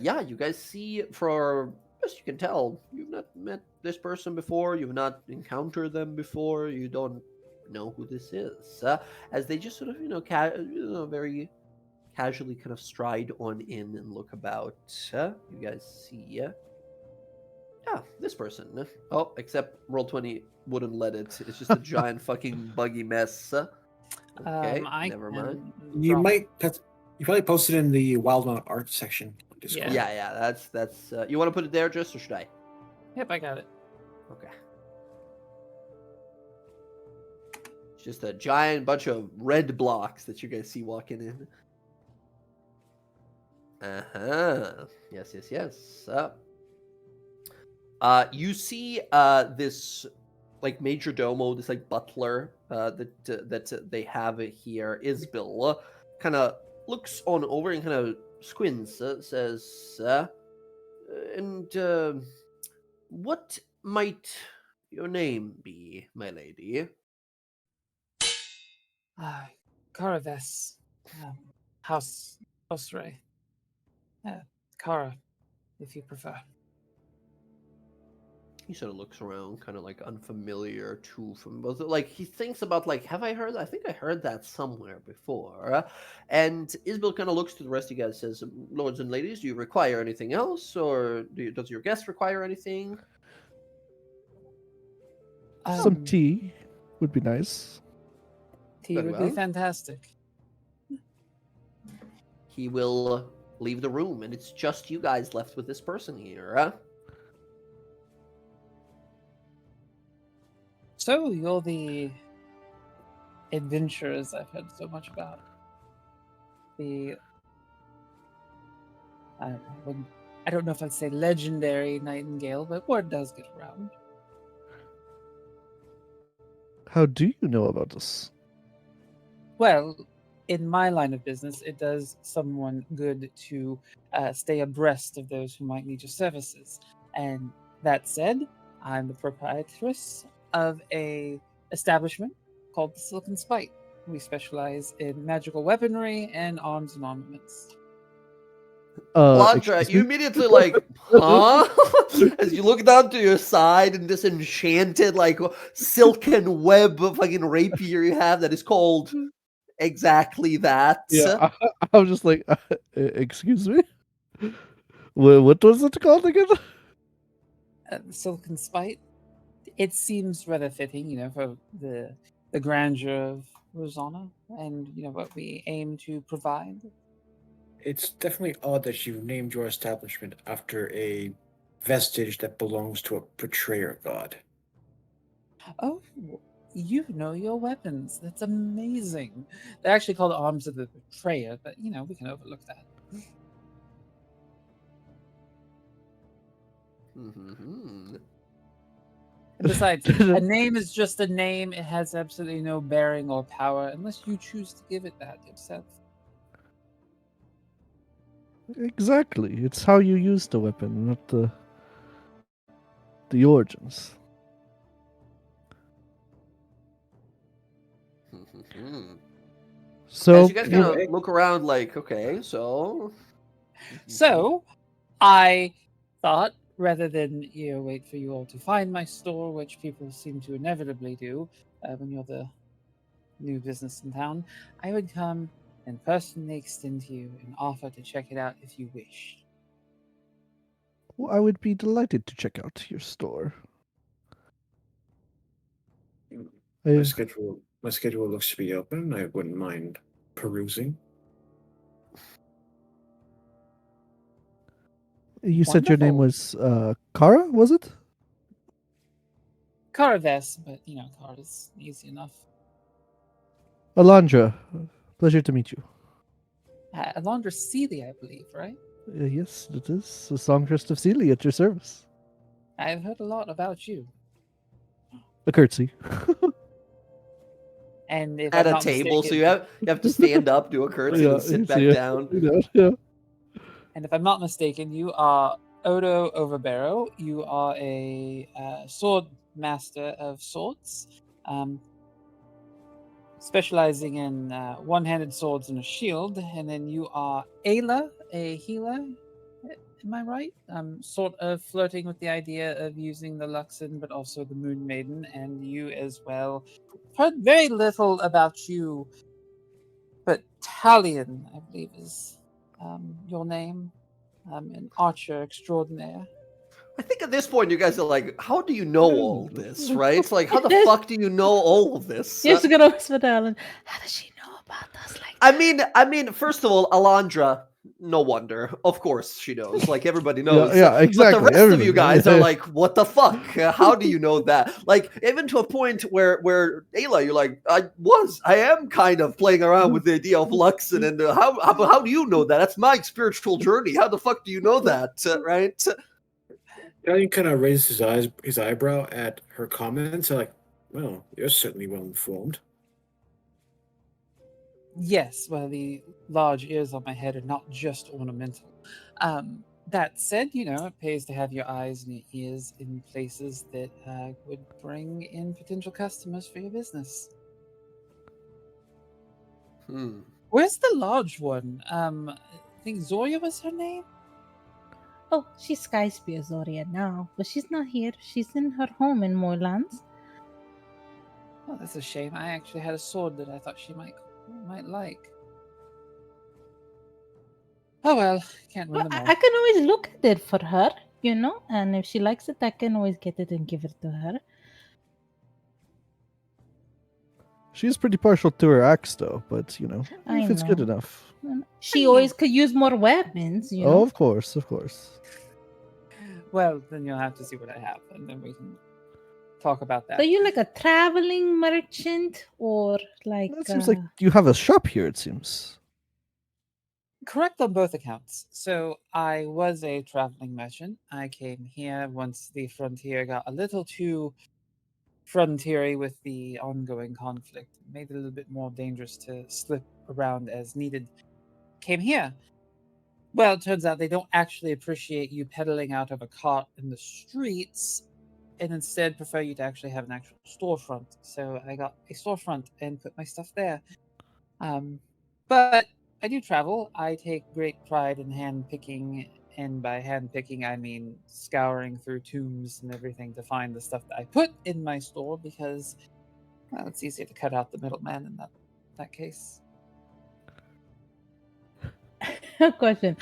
you guys see, for best you can tell, you've not met this person before, you've not encountered them before, you don't know who this is. As they just sort of, very casually kind of stride on in and look about. You guys see, yeah, this person. Oh, except Roll20 wouldn't let it. It's just a giant fucking buggy mess. Okay, never mind. You probably posted in the Wildemount art section on Discord. Yeah. That's. You want to put it there, just, or should I? Yep, I got it. Okay. It's just a giant bunch of red blocks that you guys see walking in. Yes. You see this like major domo, this like butler that they have here, Isbill, kind of looks on over and kind of squints, says, and what might your name be, my lady? Caraves, House Osray. Cara, if you prefer. He sort of looks around, kind of like unfamiliar too. From both, like he thinks about like, have I heard? I think I heard that somewhere before. And Isabel kind of looks to the rest of you guys, says, "Lords and ladies, do you require anything else, or does your guest require anything?" Some tea would be nice. Tea would be fantastic. He will leave the room, and it's just you guys left with this person here. So, you're the adventurers I've heard so much about. I don't know if I'd say legendary Nightingale, but word does get around. How do you know about us? Well, in my line of business, it does someone good to stay abreast of those who might need your services. And that said, I'm the proprietress of a establishment called the Silken Spite. We specialize in magical weaponry and arms and armaments. Landra, Excuse you me? immediately like, huh? As you look down to your side and this enchanted, like, silken web fucking rapier you have that is called exactly that. Yeah, I was just like, excuse me? What was it called again? The Silken Spite. It seems rather fitting, for the grandeur of Rosanna and what we aim to provide. It's definitely odd that you named your establishment after a vestige that belongs to a betrayer god. Oh, you know your weapons. That's amazing. They're actually called Arms of the Betrayer, but we can overlook that. Mm-hmm. And besides, a name is just a name. It has absolutely no bearing or power unless you choose to give it that yourself. Exactly. It's how you use the weapon, not the origins. Mm-hmm. So As you guys kind of look around, like, okay, so. So, I thought rather than wait for you all to find my store, which people seem to inevitably do when you're the new business in town, I would come and personally extend to you an offer to check it out if you wish. I would be delighted to check out your store. My schedule looks to be open. I wouldn't mind perusing. You said your name was Kara, was it? Karaves, but Kara's easy enough. Alondra, pleasure to meet you. Alondra Seeley, I believe, right? Yes, it is. The Songcrest of Seeley at your service. I've heard a lot about you. A curtsy. And if at I'm a not table, mistaken, so you have to stand up, do a curtsy, and sit back down. Yeah. And if I'm not mistaken, you are Odo Overbarrow. You are a sword master of sorts, specializing in one-handed swords and a shield. And then you are Ayla, a healer. Am I right? Sort of flirting with the idea of using the Luxon, but also the Moon Maiden, and you as well. Heard very little about you, but Talion, I believe, is your name. An archer extraordinaire. I think at this point you guys are like, how do you know all this, right? It's like, how the fuck do you know all of this? You're just gonna whisper to Alan, how does she know about us like that? I mean, first of all, Alondra, no wonder. Of course she knows. Like, everybody knows. Yeah, exactly. But the rest of you Everybody. guys are like, what the fuck? How do you know that? Like, even to a point where Ayla, you're like, I am kind of playing around with the idea of Luxon, and how do you know that? That's my spiritual journey. How the fuck do you know that, right? Italian kind of raised his eyebrow at her comments. Like, well, you're certainly well informed. Yes, well, the large ears on my head are not just ornamental. That said, it pays to have your eyes and your ears in places that would bring in potential customers for your business. Where's the large one? I think Zorya was her name? Oh, she's SkySpear Zorya now, but she's not here. She's in her home in Moorlands. Oh, that's a shame. I actually had a sword that I thought she might like. Oh well, can't win them all. I can always look at it for her, and if she likes it, I can always get it and give it to her. She's pretty partial to her axe, though, but, if it's good enough. She always could use more weapons, Oh, of course, of course. Well, then you'll have to see what I have, and then we can talk about that. So you like a traveling merchant, or like... It seems like you have a shop here, it seems. Correct on both accounts. So I was a traveling merchant. I came here once the frontier got a little too frontier with the ongoing conflict, made it a little bit more dangerous to slip around as needed, came here. Well, it turns out they don't actually appreciate you pedaling out of a cart in the streets, and instead prefer you to actually have an actual storefront. So I got a storefront and put my stuff there. But I do travel. I take great pride in hand picking, and by hand picking I mean scouring through tombs and everything to find the stuff that I put in my store, because well, it's easier to cut out the middleman in that case. Question: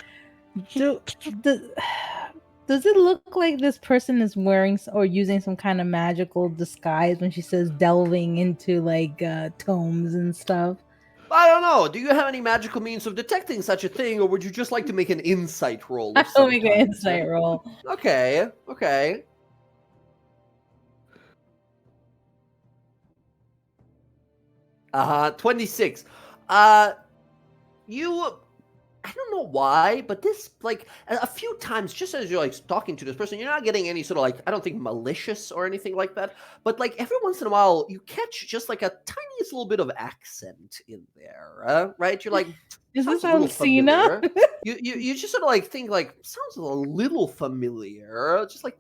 Does it look like this person is wearing or using some kind of magical disguise when she says delving into like tomes and stuff? I don't know. Do you have any magical means of detecting such a thing, or would you just like to make an insight roll? I'll make an insight roll. Okay. 26. I don't know why, but this, like, a few times, just as you're, like, talking to this person, you're not getting any sort of, like, I don't think malicious or anything like that, but, like, every once in a while, you catch just, like, a tiniest little bit of accent in there, right? You're like, Is this sounds a little Alcina? familiar. You just sort of, like, think, like, sounds a little familiar. Just, like,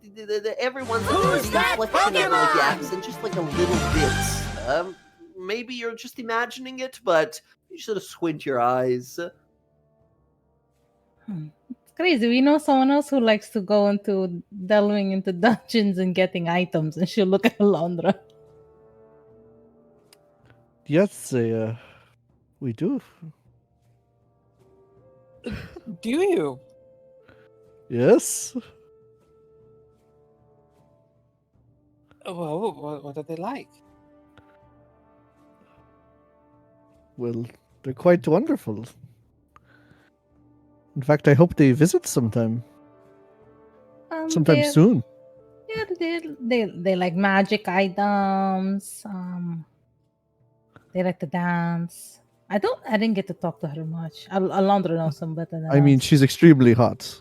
every once in a while, Who's the that inflection of, like, the Pokemon? accent, just, like, a little bit. Maybe you're just imagining it, but you sort of squint your eyes. It's crazy. We know someone else who likes to go into delving into dungeons and getting items, and she'll look at Alondra. Yes, we do. Do you? Yes. Well, what are they like? Well, they're quite wonderful. In fact, I hope they visit sometime They soon. they like magic items. They like to dance. I didn't get to talk to her much. Alondra knows some better than I mean, us. she's extremely hot.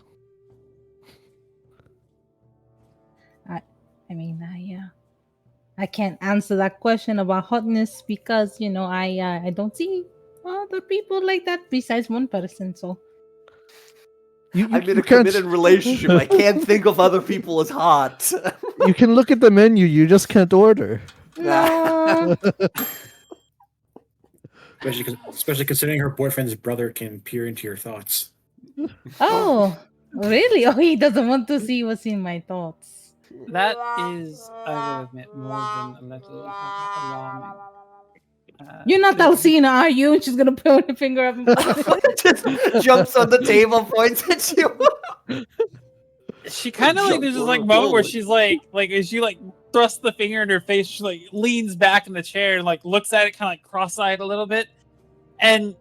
I can't answer that question about hotness because I don't see other people like that besides one person. So I'm in a committed relationship. I can't think of other people as hot. You can look at the menu, you just can't order. no. Especially considering her boyfriend's brother can peer into your thoughts. Oh, really? Oh, he doesn't want to see what's in my thoughts. That is, I will admit, more than a little alarming. You're not Alcina, are you? She's gonna put her finger up and just jumps on the table, points at you. She kind of like there's this like moment where she's like as she like thrusts the finger in her face, she like leans back in the chair and like looks at it kind of like cross-eyed a little bit, and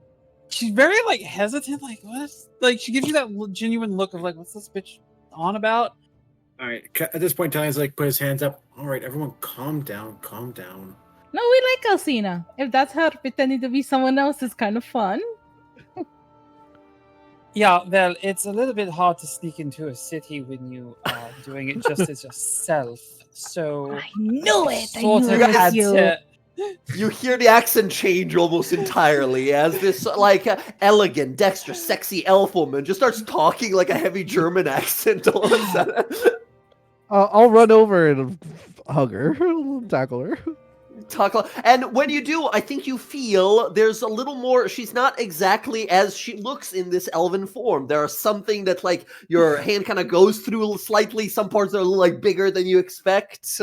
she's very like hesitant, like what's like she gives you that genuine look of like what's this bitch on about? All right. At this point, Ty's like put his hands up. All right, everyone, calm down. No, we like Alcina. If that's her pretending to be someone else, it's kind of fun. Yeah, well, it's a little bit hard to sneak into a city when you are doing it just as yourself. So I knew it. Sort I of knew it had was you. to. You hear the accent change almost entirely as this like elegant, dexterous, sexy elf woman just starts talking like a heavy German accent all of a sudden. I'll run over and hug her, tackle her. And when you do, I think you feel there's a little more. She's not exactly as she looks in this elven form. There's something that like your hand kind of goes through slightly. Some parts are a little like bigger than you expect.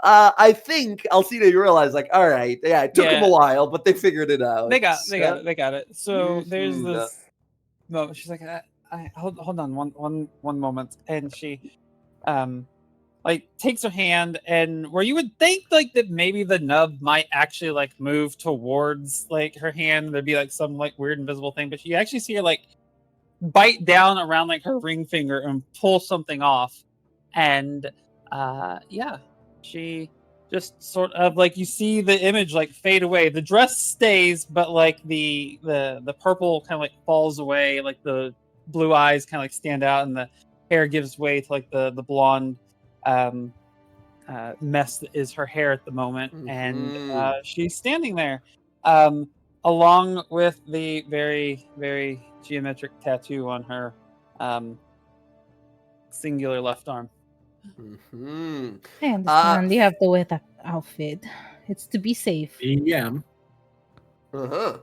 I think Alcina, you realize like, all right, yeah, it took them a while, but they figured it out. They got it. So there's Mhm. this moment. She's like, hold on one moment, and she like takes her hand, and where you would think like that maybe the nub might actually like move towards like her hand, there'd be like some like weird invisible thing, but you actually see her like bite down around like her ring finger and pull something off, and she just sort of like you see the image like fade away. The dress stays, but like the purple kind of like falls away, like the blue eyes kind of like stand out, and the hair gives way to like the blonde mess that is her hair at the moment, and Mhm. she's standing there, along with the very, very geometric tattoo on her singular left arm. Mhm. I understand. You have to wear that outfit. It's to be safe. DM, Uh-huh.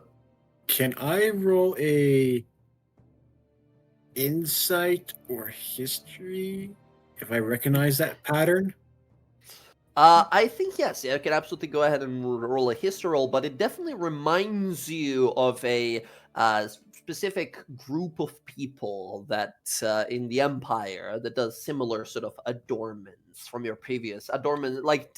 can I roll a insight or history if I recognize that pattern? I think yes, I can absolutely go ahead and roll a history roll, but it definitely reminds you of a specific group of people that in the Empire that does similar sort of adornments from your previous adornment, like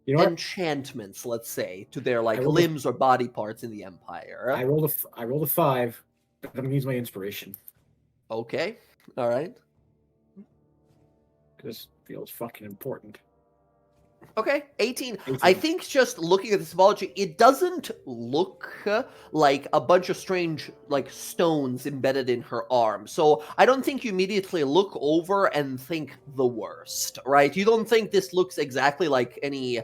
You know what? enchantments, let's say, to their like rolled a- limbs or body parts in the Empire. I rolled a 5, but I'm gonna use my inspiration. Okay, all right. This feels fucking important. Okay, 18. 18. I think just looking at the symbology, it doesn't look like a bunch of strange like stones embedded in her arm. So I don't think you immediately look over and think the worst, right? You don't think this looks exactly like any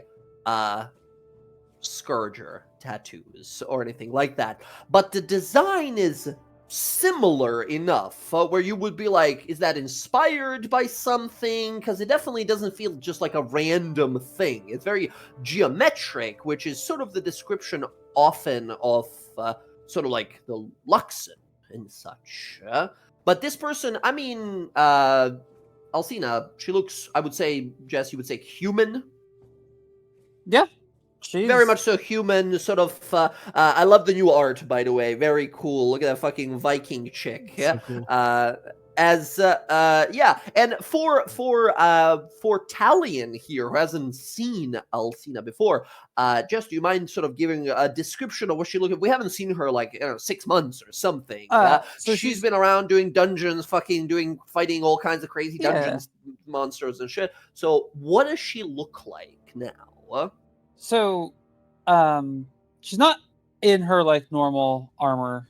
Scourger tattoos or anything like that. But the design is similar enough where you would be like, is that inspired by something? Because it definitely doesn't feel just like a random thing. It's very geometric, which is sort of the description often of sort of like the Luxon and such. But this person, I mean, Alcina, she looks, I would say, Jess, you would say human. Yeah, she's Very much so human, sort of. I love the new art, by the way. Very cool. Look at that fucking Viking chick. So cool. Yeah, and for Talion here, who hasn't seen Alcina before, Jess, do you mind sort of giving a description of what she looks like? We haven't seen her like 6 months or something. So she's been around doing dungeons, fighting all kinds of crazy dungeons, monsters and shit. So what does she look like now? So, she's not in her like normal armor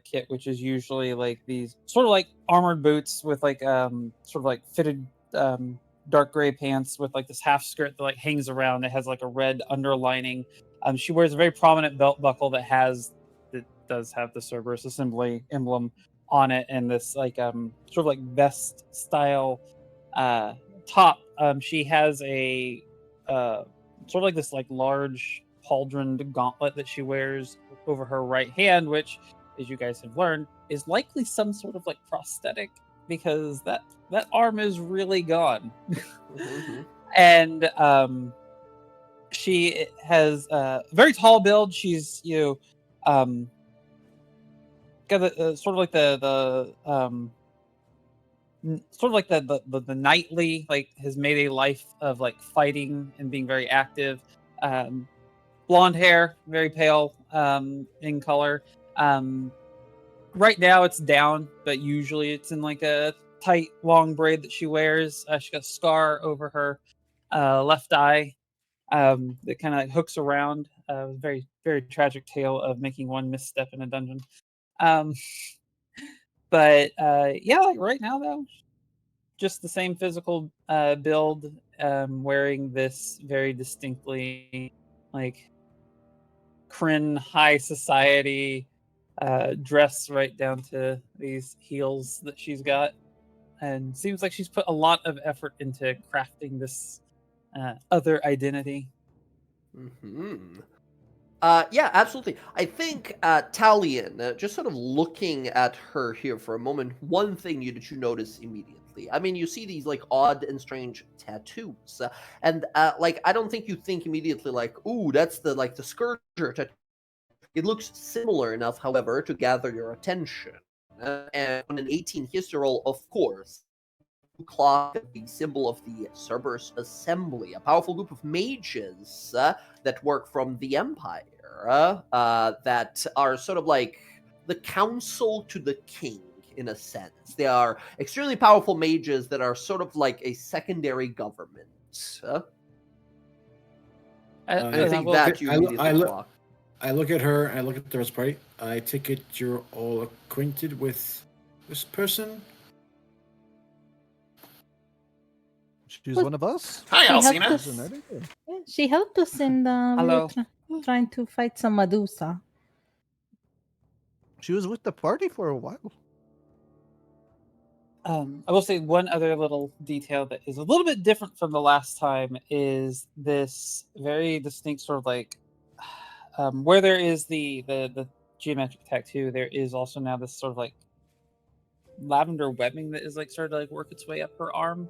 kit, which is usually like these sort of like armored boots with like sort of like fitted dark gray pants with like this half skirt that like hangs around. It has like a red underlining. She wears a very prominent belt buckle that does have the Cerberus Assembly emblem on it, and this like sort of like vest style top. She has a sort of like this like large pauldroned gauntlet that she wears over her right hand, which, as you guys have learned, is likely some sort of like prosthetic because that arm is really gone. Mm-hmm. And she has a very tall build. She's got a, sort of like the sort of like the knightly, like has made a life of like fighting and being very active. Blonde hair, very pale in color. Right now it's down, but usually it's in like a tight long braid that she wears. She got a scar over her left eye that kind of like hooks around. Very, very tragic tale of making one misstep in a dungeon. But yeah, like right now though, just the same physical build, wearing this very distinctly like Kryn high society dress right down to these heels that she's got, and seems like she's put a lot of effort into crafting this other identity. Mm-hmm. Yeah, absolutely. I think Talion, just sort of looking at her here for a moment, one thing that you notice immediately. I mean, you see these like odd and strange tattoos, and like I don't think you think immediately like, "Ooh, that's the Scourger tattoo." It looks similar enough, however, to gather your attention. And on an 18 history roll, of course, clock, the symbol of the Cerberus Assembly, a powerful group of mages that work from the Empire, that are sort of like the council to the king, in a sense. They are extremely powerful mages that are sort of like a secondary government. And I think that you immediately clock. I look at her, I look at the rest party. I take it you're all acquainted with this person? She's Well, one of us. Hi, She helped Alcina. us. She's a Nightingale. Yeah, she helped us in the. We were Hello. trying to fight some Medusa. She was with the party for a while. I will say one other little detail that is a little bit different from the last time is this very distinct sort of like where there is the geometric tattoo, there is also now this sort of like lavender webbing that is like started to like work its way up her arm.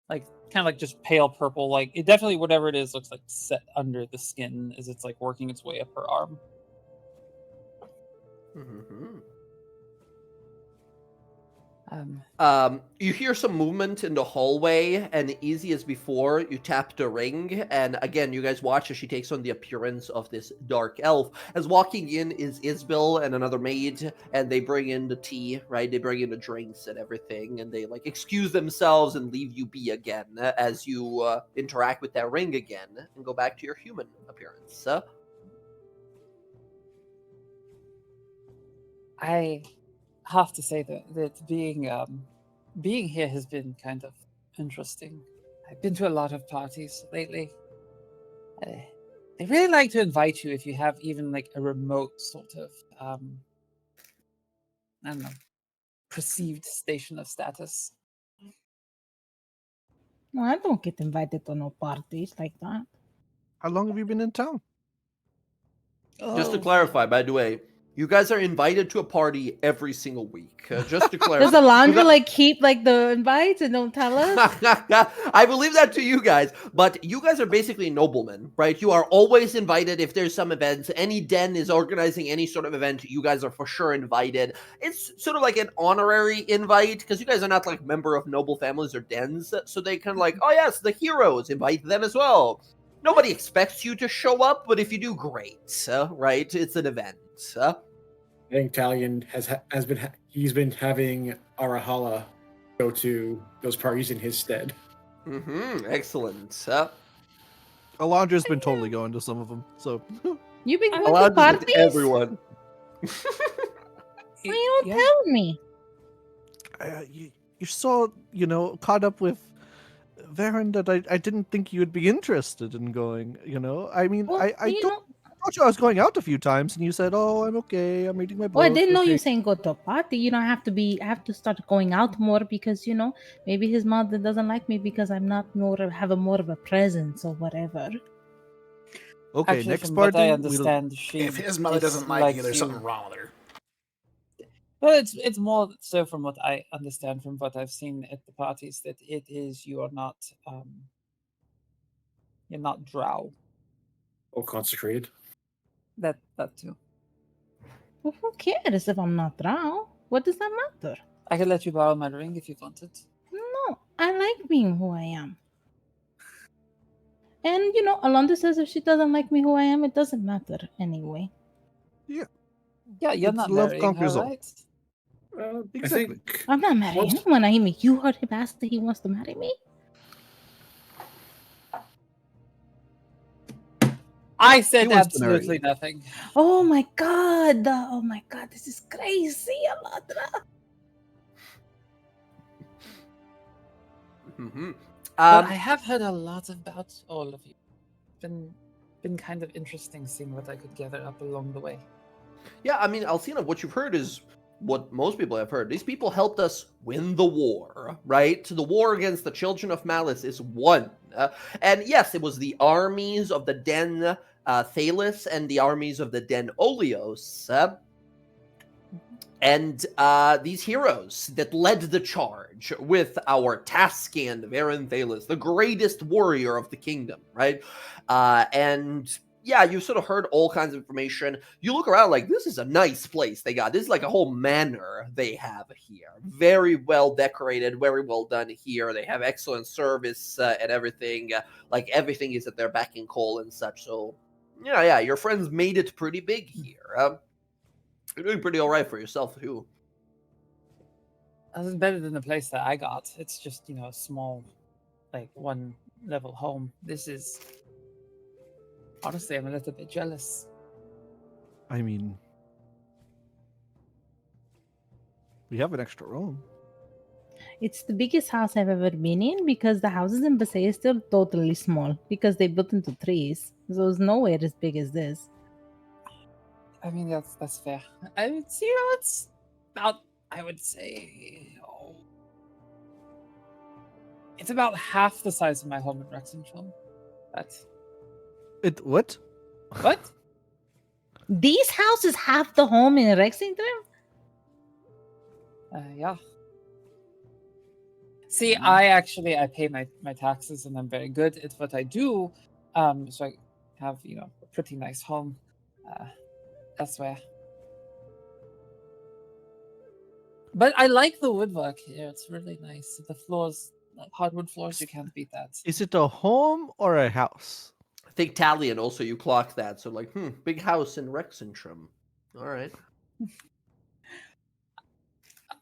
Like kind of like just pale purple, like it definitely whatever it is looks like set under the skin as it's like working its way up her arm. Mhm. You hear some movement in the hallway, and easy as before, you tap the ring, and again, you guys watch as she takes on the appearance of this dark elf. As walking in is Isabel and another maid, and they bring in the tea, right? They bring in the drinks and everything, and they like excuse themselves and leave you be again as you interact with that ring again and go back to your human appearance. I have to say that being here has been kind of interesting. I've been to a lot of parties lately. They really like to invite you if you have even like a remote sort of I don't know, perceived station of status. No, I don't get invited to no parties like that. How long have you been in town? Just to Oh, clarify, by the way, you guys are invited to a party every single week. Just to Does clarify. the laundry You got- like keep like the invites and don't tell us? I believe that to you guys, but you guys are basically noblemen, right? You are always invited if there's some events. Any den is organizing any sort of event, you guys are for sure invited. It's sort of like an honorary invite because you guys are not like member of noble families or dens, so they kind of like, oh yes, the heroes, invite them as well. Nobody expects you to show up, but if you do, great, right? It's an event. I think Talion he's been having Arahala go to those parties in his stead. Excellent. Alondra's been totally going to some of them, so You've been going to Allowed parties? to everyone. Why you don't tell me? you're so caught up with Varen that I didn't think you would be interested in going. I mean, Well, I told you I was going out a few times, and you said, "Oh, I'm okay. I'm reading my book." Well, I didn't know okay." you saying go to a party. You don't have to be. I have to start going out more because maybe his mother doesn't like me because I'm not have more of a presence or whatever. Okay, actually, next from party. what I understand, she If his mother doesn't like you, there's dislikes something wrong with her. Well, it's more so from what I understand from what I've seen at the parties that it is you're not drow. Or consecrated. That too. Well, who cares if I'm not drow? What does that matter? I could let you borrow my ring if you wanted. No, I like being who I am. And Alonda says if she doesn't like me who I am, it doesn't matter anyway. Yeah, you're It's not love marrying conquers her, all. right? I Exactly. think I'm not marrying anyone. I mean, you heard him ask that he wants to marry me. I said He wants to marry absolutely you. nothing. Oh my god! Oh my god! This is crazy, Alondra. But I have heard a lot about all of you. Been kind of interesting seeing what I could gather up along the way. Yeah, I mean, Alcina, what you've heard is what most people have heard. These people helped us win the war, right? The war against the Children of Malice is won. And yes, it was the armies of the Den Thalis and the armies of the Den Olios. And these heroes that led the charge with our Tascan, Varen Thalis, the greatest warrior of the kingdom, right? And yeah, you sort of heard all kinds of information. You look around like, this is a nice place they got. This is like a whole manor they have here. Very well decorated, very well done here. They have excellent service and everything. Like everything is at their beck and call and such. So, yeah, your friends made it pretty big here. You're doing pretty all right for yourself, too. This is better than the place that I got. It's just, a small, like, one-level home. This is... Honestly, I'm a little bit jealous. I mean, we have an extra room. It's the biggest house I've ever been in because the houses in Basay are still totally small because they built into trees. So it's nowhere as big as this. I mean, that's fair. It's about, I would say, it's about half the size of my home in Wrexham. What? What? These houses have the home in Lexington? Yeah. See, I pay my taxes and I'm very good at what I do. So I have, a pretty nice home elsewhere. But I like the woodwork here. It's really nice. The floors, like hardwood floors, you can't beat that. Is it a home or a house? I think Talion also, you clocked that. So like, big house in Wrexham. All right.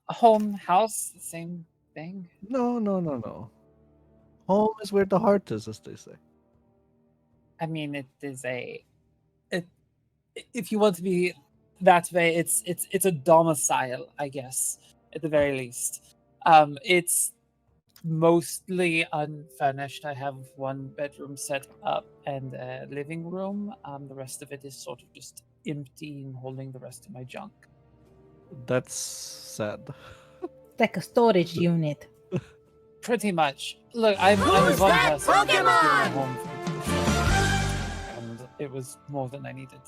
A home, house, same thing. No. Home is where the heart is, as they say. I mean, it is if you want to be that way, it's a domicile, I guess, at the very least. It's mostly unfurnished. I have one bedroom set up and a living room. The rest of it is sort of just empty and holding the rest of my junk. That's sad. Like a storage unit. Pretty much. Look, I'm Who's one that person who's given Pokemon? a home for and it was more than I needed.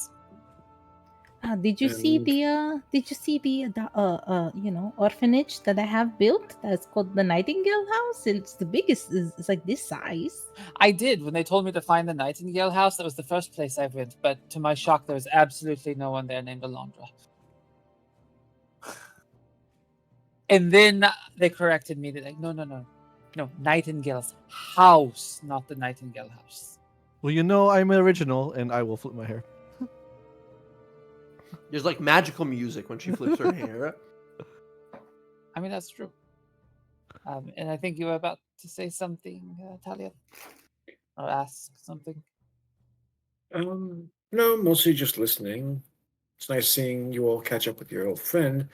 Did you see the orphanage that I have built? That's called the Nightingale House. It's the biggest. It's like this size. I did. When they told me to find the Nightingale house, that was the first place I went. But to my shock, there was absolutely no one there named Alondra. And then they corrected me. They're like, no, Nightingale's house, not the Nightingale house. Well, I'm original, and I will flip my hair. There's like magical music when she flips her hair. I mean, that's true. And I think you were about to say something, Talia, or ask something. No, mostly just listening. It's nice seeing you all catch up with your old friend.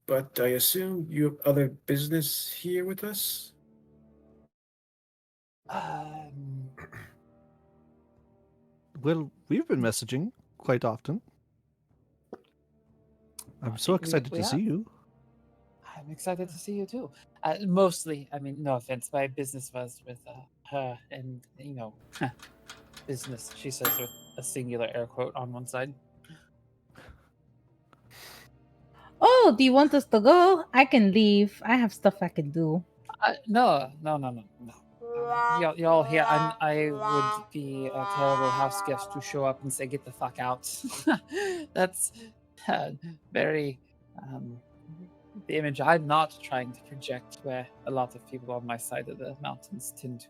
But I assume you have other business here with us? Well, we've been messaging quite often. I'm so excited to see you. I'm excited to see you too. Mostly, I mean, no offense, my business was with her and, business, she says with a singular air quote on one side. Oh, do you want us to go? I can leave. I have stuff I can do. No. Y'all here. I would be a terrible house guest to show up and say, "Get the fuck out." That's very the image I'm not trying to project, where a lot of people on my side of the mountains tend to.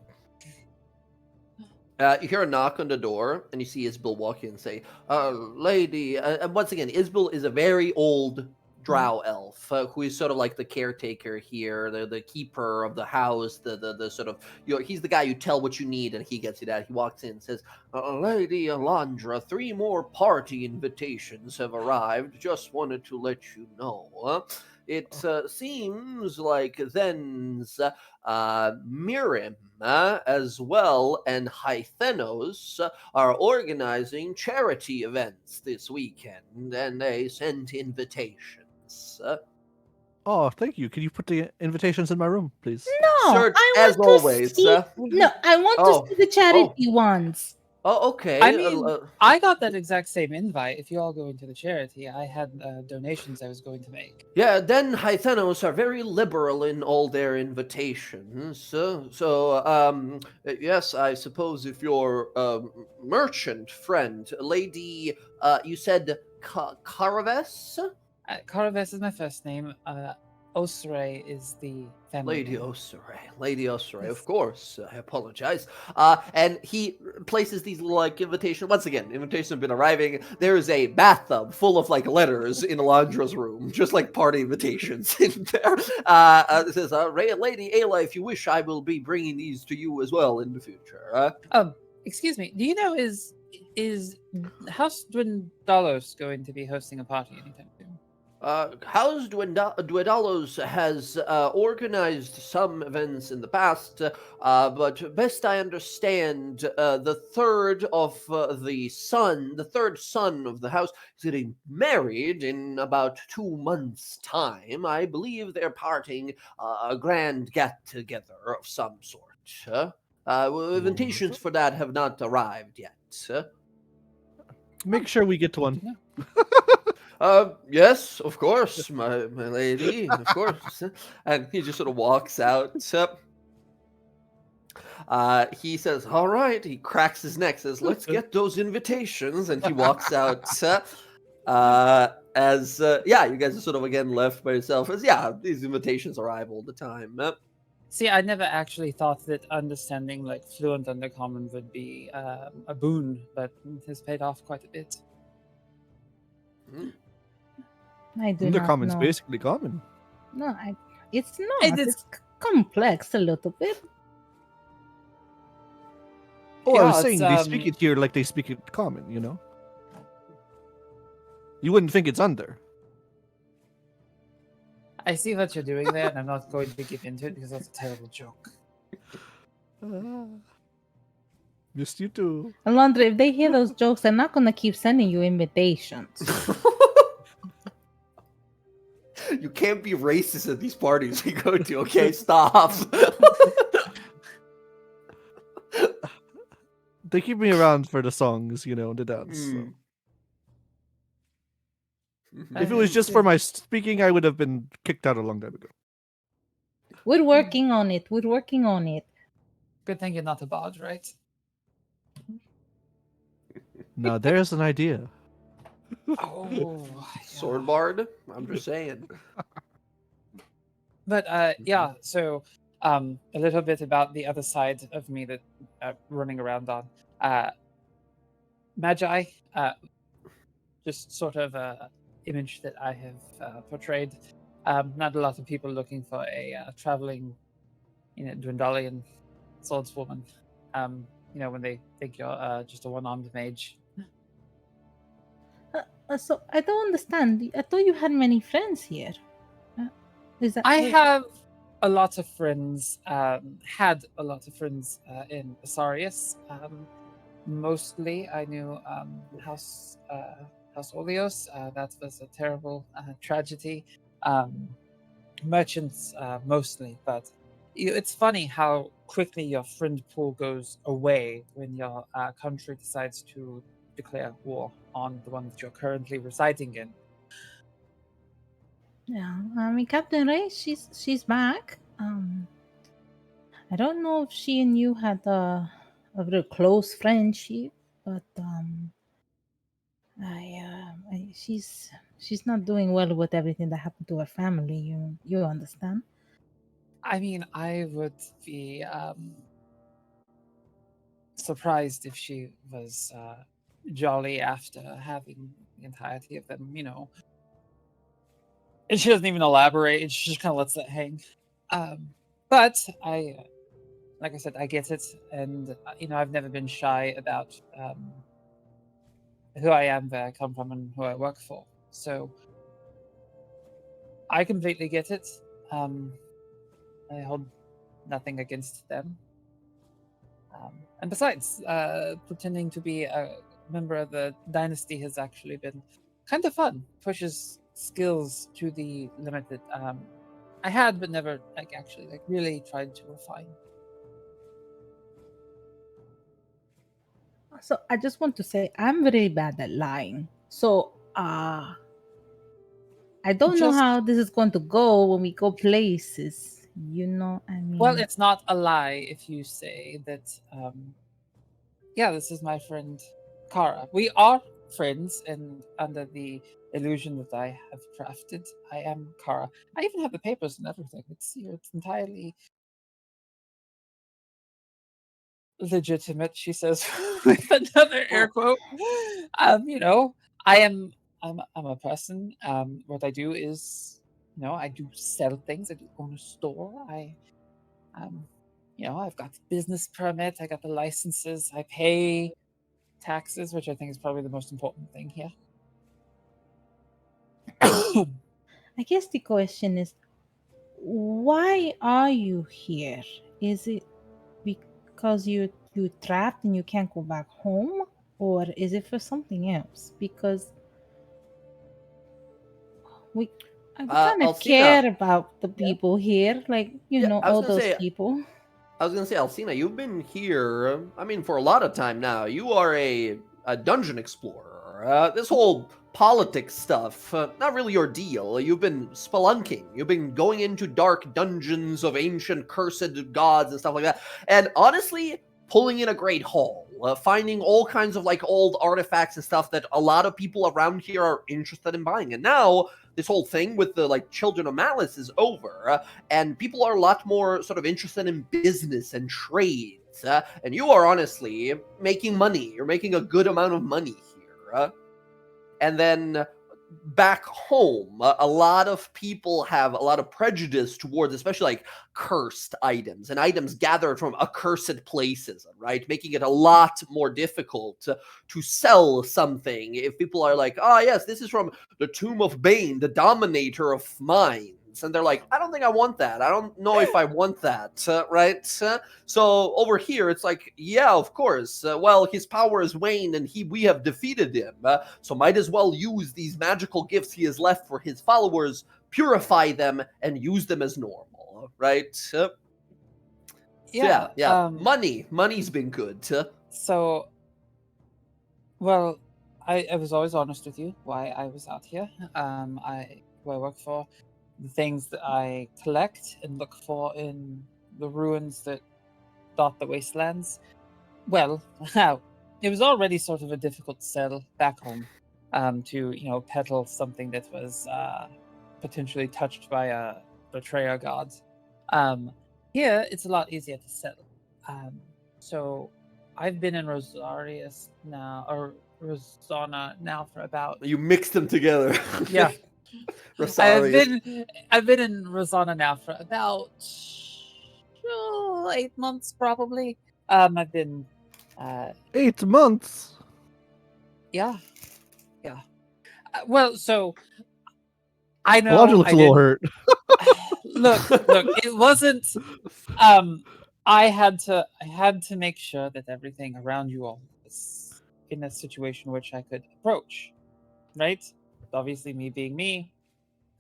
You hear a knock on the door, and you see Isbel walk in and say, lady, and once again, Isbel is a very old drow elf who is sort of like the caretaker here, the keeper of the house, the sort of, he's the guy you tell what you need and he gets you that. He walks in and says, Lady Alondra, 3 more party invitations have arrived. Just wanted to let you know. It seems like then's Mirim as well and Hythenos are organizing charity events this weekend, and they sent invitations. Oh, thank you. Can you put the invitations in my room, please? No, Sir, I as want always. to see. No, I want to see the charity ones. Oh, okay. I mean, I got that exact same invite. If you all go into the charity, I had donations I was going to make. Yeah, then Hythenos are very liberal in all their invitations. Yes, I suppose if your merchant friend, Lady, you said Caraves? Caraves is my first name. Osre is the family Lady name. Lady Osre, of course. I apologize. And he places these little invitations. Once again, invitations have been arriving. There is a bathtub full of letters in Alondra's room, just like party invitations in there. It says, Lady Ayla, if you wish, I will be bringing these to you as well in the future. Excuse me. Do you know is House Dwindalos going to be hosting a party anytime soon? House Duedalos has organized some events in the past, but best I understand, the third son of the house is getting married in about 2 months' time. I believe they're parting a grand get-together of some sort. Invitations for that have not arrived yet. Make sure we get to Good one. to know. Yes, of course, my lady, of course. And he just sort of walks out. He says, "All right." He cracks his neck, says, "Let's get those invitations," and he walks out. You guys are sort of again left by yourself. These invitations arrive all the time. See, I never actually thought that understanding like fluent Undercommon would be a boon, but it has paid off quite a bit. I do not Undercommon's know. basically common. No, it's not. It's complex a little bit. Oh, I Yeah, was it's, saying they speak it here like they speak it common, you know? You wouldn't think it's under. I see what you're doing there, and I'm not going to give into it because that's a terrible joke. Missed you too. Alondra, if they hear those jokes, they're not gonna keep sending you invitations. You can't be racist at these parties we go to. Okay, stop. They keep me around for the songs, you know, the dance. So. If it was just for my speaking, I would have been kicked out a long time ago. We're working on it. We're working on it. Good thing you're not a bard, right? Now there's an idea. Oh, Sword bard. I'm just saying. But yeah, so a little bit about the other side of me that running around on Magi, just sort of a image that I have portrayed. Not a lot of people looking for a traveling, Dwendalian swordswoman. When they think you're just a one-armed mage. So I don't understand. I thought you had many friends here. Is that I have a lot of friends. Had a lot of friends in Asarius. Mostly, I knew House Oleos. That was a terrible tragedy. Merchants mostly, but it's funny how quickly your friend pool goes away when your country decides to declare war on the one that you're currently residing in. Yeah, I mean, Captain Ray, she's back. I don't know if she and you had a real close friendship, but she's not doing well with everything that happened to her family. You understand? I mean, I would be surprised if she was jolly after having the entirety of them, And she doesn't even elaborate. She just kind of lets that hang. But like I said, I get it, and I've never been shy about who I am, where I come from, and who I work for. So I completely get it. I hold nothing against them. And besides, pretending to be a member of the dynasty has actually been kind of fun. Pushes skills to the limit that I had, but never really tried to refine. So I just want to say I'm very bad at lying. So I don't know how this is going to go when we go places. I mean. Well, it's not a lie if you say that. This is my friend Kara. We are friends, and under the illusion that I have crafted, I am Kara. I even have the papers and everything. It's entirely legitimate, she says with another air quote. I'm a person. What I do is, I do sell things. I do own a store. I've got the business permit. I got the licenses. I pay taxes, which I think is probably the most important thing here. I guess the question is, why are you here? Is it because you trapped and you can't go back home, or is it for something else? Because we kind of Alcina. care about the people here, like Yeah, I was all gonna those say. people. Alcina, you've been here. I mean, for a lot of time now. You are a dungeon explorer. This whole politics stuff, not really your deal. You've been spelunking. You've been going into dark dungeons of ancient cursed gods and stuff like that. And honestly, pulling in a great haul, finding all kinds of like old artifacts and stuff that a lot of people around here are interested in buying. And now this whole thing with the like Children of Malice is over, and people are a lot more sort of interested in business and trades. And you are honestly making money. You're making a good amount of money here. And then back home, a lot of people have a lot of prejudice towards, especially like cursed items and items gathered from accursed places, right? Making it a lot more difficult to sell something if people are like, oh, yes, this is from the Tomb of Bane, the dominator of mines. And they're like, I don't think I want that. I don't know if I want that, right? So over here, it's like, yeah, of course. Well, his power is waned, and we have defeated him. So might as well use these magical gifts he has left for his followers, purify them, and use them as normal, right? Yeah. Money's been good. So, well, I was always honest with you why I was out here. Who I work for, the things that I collect and look for in the ruins that dot the wastelands. Well, it was already sort of a difficult sell back home, to peddle something that was potentially touched by a betrayer god. Here it's a lot easier to sell. So I've been in Rosana now for about You mixed them together. yeah. Rosarius. I've been in Rosana now for about 8 months probably. I've been 8 months. yeah. Well, so I know Alondra looks I a little didn't- hurt. look, it wasn't I had to make sure that everything around you all was in a situation which I could approach. Right? Obviously me being me,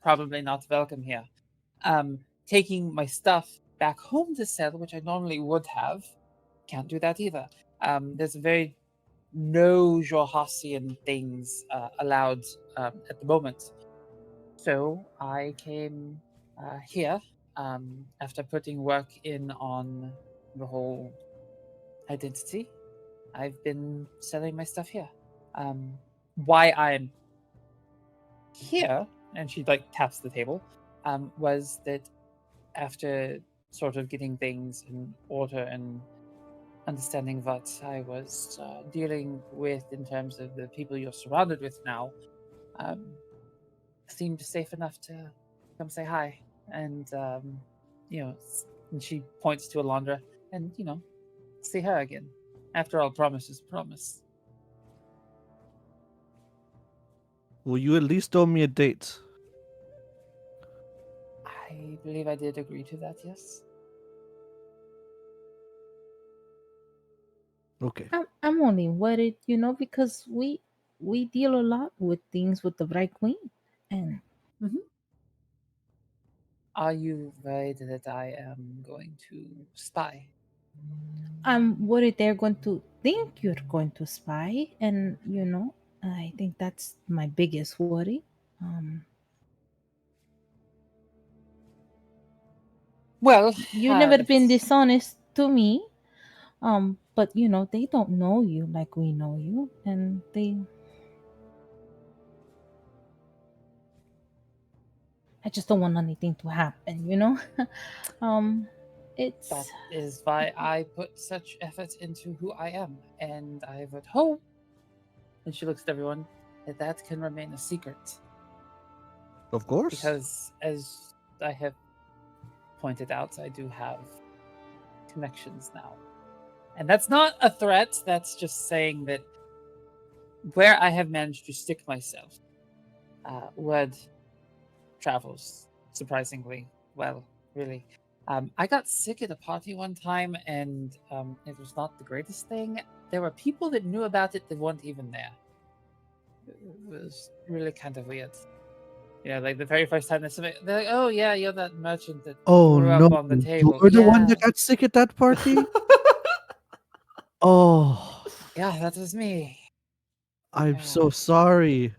probably not welcome here. Taking my stuff back home to sell, which I normally would have, can't do that either. There's a very no Jorhassian things allowed at the moment. So I came here after putting work in on the whole identity. I've been selling my stuff here. Why I'm here, and she like taps the table, was that after sort of getting things in order and understanding what I was dealing with in terms of the people you're surrounded with now, seemed safe enough to come say hi. And, and she points to Alondra and, see her again. After all, promise is a promise. Will you at least owe me a date? I believe I did agree to that, yes. Okay. I'm only worried, because we deal a lot with things with the Bright Queen, and Are you worried that I am going to spy? I'm worried they're going to think you're going to spy, and I think that's my biggest worry. Well, You've never been dishonest to me, but they don't know you like we know you, and I just don't want anything to happen. It's that is why I put such effort into who I am, and I would hope, and she looks at everyone, that can remain a secret. Of course. Because, as I have pointed out, I do have connections now. And that's not a threat, that's just saying that where I have managed to stick myself would travels surprisingly well, really. I got sick at a party one time, and it was not the greatest thing. There were people that knew about it that weren't even there. It was really kind of weird. Yeah, like the very first time they're like, "Oh yeah, you're that merchant that Oh threw no, up on the table." you're the one Yeah, that got sick at that party? Oh, yeah, that was me. I'm Yeah. so sorry.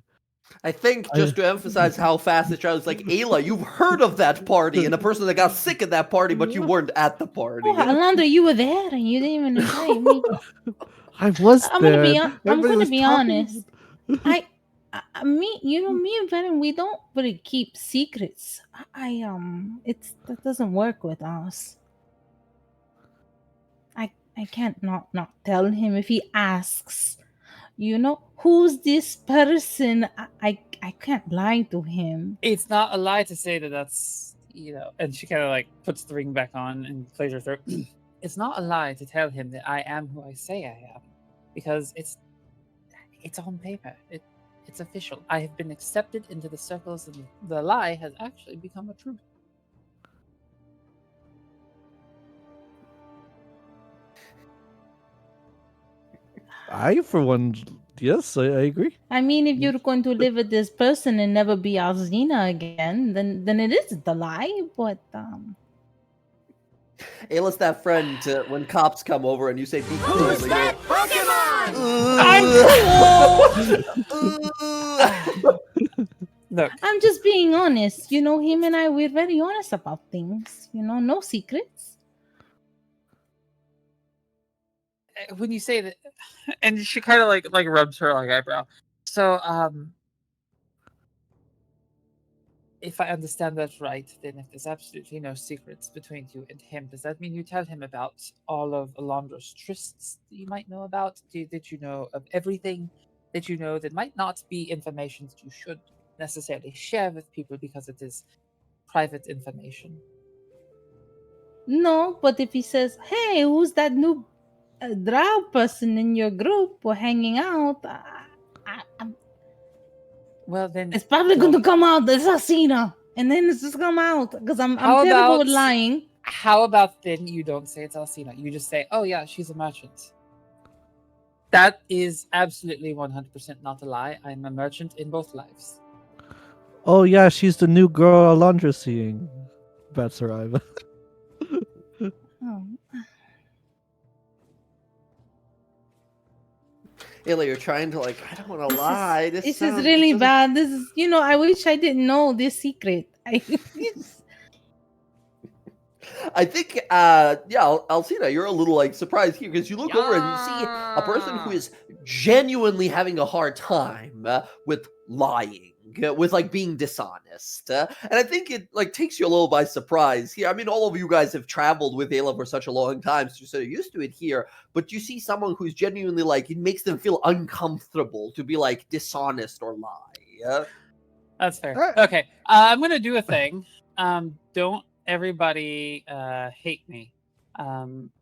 I think I just to emphasize how fast it travels, like Ayla, you've heard of that party and a person that got sick at that party, but you weren't at the party. Oh, Alondra, you were there and you didn't even invite me. I was I'm there. gonna be. And I'm everybody gonna was be talking. honest. Me, me and Venom, we don't really keep secrets. That doesn't work with us. I can't not tell him if he asks. Who's this person? I can't lie to him. It's not a lie to say that that's, and she kind of like puts the ring back on and clears her throat. It's not a lie to tell him that I am who I say I am, because it's on paper. It's official. I have been accepted into the circles, and the lie has actually become a truth. I, for one, yes, I agree. I mean, if you're going to live with this person and never be Alzina again, then it is the lie. But Ayla's that friend when cops come over and you say, "Be cool." Who's that Pokemon? Look, I'm just being honest. Him and I, we're very honest about things. No secrets. when you say that, and she kind of like rubs her like eyebrow. So, if I understand that right, then if there's absolutely no secrets between you and him, does that mean you tell him about all of Alondra's trysts that you might know about? Did you know of everything that you know that might not be information that you should necessarily share with people because it is private information? No, but if he says, "Hey, who's that new drow person in your group? We're hanging out," Well, then it's probably going to come out as Asina, and then it's just come out because I'm How terrible about- with lying. How about then you don't say it's Alcina? You just say, "Oh yeah, she's a merchant." That is absolutely 100% not a lie. I'm a merchant in both lives. Oh yeah, she's the new girl Alondra's seeing. Bats arrive. Oh. Ayla, you're trying to I don't want to lie. This is really bad. This is, I wish I didn't know this secret. I think, Alcina, you're a little surprised here because you look over and you see a person who is genuinely having a hard time with lying, with being dishonest, and I think it takes you a little by surprise here. I mean, all of you guys have traveled with Ayla for such a long time, so you're sort of used to it here. But you see someone who's genuinely it makes them feel uncomfortable to be dishonest or lie. That's fair. Okay, I'm gonna do a thing. Don't everybody hate me.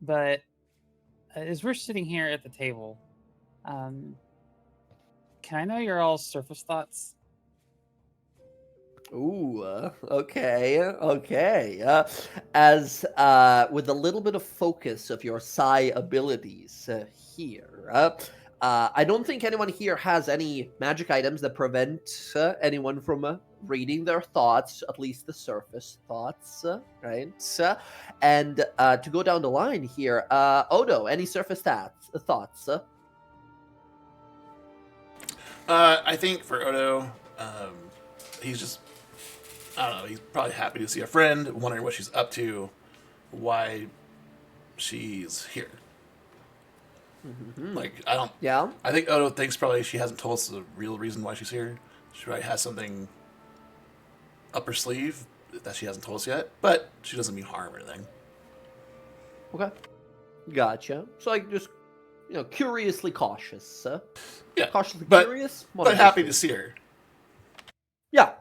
But as we're sitting here at the table, can I know your all surface thoughts? Ooh, okay. As with a little bit of focus of your psi abilities here, I don't think anyone here has any magic items that prevent anyone from reading their thoughts, at least the surface thoughts, right? And to go down the line here, Odo, any surface thoughts? I think for Odo, he's just, I don't know, he's probably happy to see a friend, wondering what she's up to, why she's here. Mm-hmm. I don't. Yeah. I think Odo thinks probably she hasn't told us the real reason why she's here. She probably has something up her sleeve that she hasn't told us yet, but she doesn't mean harm or anything. Okay. Gotcha. So just curiously cautious. Yeah. Cautiously but, curious. But happy to see her. Yeah.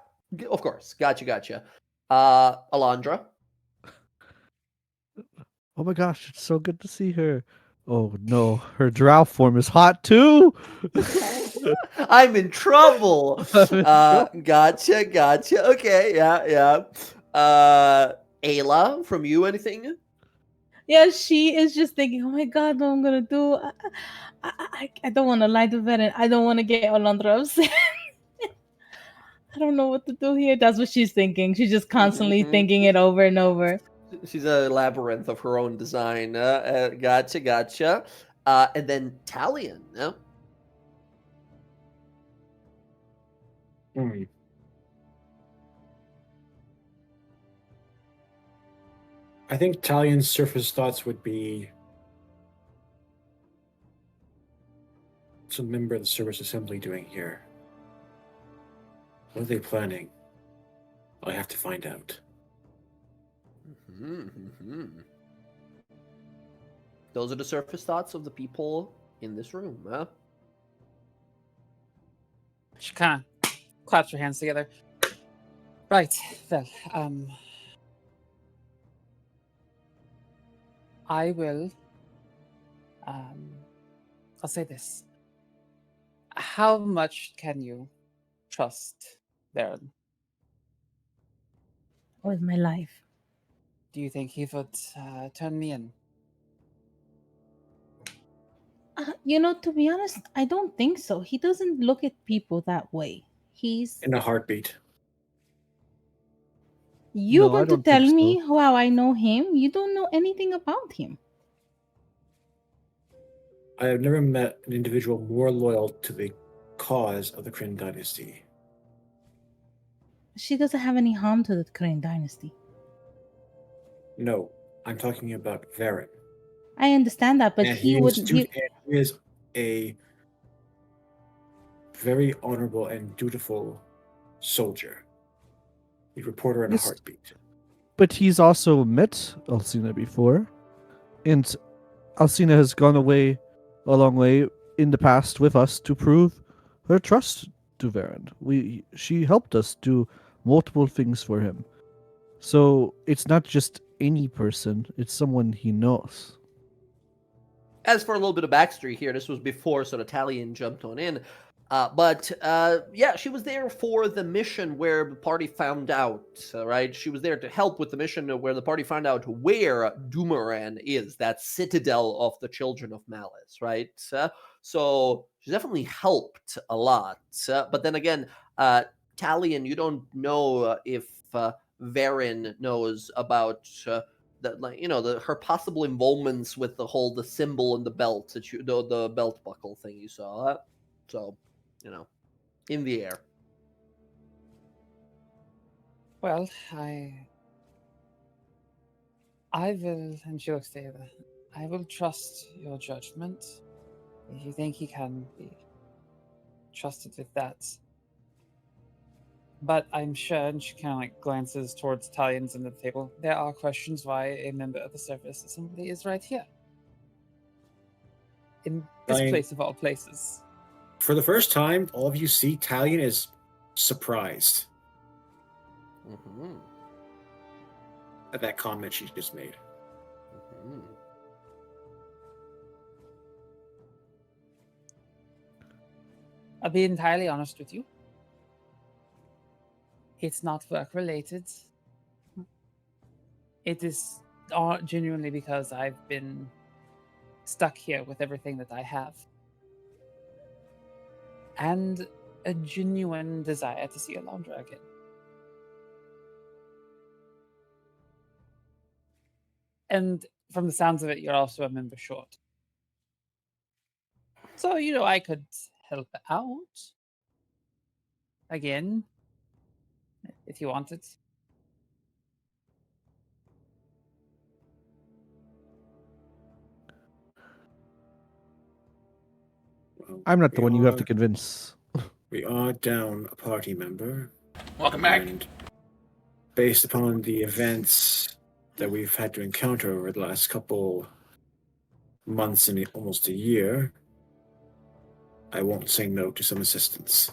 Of course. Gotcha. Alondra. Oh my gosh, it's so good to see her. Oh no, her drow form is hot too. I'm in trouble. I'm in trouble. Gotcha. Okay, yeah. Ayla, from you, anything? Yeah, she is just thinking, oh my god, what I'm gonna do. I don't want to lie to Varen. I don't want to get Alondra upset. I don't know what to do here. That's what she's thinking. She's just constantly thinking it over and over. She's a labyrinth of her own design. Gotcha. And then Talion. Hmm. I think Talion's surface thoughts would be what's a member of the service assembly doing here? What are they planning? I have to find out. Those are the surface thoughts of the people in this room. She kind of claps her hands together. Right, well, I will, I'll say this. How much can you trust Baron? With my life. Do you think he would turn me in? To be honest, I don't think so. He doesn't look at people that way. He's. In a heartbeat. You're No, I going to don't tell think me so. how I know him? You don't know anything about him. I have never met an individual more loyal to the cause of the Kryn dynasty. She doesn't have any harm to the Crane dynasty. No, I'm talking about Varen. I understand that, but And he wouldn't. he is a very honorable and dutiful soldier. He'd report her in a Yes. heartbeat. But he's also met Alcina before, and Alcina has gone away a long way in the past with us to prove her trust to Varen. She helped us do multiple things for him. So it's not just any person, it's someone he knows. As for a little bit of backstory here, this was before sort of Talion jumped on in. But yeah, she was there for the mission where the party found out, right? She was there to help with the mission where the party found out where Dumoran is, that citadel of the Children of Malice, right? So she definitely helped a lot. But then again, Talion, you don't know if Varen knows about that, like, her possible involvements with the symbol and the belt that the belt buckle thing you saw. So, in the air. Well, I will, and she looks to Ava, I will trust your judgment. If you think he can be trusted with that. But I'm sure, and she kind of like glances towards Talion's end of the table, there are questions why a member of the Surface Assembly is right here. In this place of all places. For the first time, all of you see Talion is surprised at that comment she just made. I'll be entirely honest with you. It's not work related. It is genuinely because I've been stuck here with everything that I have. And a genuine desire to see Alondra again. And from the sounds of it, you're also a member short. So, I could help out. Again. If you wanted. Well, I'm not the one you have to convince. We are down a party member. Welcome back. And based upon the events that we've had to encounter over the last couple months and almost a year, I won't say no to some assistance.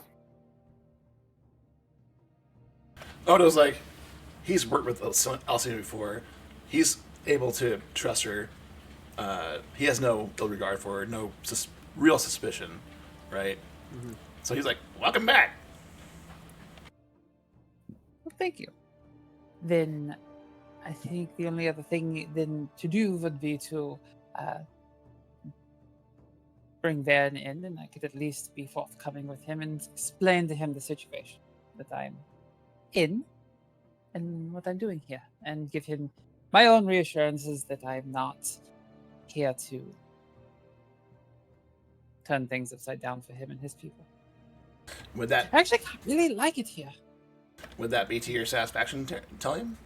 Odo's like, he's worked with Alcina before. He's able to trust her. he has no ill regard for her, no real suspicion, right? Mhm. So he's like, "Welcome back." Well, thank you. Then I think the only other thing then to do would be to bring Van in, and I could at least be forthcoming with him and explain to him the situation that I'm in and what I'm doing here, and give him my own reassurances that I'm not here to turn things upside down for him and his people. Would that I actually really like it here. be to your satisfaction? Tell him.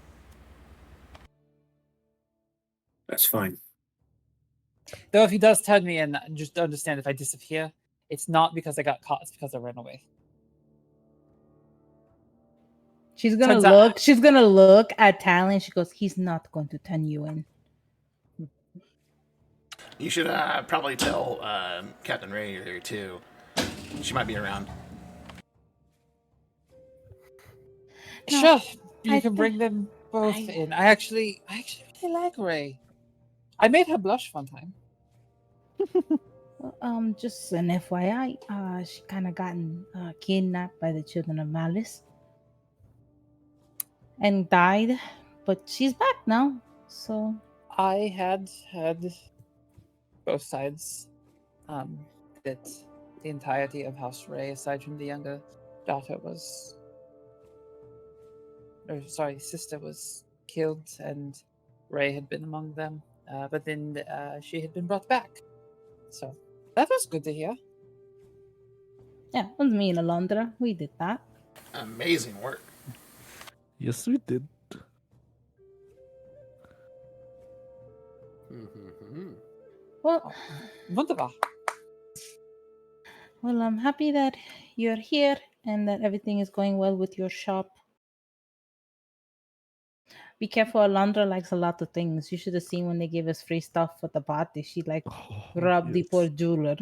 That's fine. Though if he does turn me in, just understand if I disappear, it's not because I got caught, it's because I ran away. She's gonna Turns out- look. She's gonna look at Talon. She goes, "He's not going to turn you in." You should probably tell Captain Ray you're here too. She might be around. No, Sure, you I can bring them both I- in. I actually really like Ray. I made her blush one time. Well, just an FYI, she kind of gotten kidnapped by the Children of Malice and died, but she's back now. So I had heard both sides. That the entirety of House Ray, aside from the younger daughter, sister was killed, and Ray had been among them. But then she had been brought back. So that was good to hear. yeah, it was me and Alondra. We did that. Amazing work. Yes, we did. Mhm. Well, Wunderbar. well, I'm happy that you're here and that everything is going well with your shop. Be careful, Alondra likes a lot of things. You should have seen when they gave us free stuff with the party. She like robbed the yes. poor jeweler.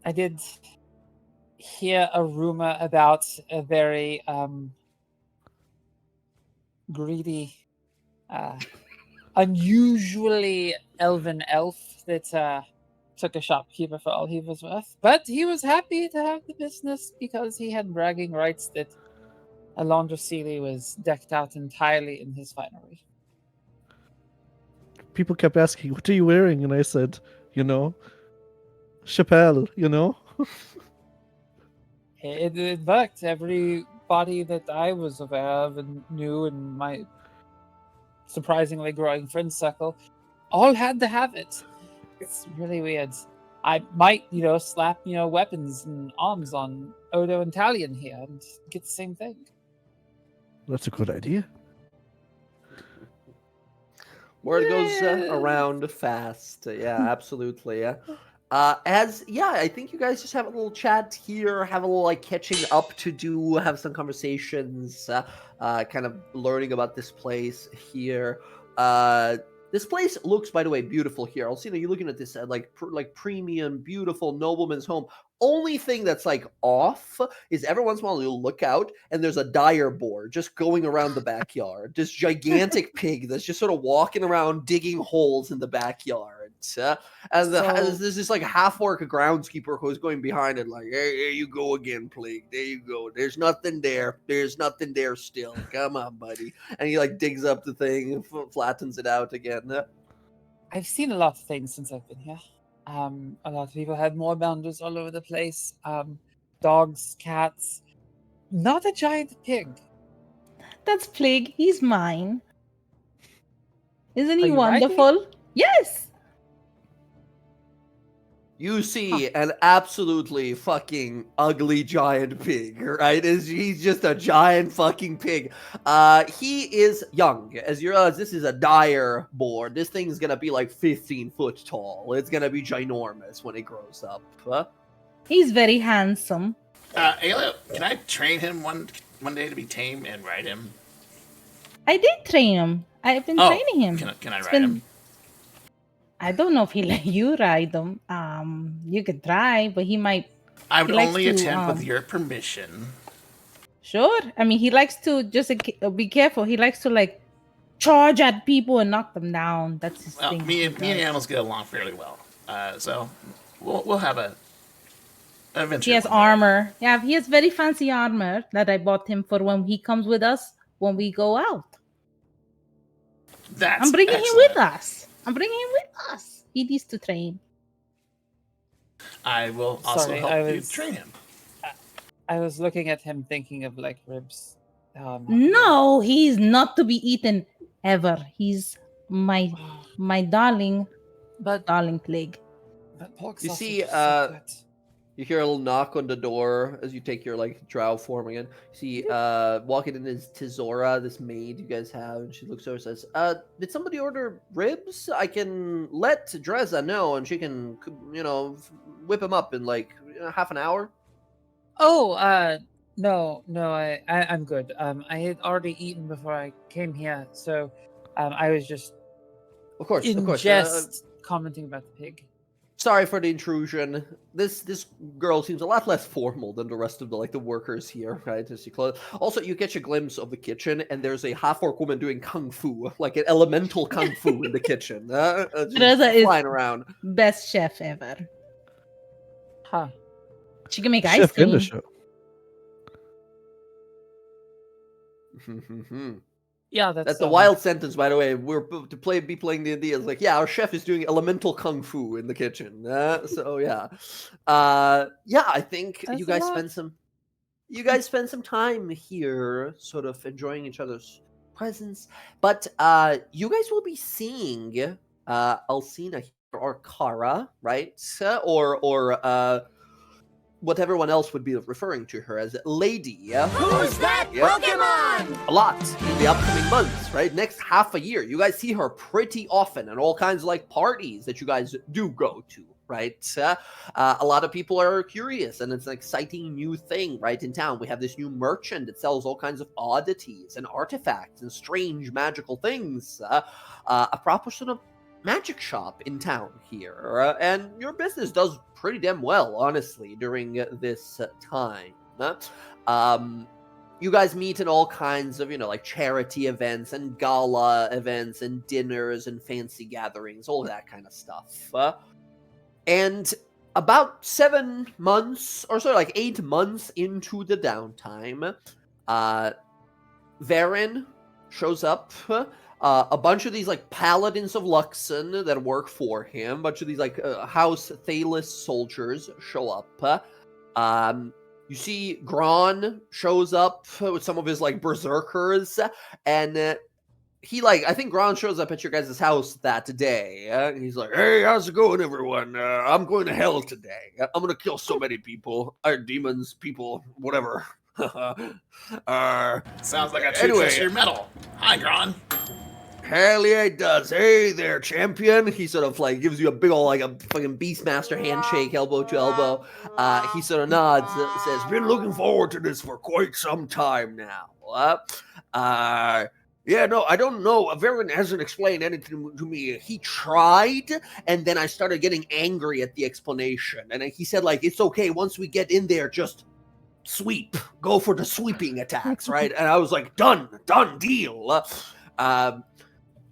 I did hear a rumor about a very greedy, unusually elven elf that took a shopkeeper for all he was worth. But he was happy to have the business because he had bragging rights that Alondra Seeley was decked out entirely in his finery. People kept asking, "What are you wearing?" And I said, Chappelle, It worked. Everybody that I was aware of and knew in my surprisingly growing friend circle all had to have it. It's really weird. I might, slap, weapons and arms on Odo and Talion here and get the same thing. That's a good idea. Word goes around fast. Yeah, absolutely. Yeah. I think you guys just have a little chat here, have a little like catching up to do, have some conversations, kind of learning about this place here. This place looks, by the way, beautiful here. Alcina, you're looking at this like premium, beautiful nobleman's home. Only thing that's like off is every once in a while you'll look out and there's a dire boar just going around the backyard. This gigantic pig that's just sort of walking around digging holes in the backyard. And there's this like half-orc groundskeeper who's going behind it like, hey, there you go again, pig. There you go. There's nothing there. There's nothing there still. Come on, buddy. And he like digs up the thing and flattens it out again. I've seen a lot of things since I've been here. A lot of people had more bounders all over the place. Dogs, cats. Not a giant pig. That's Plague. He's mine. Isn't Are he you riding? wonderful? Yes. You see an absolutely fucking ugly giant pig, right? He's just a giant fucking pig. He is young. As you realize, this is a dire boar. This thing's gonna be like 15 foot tall. It's gonna be ginormous when it grows up. He's very handsome. Ayla, can I train him one day to be tame and ride him? I did train him. I've been training him. Can I It's ride been- him? I don't know if he let you ride them. You could try, but he might. I would he likes only to, attempt with your permission. Sure. I mean, he likes to just be careful. He likes to like charge at people and knock them down. That's his Well, thing. me he and does. animals get along fairly well. So we'll have an adventure. He has one day. armor. Yeah, he has very fancy armor that I bought him for when he comes with us when we go out. That's I'm bringing excellent. him with us. He needs to train. I will also Sorry, help you train him. I was looking at him thinking of like ribs. No, he's not to be eaten ever. He's my darling But plague. pork You sausage see, is so good. You hear a little knock on the door as you take your like drow form again. You see, walking in is Zorya, this maid you guys have, and she looks over and says, did somebody order ribs? I can let Dreza know, and she can, whip them up in like half an hour. Oh, no, I'm good. I had already eaten before I came here, so I was just Of course. just commenting about the pig. Sorry for the intrusion. This girl seems a lot less formal than the rest of the workers here, right? As you close. Also, you catch a glimpse of the kitchen, and there's a half-orc woman doing kung fu, like an elemental kung fu in the kitchen, just Dreza flying is around. best chef ever. Huh. She can make ice Chef in cream. the show. Yeah, That's a wild sentence, by the way. We're to be playing D&D. It's like, yeah, our chef is doing elemental kung fu in the kitchen. So yeah, I think That's you a guys lot. spend some time here, sort of enjoying each other's presence. But you guys will be seeing Alcina here, or Kara, right? Or what everyone else would be referring to her as, Lady. Who's that Pokemon? A lot in the upcoming months, right? Next half a year. You guys see her pretty often and all kinds of parties that you guys do go to, right? A lot of people are curious, and it's an exciting new thing, right, in town. We have this new merchant that sells all kinds of oddities and artifacts and strange magical things. A proper sort of magic shop in town here, and your business does pretty damn well, honestly, during this time. You guys meet in all kinds of, charity events and gala events and dinners and fancy gatherings, all that kind of stuff. And about 7 months, or so, 8 months into the downtime, Varen shows up. A bunch of these paladins of Luxon that work for him, a bunch of these House Thalis soldiers show up. You see Gron shows up with some of his berserkers, and he I think Gron shows up at your guys' house that day. He's like, "Hey, how's it going, everyone? I'm going to hell today. I'm gonna kill so many people, demons, people, whatever." Sounds like a true to your metal. Hi, Gron. Hell yeah, it does. Hey there, champion. He sort of gives you a big ol' a fucking Beastmaster handshake, elbow to elbow. He sort of nods, says, "Been looking forward to this for quite some time now." Yeah, no, I don't know. Varen hasn't explained anything to me. He tried, and then I started getting angry at the explanation. And he said, it's okay. Once we get in there, just sweep. Go for the sweeping attacks, right? And I was like, done deal.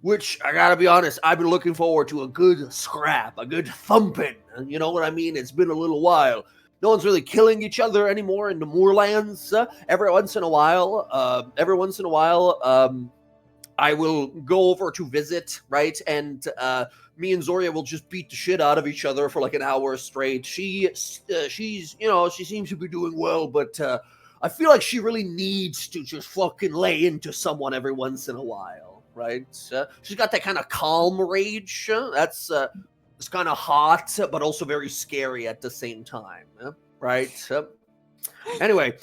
Which, I gotta be honest, I've been looking forward to a good scrap, a good thumping. You know what I mean? It's been a little while. No one's really killing each other anymore in the moorlands. Every once in a while, I will go over to visit, right? And me and Zorya will just beat the shit out of each other for an hour straight. She's, she seems to be doing well, but I feel like she really needs to just fucking lay into someone every once in a while. Right? She's got that kind of calm rage. It's kind of hot, but also very scary at the same time. Right? Anyway,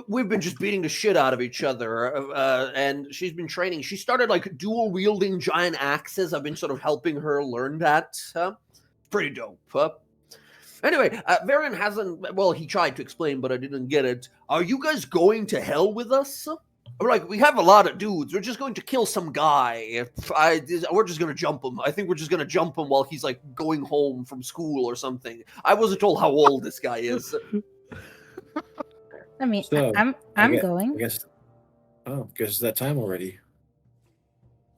we've been just beating the shit out of each other, and she's been training. She started dual wielding giant axes. I've been sort of helping her learn that. Pretty dope. Anyway, Varen hasn't. Well, he tried to explain, but I didn't get it. Are you guys going to hell with us? We have a lot of dudes. We're just going to kill some guy. We're just going to jump him. I think we're just going to jump him while he's going home from school or something. I wasn't told how old this guy is. I mean, So, I'm I going. guess. Oh, guess it's that time already.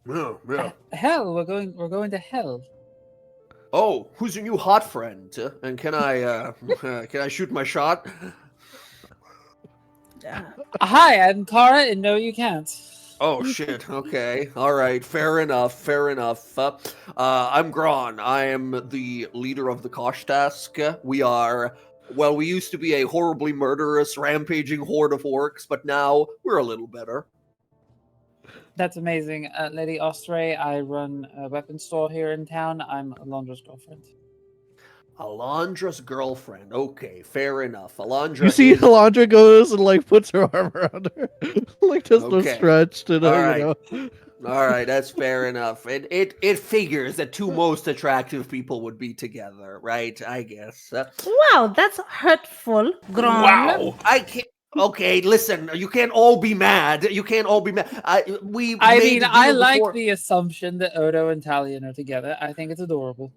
Yeah. Hell, we're going to hell. Oh, who's your new hot friend? And can I can I shoot my shot? Hi, I'm Kara, and no, you can't. Oh shit. Okay. All right. Fair enough. Fair enough. I'm Gron. I am the leader of the Koshtask. We are. Well, we used to be a horribly murderous, rampaging horde of orcs, but now we're a little better. That's amazing. Lady Ostray, I run a weapon store here in town. I'm Alondra's girlfriend. Alondra's girlfriend. Okay, fair enough. Alondra. You see, is... Alondra goes and like puts her arm around her, like just Okay. stretched, and All you right. know. All right, that's fair enough. It figures that two most attractive people would be together, right? I guess. Wow, that's hurtful, Gron. Wow, I can't. Okay, listen. You can't all be mad. You can't all be mad. I made a I deal like before. the assumption that Odo and Talion are together. I think it's adorable.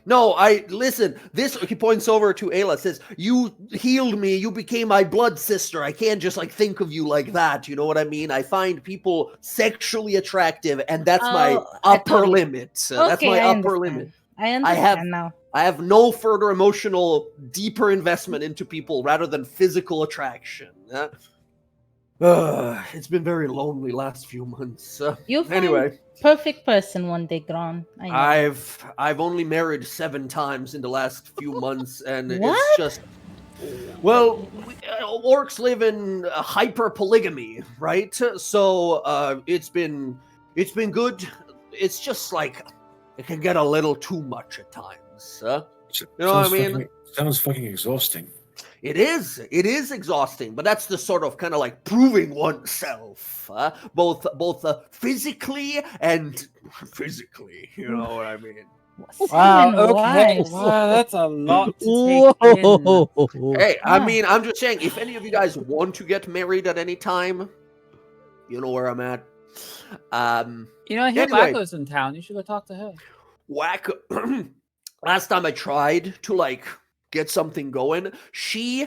No, listen. This he points over to Ayla. Says, "You healed me. You became my blood sister. I can't just like think of you like that. You know what I mean? I find people sexually attractive, and that's my upper limit. That's my upper limit. I understand now. I have no further emotional, deeper investment into people rather than physical attraction. It's been very lonely last few months. You'll find Anyway, perfect person one day, Gron. I know. I've only married 7 times in the last few months, and What? it's just orcs live in hyper polygamy, right? So it's been good. It's just like it can get a little too much at times. You know what I mean? Sounds fucking exhausting. It is exhausting, but that's the sort of kind of like proving oneself, both physically and physically. You know what I mean? Wow, Season okay. wise. Wow, that's a lot to take in. Whoa! Hey, I Ah. mean, I'm just saying, if any of you guys want to get married at any time, you know where I'm at. You know, I hear Anyway. Wacko's in town. You should go talk to her. Whack. Last time I tried to like get something going, she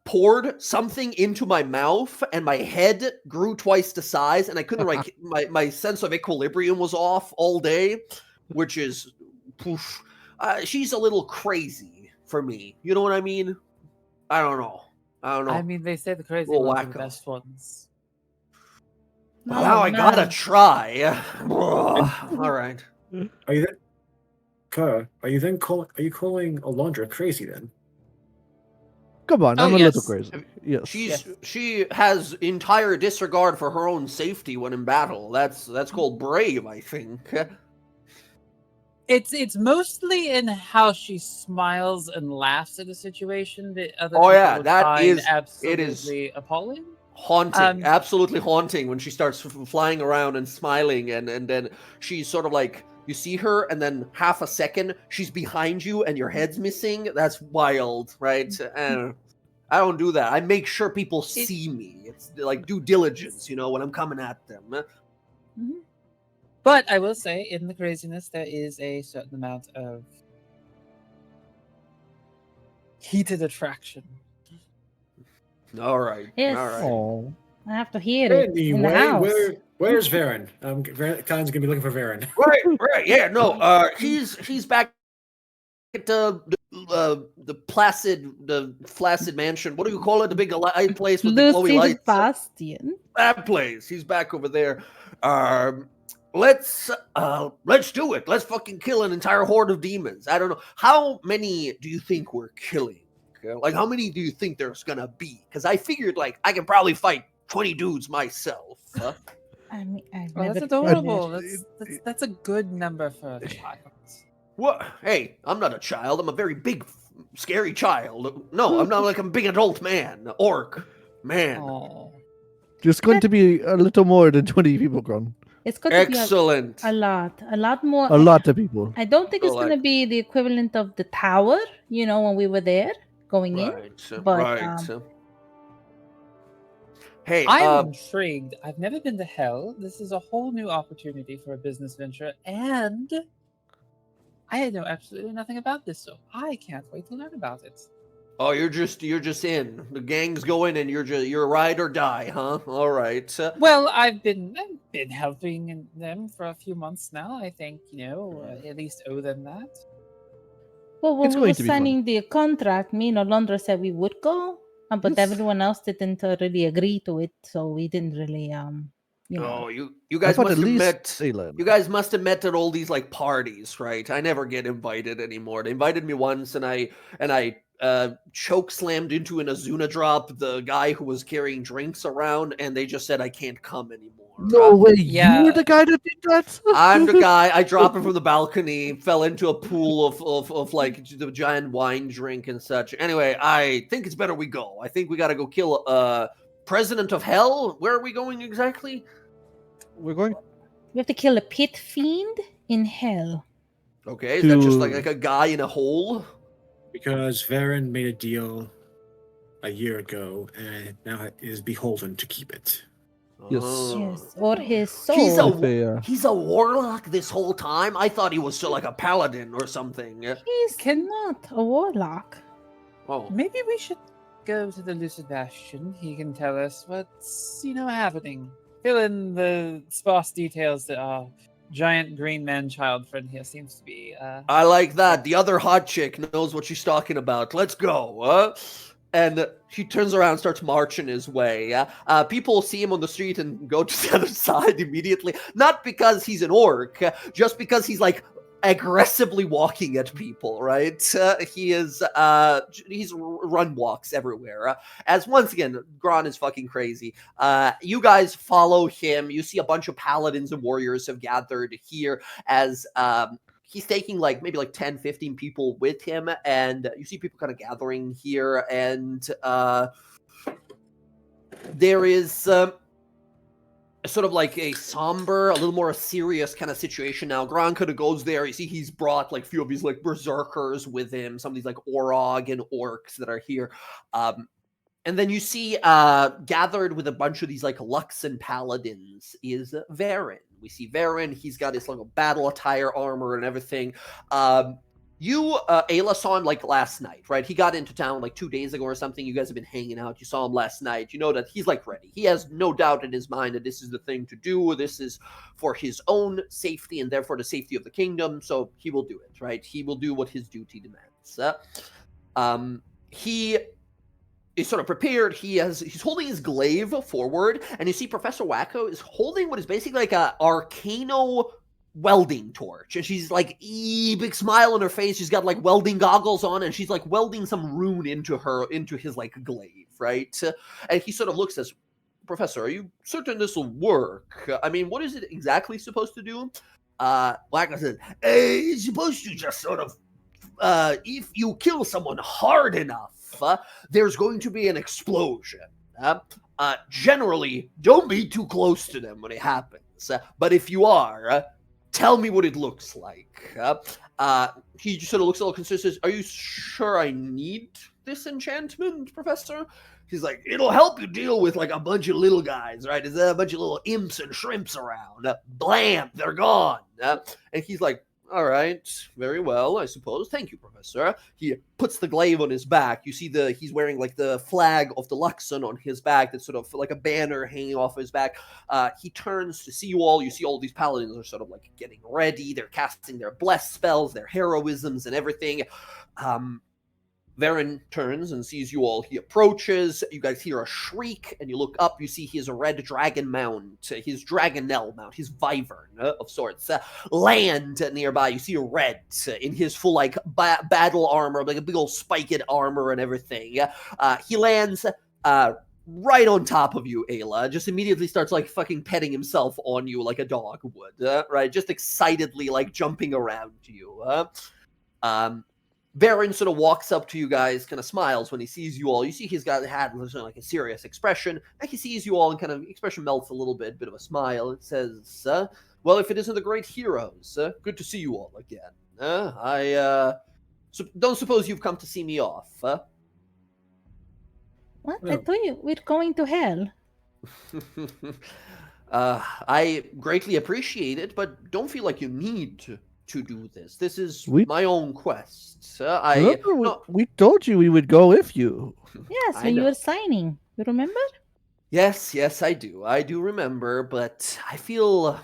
poured something into my mouth and my head grew twice the size, and I couldn't like my sense of equilibrium was off all day, which is poof. She's a little crazy for me. You know what I mean? I don't know. I mean, they say the crazy Little ones are the wacko. best ones. Well, now I gotta man. try. All right. Are you then, Kara? Are you calling Alondra crazy then? Come on, Oh, I'm a yes. little crazy. Yes. She has entire disregard for her own safety when in battle. That's called brave, I think. It's mostly in how she smiles and laughs at a situation that other Oh, people yeah, would that find is- it absolutely appalling. Haunting, absolutely haunting when she starts flying around and smiling, and then she's sort of like, you see her, and then half a second she's behind you and your head's missing. That's wild, right? I don't do that. I make sure people see me. It's like due diligence, you know, when I'm coming at them. Mhm. But I will say, in the craziness, there is a certain amount of heated attraction. All right. Yes. All right. Oh. I have to hear it in the Anyway, house. where's Varen? Khan's gonna be looking for Varen. Right. Yeah. No. He's back at the flaccid mansion. What do you call it? The big place with the glowy Lucid lights. Bastion. That place. He's back over there. Let's do it. Let's fucking kill an entire horde of demons. I don't know. How many do you think we're killing? Like, how many do you think there's gonna be? Because I figured, like, I can probably fight 20 dudes myself. I mean, I've Oh, never that's tried adorable. it. That's a good number for a child. What? Hey, I'm not a child. I'm a very big, scary child. No, I'm not like a big adult man. Orc. Man. Oh. Just going to be a little more than 20 people, Gron. It's going to be Excellent. a lot more. A lot of people. I don't think So, it's going to like- be the equivalent of the tower, you know, when we were there going in. Right. But, Right. Hey, I'm intrigued. I've never been to hell. This is a whole new opportunity for a business venture, and I know absolutely nothing about this, so I can't wait to learn about it. oh, you're just in. The gang's going, and you're ride or die, huh? All right. Well, I've been been helping them for a few months now. I think, at least owe them that. Well, when It's we going were to be fun. signing the contract, me and Alondra said we would go, but Yes. everyone else didn't really agree to it, so we didn't really, Oh, you I guys thought must at have least met. Sayla and You I. guys must have met at all these like parties, right? I never get invited anymore. They invited me once, and I choke slammed into an Azuna drop the guy who was carrying drinks around, and they just said I can't come anymore. No way, you Yeah. were the guy that did that? I'm the guy. I dropped him from the balcony, fell into a pool of like the giant wine drink and such. Anyway, I think it's better we go. I think we got to go kill President of Hell. Where are we going exactly? We're going we have to kill a pit fiend in hell. Okay, is that just To- like a guy in a hole? Because Varen made a deal a year ago and now is beholden to keep it. Yes. Yes, or his soul. He's a warlock this whole time. I thought he was still like a paladin or something. He's not a warlock. Oh, Maybe we should go to the Lucid Bastion. He can tell us what's, happening. Fill in the sparse details that our giant green man-child friend here seems to be. I like that. The other hot chick knows what she's talking about. Let's go. And he turns around and starts marching his way. People see him on the street and go to the other side immediately. Not because he's an orc, just because he's like aggressively walking at people, right? He's run walks everywhere. As once again, Gron is fucking crazy. You guys follow him. You see a bunch of paladins and warriors have gathered here as he's taking like maybe like 10, 15 people with him, and you see people kind of gathering here, and there is sort of like a somber, a little more serious kind of situation now. Gron kind of goes there. You see he's brought like a few of these like berserkers with him, some of these like Orog and orcs that are here. And then you see gathered with a bunch of these like Luxon paladins is Varen. We see Varen. He's got his like battle attire, armor, and everything. You, Ayla, saw him like last night, right? He got into town like 2 days ago or something. You guys have been hanging out. You saw him last night. You know that he's like ready. He has no doubt in his mind that this is the thing to do. This is for his own safety and therefore the safety of the kingdom. So he will do it, right? He will do what his duty demands. He is sort of prepared. He's holding his glaive forward, and you see Professor Wacko is holding what is basically like a arcano welding torch, and she's like big smile on her face. She's got like welding goggles on, and she's like welding some rune into his like glaive, right? And he sort of looks as, Professor, are you certain this will work? I mean, what is it exactly supposed to do? Wacko says, it's supposed to just sort of if you kill someone hard enough, there's going to be an explosion. Generally, don't be too close to them when it happens. But if you are, tell me what it looks like. He just sort of looks a little concerned, says, are you sure I need this enchantment, Professor? He's like, it'll help you deal with like a bunch of little guys, right? There's a bunch of little imps and shrimps around. Blam, they're gone. And he's like, all right, very well, I suppose. Thank you, Professor. He puts the glaive on his back. You see he's wearing like the flag of the Luxon on his back. That's sort of like a banner hanging off his back. He turns to see you all. You see all these paladins are sort of like getting ready. They're casting their bless spells, their heroisms and everything. Varen turns and sees you all. He approaches. You guys hear a shriek, and you look up. You see his red dragon mount, his dragonel mount, his wyvern of sorts, land nearby. You see a red in his full like battle armor, like a big old spiked armor and everything. He lands right on top of you, Ayla. Just immediately starts like fucking petting himself on you like a dog would, right? Just excitedly like jumping around you. Varen sort of walks up to you guys, kind of smiles when he sees you all. You see he's got had like a serious expression, and he sees you all, and kind of expression melts a little bit of a smile. It says, "Well, if it isn't the great heroes, good to see you all again. I don't suppose you've come to see me off." What? I Oh. thought you we're going to hell. I greatly appreciate it, but don't feel like you need to do this. This is my own quest. Remember, we told you we would go with you. Yes, I when you know. were signing. You remember? Yes, I do. I do remember, but I feel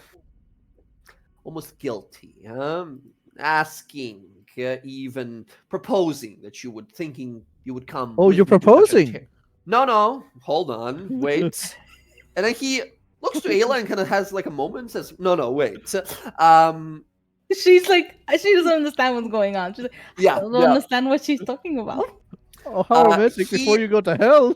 almost guilty. Asking, even proposing that you would come Oh, with you're me to such a proposing? No, hold on, wait. And then he looks to Ayla and kind of has like a moment and says, no, wait. She's like, she doesn't understand what's going on. She's like, I Yeah, still don't understand what she's talking about. Oh, how romantic before you go to hell.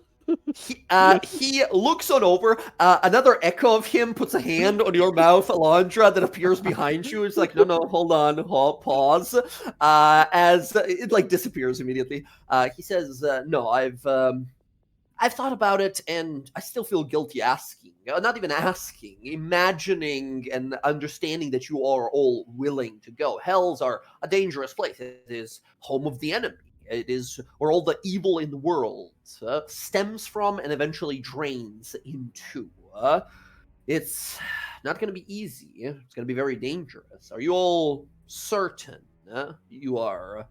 He looks on over. Another echo of him puts a hand on your mouth, Alondra, that appears behind you. It's like, no, hold on, pause. As it like disappears immediately. He says, no, I've thought about it, and I still feel guilty asking. Not even asking, imagining and understanding that you are all willing to go. Hells are a dangerous place. It is home of the enemy. It is where all the evil in the world stems from and eventually drains into. It's not going to be easy. It's going to be very dangerous. Are you all certain you are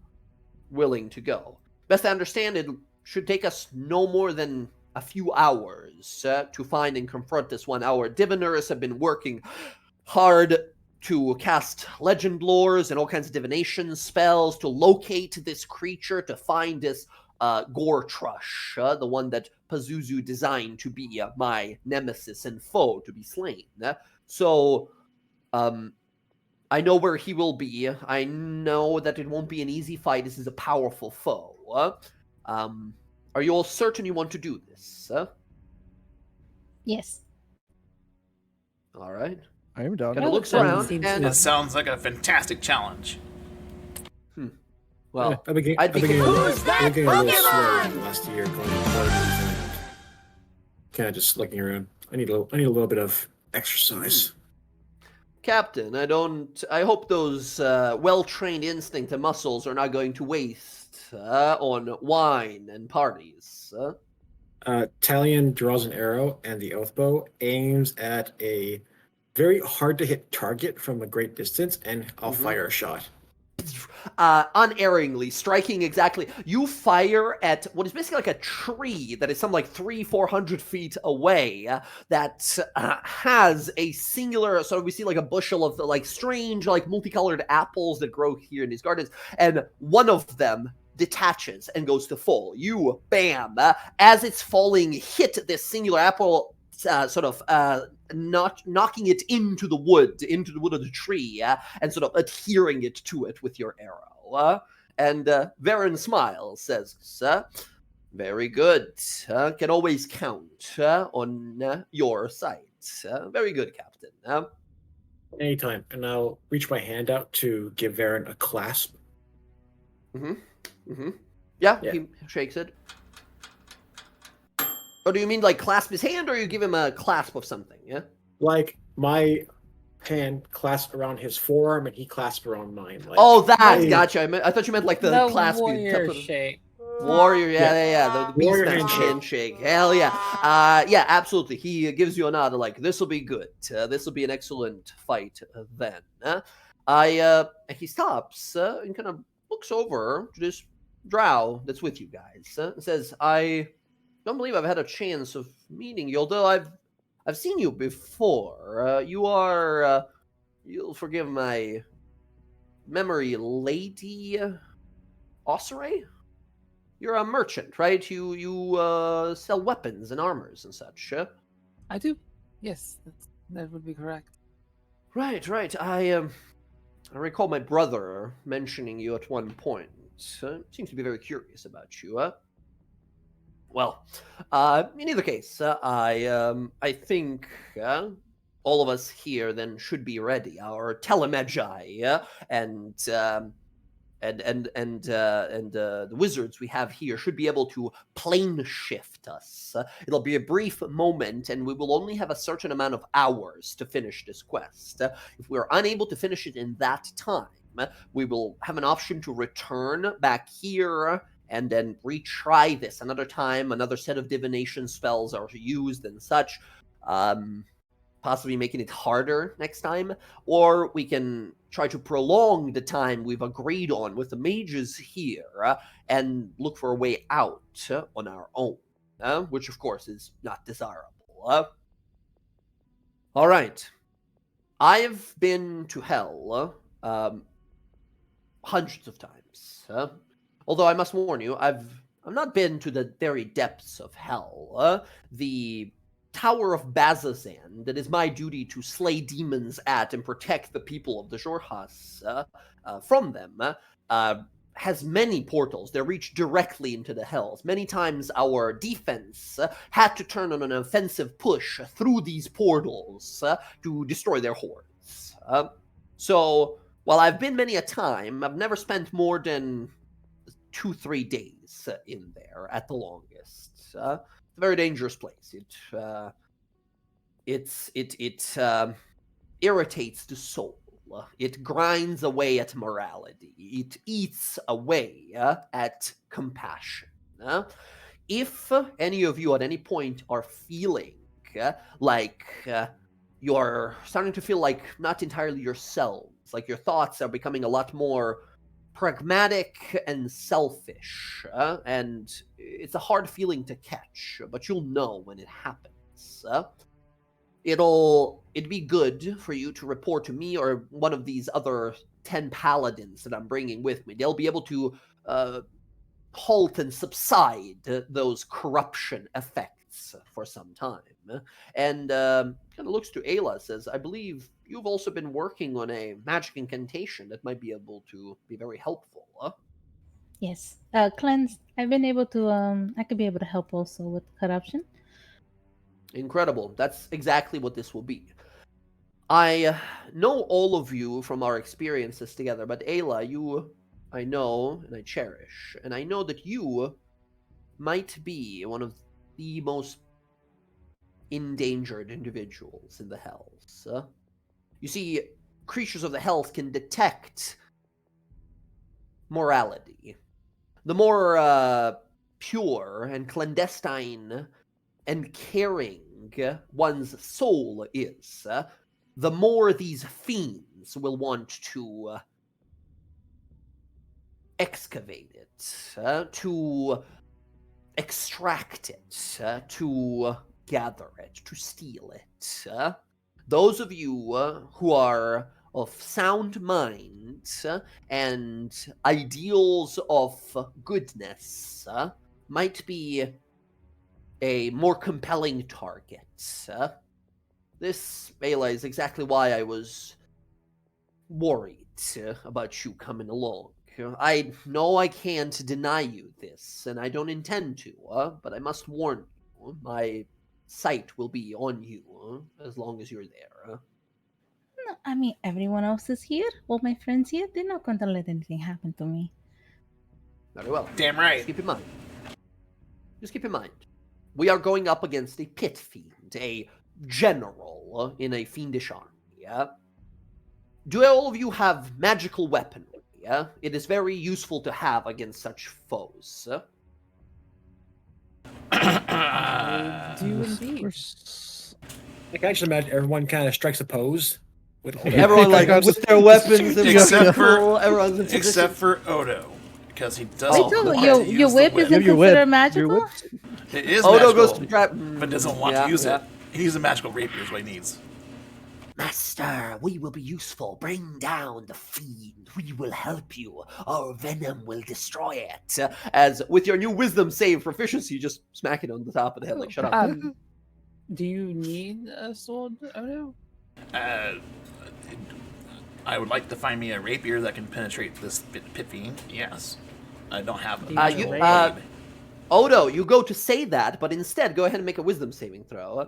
willing to go? Best I understand, it should take us no more than a few hours to find and confront this one. Our diviners have been working hard to cast legend lores and all kinds of divination spells to locate this creature, to find this Gortrush, the one that Pazuzu designed to be my nemesis and foe to be slain. So, I know where he will be. I know that it won't be an easy fight. This is a powerful foe. Are you all certain you want to do this? Yes. All right. I am down. Kind of looks That around seems and That sounds like a fantastic challenge. well, I've been getting, I'd be Who's that I've been getting a little slow Pokemon? the last year going to parties and kind of just looking around. I need a little bit of exercise. Captain, I hope those well-trained instinct and muscles are not going to waste on wine and parties. Talion draws an arrow, and the oath bow aims at a very hard to hit target from a great distance, and I'll fire a shot. Unerringly, striking exactly. You fire at what is basically like a tree that is some like 400 feet away that has a singular, so we see like a bushel of like strange, like multicolored apples that grow here in these gardens, and one of them detaches and goes to fall. You, bam, as it's falling, hit this singular apple, knocking it into the wood of the tree, and sort of adhering it to it with your arrow. And Varen smiles, says, very good. Can always count on your sight. Very good, Captain. Anytime, and I'll reach my hand out to give Varen a clasp. Yeah, Yeah. he shakes it. Or do you mean like clasp his hand, or you give him a clasp of something? Yeah. Like my hand clasp around his forearm, and he clasps around mine. Like, Oh, that hey, gotcha. I thought you meant like the clasp. you warrior put- shape. Warrior, yeah. The beast Warrior master handshake. handshake. Hell yeah. Yeah, absolutely. He gives you a nod like, this will be good. This will be an excellent fight then. He stops and kind of looks over to this drow that's with you guys. And says, I don't believe I've had a chance of meeting you, although I've seen you before. You are, you'll forgive my memory, Lady Osseray? You're a merchant, right? You sell weapons and armors and such. I do. Yes, that would be correct. Right. I recall my brother mentioning you at one point. Seems to be very curious about you. Well, in either case, I think all of us here then should be ready. Our telemagi and the wizards we have here should be able to plane shift us. It'll be a brief moment, and we will only have a certain amount of hours to finish this quest. If we are unable to finish it in that time, we will have an option to return back here and then retry this another time. Another set of divination spells are used and such. Possibly making it harder next time, or we can try to prolong the time we've agreed on with the mages here and look for a way out on our own, which of course is not desirable. All right. I've been to hell hundreds of times. Although I must warn you, I've not been to the very depths of hell. The Tower of Bazazan, that is my duty to slay demons at and protect the people of the Jorhas from them, has many portals that reach directly into the hells. Many times our defense had to turn on an offensive push through these portals to destroy their hordes. So, while I've been many a time, I've never spent more than 2-3 days in there at the longest. It's a very dangerous place. It irritates the soul. It grinds away at morality. It eats away at compassion. If any of you at any point are feeling like you're starting to feel like not entirely yourselves, like your thoughts are becoming a lot more pragmatic and selfish, and it's a hard feeling to catch, but you'll know when it happens. It'd be good for you to report to me or one of these other 10 paladins that I'm bringing with me. They'll be able to halt and subside those corruption effects for some time. And kind of looks to Ayla, says, I believe you've also been working on a magic incantation that might be able to be very helpful. Yes. Cleanse. I've been able to, I could be able to help also with corruption. Incredible. That's exactly what this will be. I know all of you from our experiences together, but Ayla, you I know and I cherish, and I know that you might be one of the most endangered individuals in the hells. You see, creatures of the hells can detect morality. The more pure and clandestine and caring one's soul is, the more these fiends will want to excavate it, to extract it, to gather it, to steal it. Those of you who are of sound mind and ideals of goodness might be a more compelling target. This, Ayla, is exactly why I was worried about you coming along. I know I can't deny you this, and I don't intend to, but I must warn you, my sight will be on you as long as you're there. No, I mean, everyone else is here. All my friends here. They're not going to let anything happen to me. Very well. Damn right. Just keep in mind. We are going up against a pit fiend, a general in a fiendish army. Do all of you have magical weaponry? It is very useful to have against such foes. I do indeed. I can actually imagine everyone kind of strikes a pose with all Everyone with their weapons and Except except for Odo, because he doesn't Oh, want to your use whip the whip. isn't Your whip. considered magical? Your whip. It is Odo magical, goes to grab, but doesn't want to use it. He needs a magical rapier is what he needs. Master, we will be useful. Bring down the fiend. We will help you. Our venom will destroy it. As with your new wisdom save proficiency, you just smack it on the top of the head like, shut up. Do you need a sword, Odo? I would like to find me a rapier that can penetrate this pit fiend. Yes. I don't have Odo, you go to say that, but instead go ahead and make a wisdom saving throw.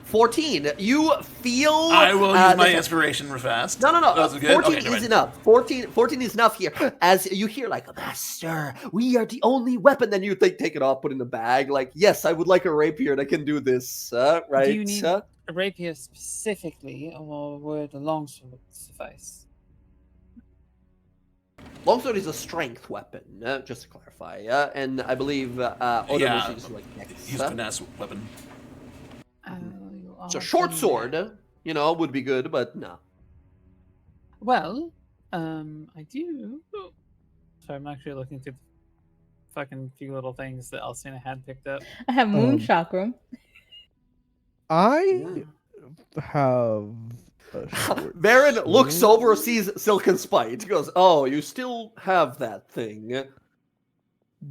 14. You feel... I will use my inspiration real fast. No. That was good. 14 is enough. 14 is enough here. As you hear, like, Master, we are the only weapon. Then you take it off, put it in the bag. Like, yes, I would like a rapier that can do this. Right? Do you need a rapier specifically, or would a longsword suffice? Longsword is a strength weapon, just to clarify. And I believe Odo uses like next. He's a finesse weapon. So short sword, would be good, but no. Well, I do. Sorry, I'm actually looking through fucking few little things that Alcina had picked up. I have moon Um, chakra. I have a short Varen looks sword. over, sees Silken Spite, goes, "Oh, you still have that thing."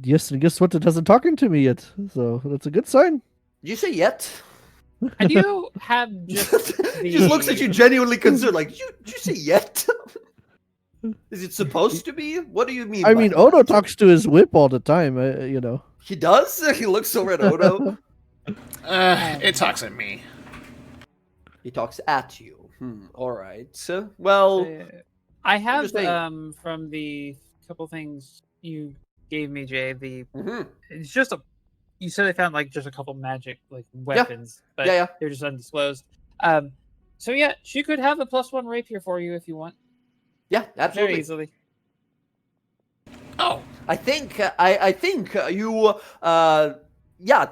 Yes, and guess what? It hasn't talking to me yet, so that's a good sign. Did you say yet? And you have just He just looks at you genuinely concerned, like, did you say yet? Is it supposed to be? What do you mean? I by mean, that? Odo talks to his whip all the time. You know. He does? He looks over at Odo. It talks at me. He talks at you. All right. Well, I have just saying. from the couple things you gave me, Jay. mhm. It's just a. You said they found like just a couple magic like weapons, but Yeah. they're just undisclosed. So yeah, she could have a +1 rapier for you if you want. Yeah, absolutely. Very easily. Oh, I think you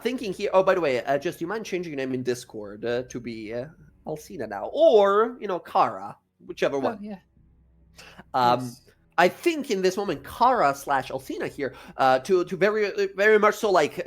thinking here. Oh, by the way, just do you mind changing your name in Discord to be Alcina now, or Kara, whichever Oh, one. yeah. Yes. I think in this moment, Kara / Alcina here, to very very much so like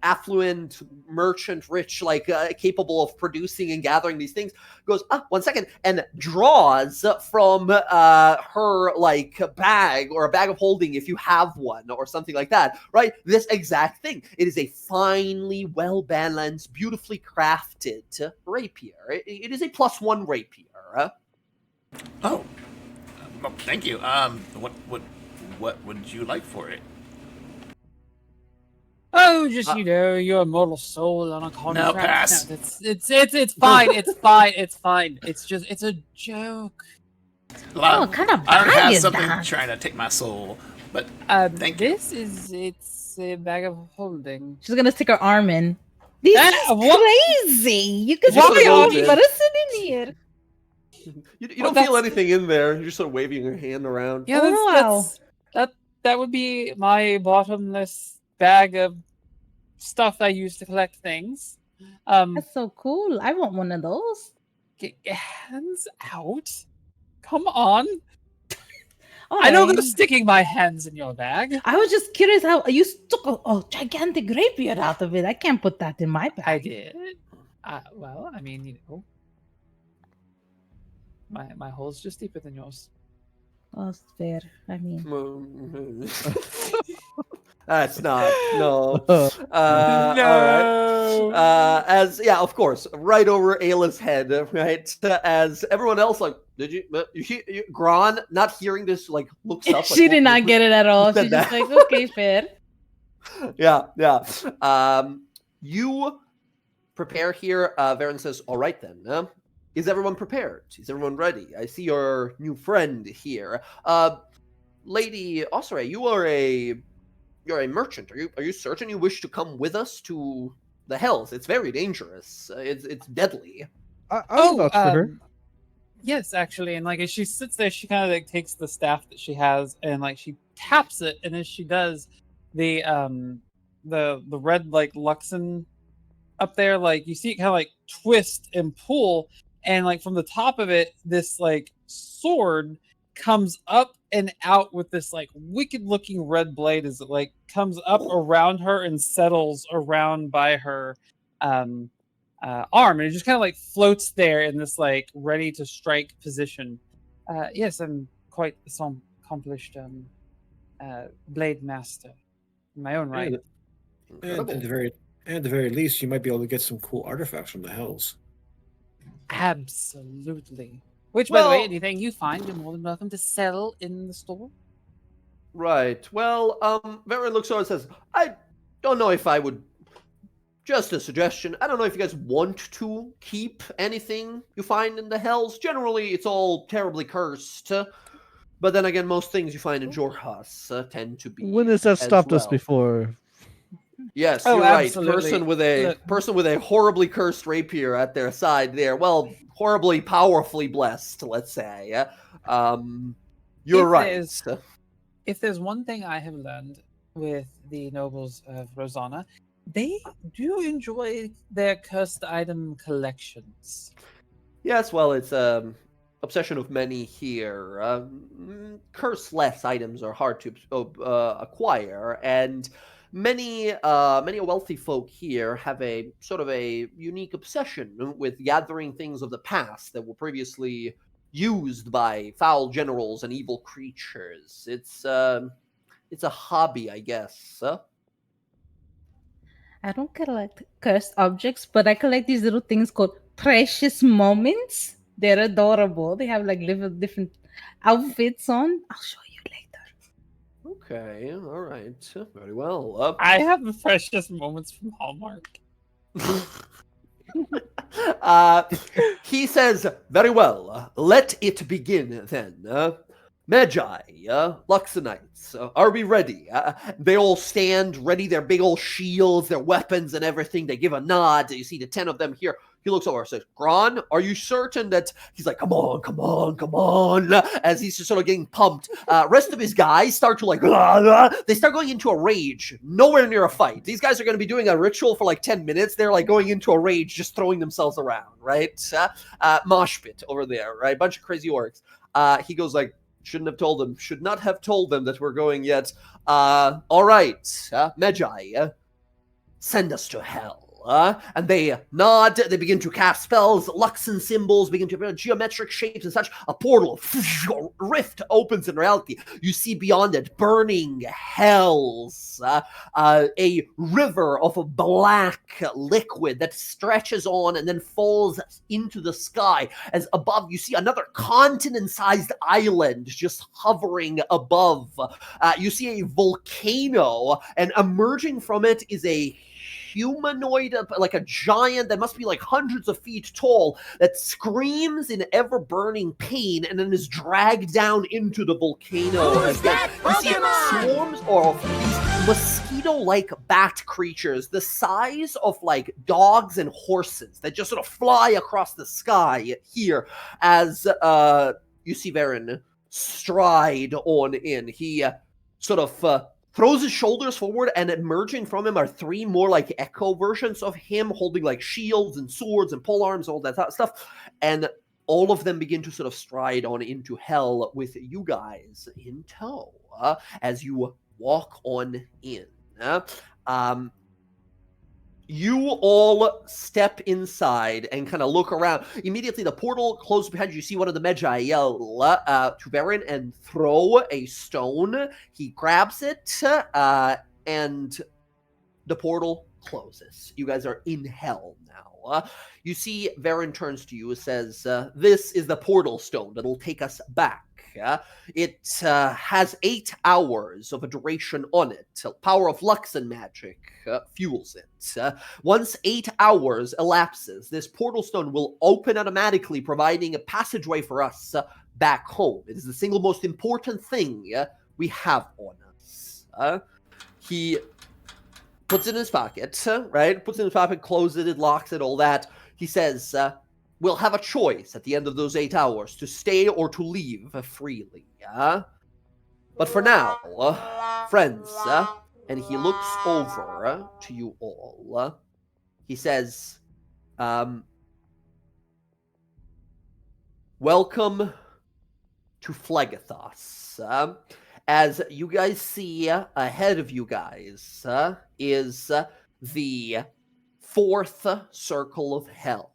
affluent merchant, rich, like capable of producing and gathering these things, goes 1 second and draws from her like bag or a bag of holding if you have one or something like that, right? This exact thing. It is a finely well balanced, beautifully crafted rapier. It is a +1 rapier. oh. Well, thank you. What would you like for it? Oh, just your immortal soul on a contract. No, pass. No, it's fine. It's fine. It's fine. It's a joke. Well, what kind of I already bag have is something that? trying to take my soul, but thank you. It's a bag of holding. She's gonna stick her arm in. This is what? crazy. You can Why see the are whole you- person in here. You Well, don't feel that's- anything in there. You're just sort of waving your hand around. Yeah, Oh, that would be my bottomless bag of stuff I use to collect things. That's so cool. I want one of those. Get hands out. Come on. All I know right. I'm sticking my hands in your bag. I was just curious how you took a gigantic rapier out of it. I can't put that in my bag. I did. Well, I mean, my hole's just deeper than yours. Oh, it's fair. I mean, That's not no. No. All right. Of course, right over Ayla's head, right? As everyone else, like, did you Gron, not hearing this, like, looks up. she did not get it at all. said She's just that? like, okay, fair. Yeah. You prepare here. Varen says, "All right then. Is everyone prepared? Is everyone ready? I see your new friend here. Lady Osore, you're a merchant. Are you certain you wish to come with us to the Hells? It's very dangerous. It's deadly." I vouch for her. Yes, actually, and like as she sits there, she kind of like takes the staff that she has and like she taps it, and as she does, the red like Luxon up there, like you see it kind of like twist and pull, and like from the top of it, this like sword comes up and out with this like wicked looking red blade as it like comes up around her and settles around by her arm, and it just kind of like floats there in this like ready to strike position. Yes, I'm quite some accomplished blade master in my own right. And at the very least, you might be able to get some cool artifacts from the Hells. Absolutely. Which, by the way, Well- anything you find, you're more than welcome to sell in the store. Right. Well, Varen looks over and says, "I don't know if I would. Just a suggestion. I don't know if you guys want to keep anything you find in the Hells. Generally, it's all terribly cursed. But then again, most things you find in Jorhas tend to be. When has that as stopped us well. before? Yes, Oh, you're right. absolutely. Person with a horribly cursed rapier at their side there. Well, horribly powerfully blessed, let's say. You're right. If there's one thing I have learned with the nobles of Rosanna, they do enjoy their cursed item collections. Yes, well, it's obsession of many here. Curse-less items are hard to acquire, and many wealthy folk here have a sort of a unique obsession with gathering things of the past that were previously used by foul generals and evil creatures. It's a hobby, I guess. I don't collect cursed objects, but I collect these little things called precious moments. They're adorable. They have like little different outfits on. I'll show you later. Okay, all right, very well. I have the precious moments from Hallmark. He says, very well, let it begin then. Magi, Luxonites, are we ready? They all stand ready, their big old shields, their weapons and everything. They give a nod. You see the 10 of them here. He looks over and says, Gron, are you certain that... He's like, come on, come on, come on, as he's just sort of getting pumped. Rest of his guys start to like, they start going into a rage, nowhere near a fight. These guys are going to be doing a ritual for like 10 minutes. They're like going into a rage, just throwing themselves around, right? Mosh pit over there, right? Bunch of crazy orcs. He goes like, should not have told them that we're going yet. All right, Magi, send us to hell. And they nod, they begin to cast spells, Luxon symbols begin to appear, geometric shapes and such. A portal, rift opens in reality. You see beyond it burning hells, a river of a black liquid that stretches on and then falls into the sky. As above, you see another continent-sized island just hovering above. You see a volcano, and emerging from it is a humanoid, like a giant that must be like hundreds of feet tall, that screams in ever-burning pain and then is dragged down into the volcano. Who's that You see Pokemon? swarms of these mosquito-like bat creatures, the size of like dogs and horses, that just sort of fly across the sky here as you see Varen stride on in. He sort of throws his shoulders forward, and emerging from him are three more like echo versions of him holding like shields and swords and polearms, all that stuff. And all of them begin to sort of stride on into hell with you guys in tow as you walk on in. You all step inside and kind of look around. Immediately, the portal closes behind you. You see one of the Magi yell to Baron and throw a stone. He grabs it, and the portal closes. You guys are in hell now. You see Varen turns to you and says, this is the portal stone that'll take us back. It has 8 hours of a duration on it. Power of Luxon magic fuels it. Once 8 hours elapses, this portal stone will open automatically, providing a passageway for us back home. It is the single most important thing we have on us. He puts it in his pocket, right? Puts it in his pocket, closes it, locks it, all that. He says, we'll have a choice at the end of those 8 hours to stay or to leave freely. But for now, friends, and he looks over to you all. He says, welcome to Phlegethos. As you guys see ahead of you guys is the 4th circle of hell.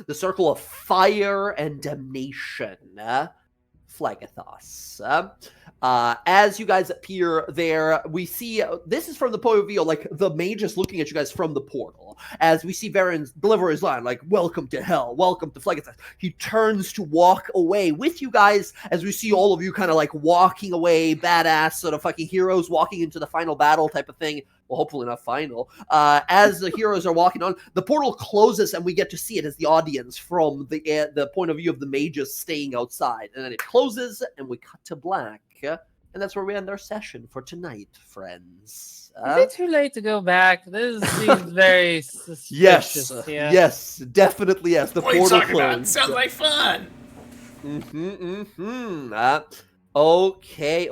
The circle of fire and damnation, Phlegethos. As you guys appear there, we see, this is from the point of view, like, the mage is looking at you guys from the portal. As we see Varen deliver his line, like, welcome to hell, welcome to Phlegethos. He turns to walk away with you guys, as we see all of you kind of, like, walking away, badass, sort of fucking heroes walking into the final battle type of thing. Well, hopefully not final. As the heroes are walking on, the portal closes, and we get to see it as the audience from the point of view of the mages staying outside. And then it closes, and we cut to black. And that's where we end our session for tonight, friends. Is it too late to go back? This seems very suspicious. Yes, Yeah. yes, definitely yes. The What are you portal talking about? closed. Sounds like fun. Okay.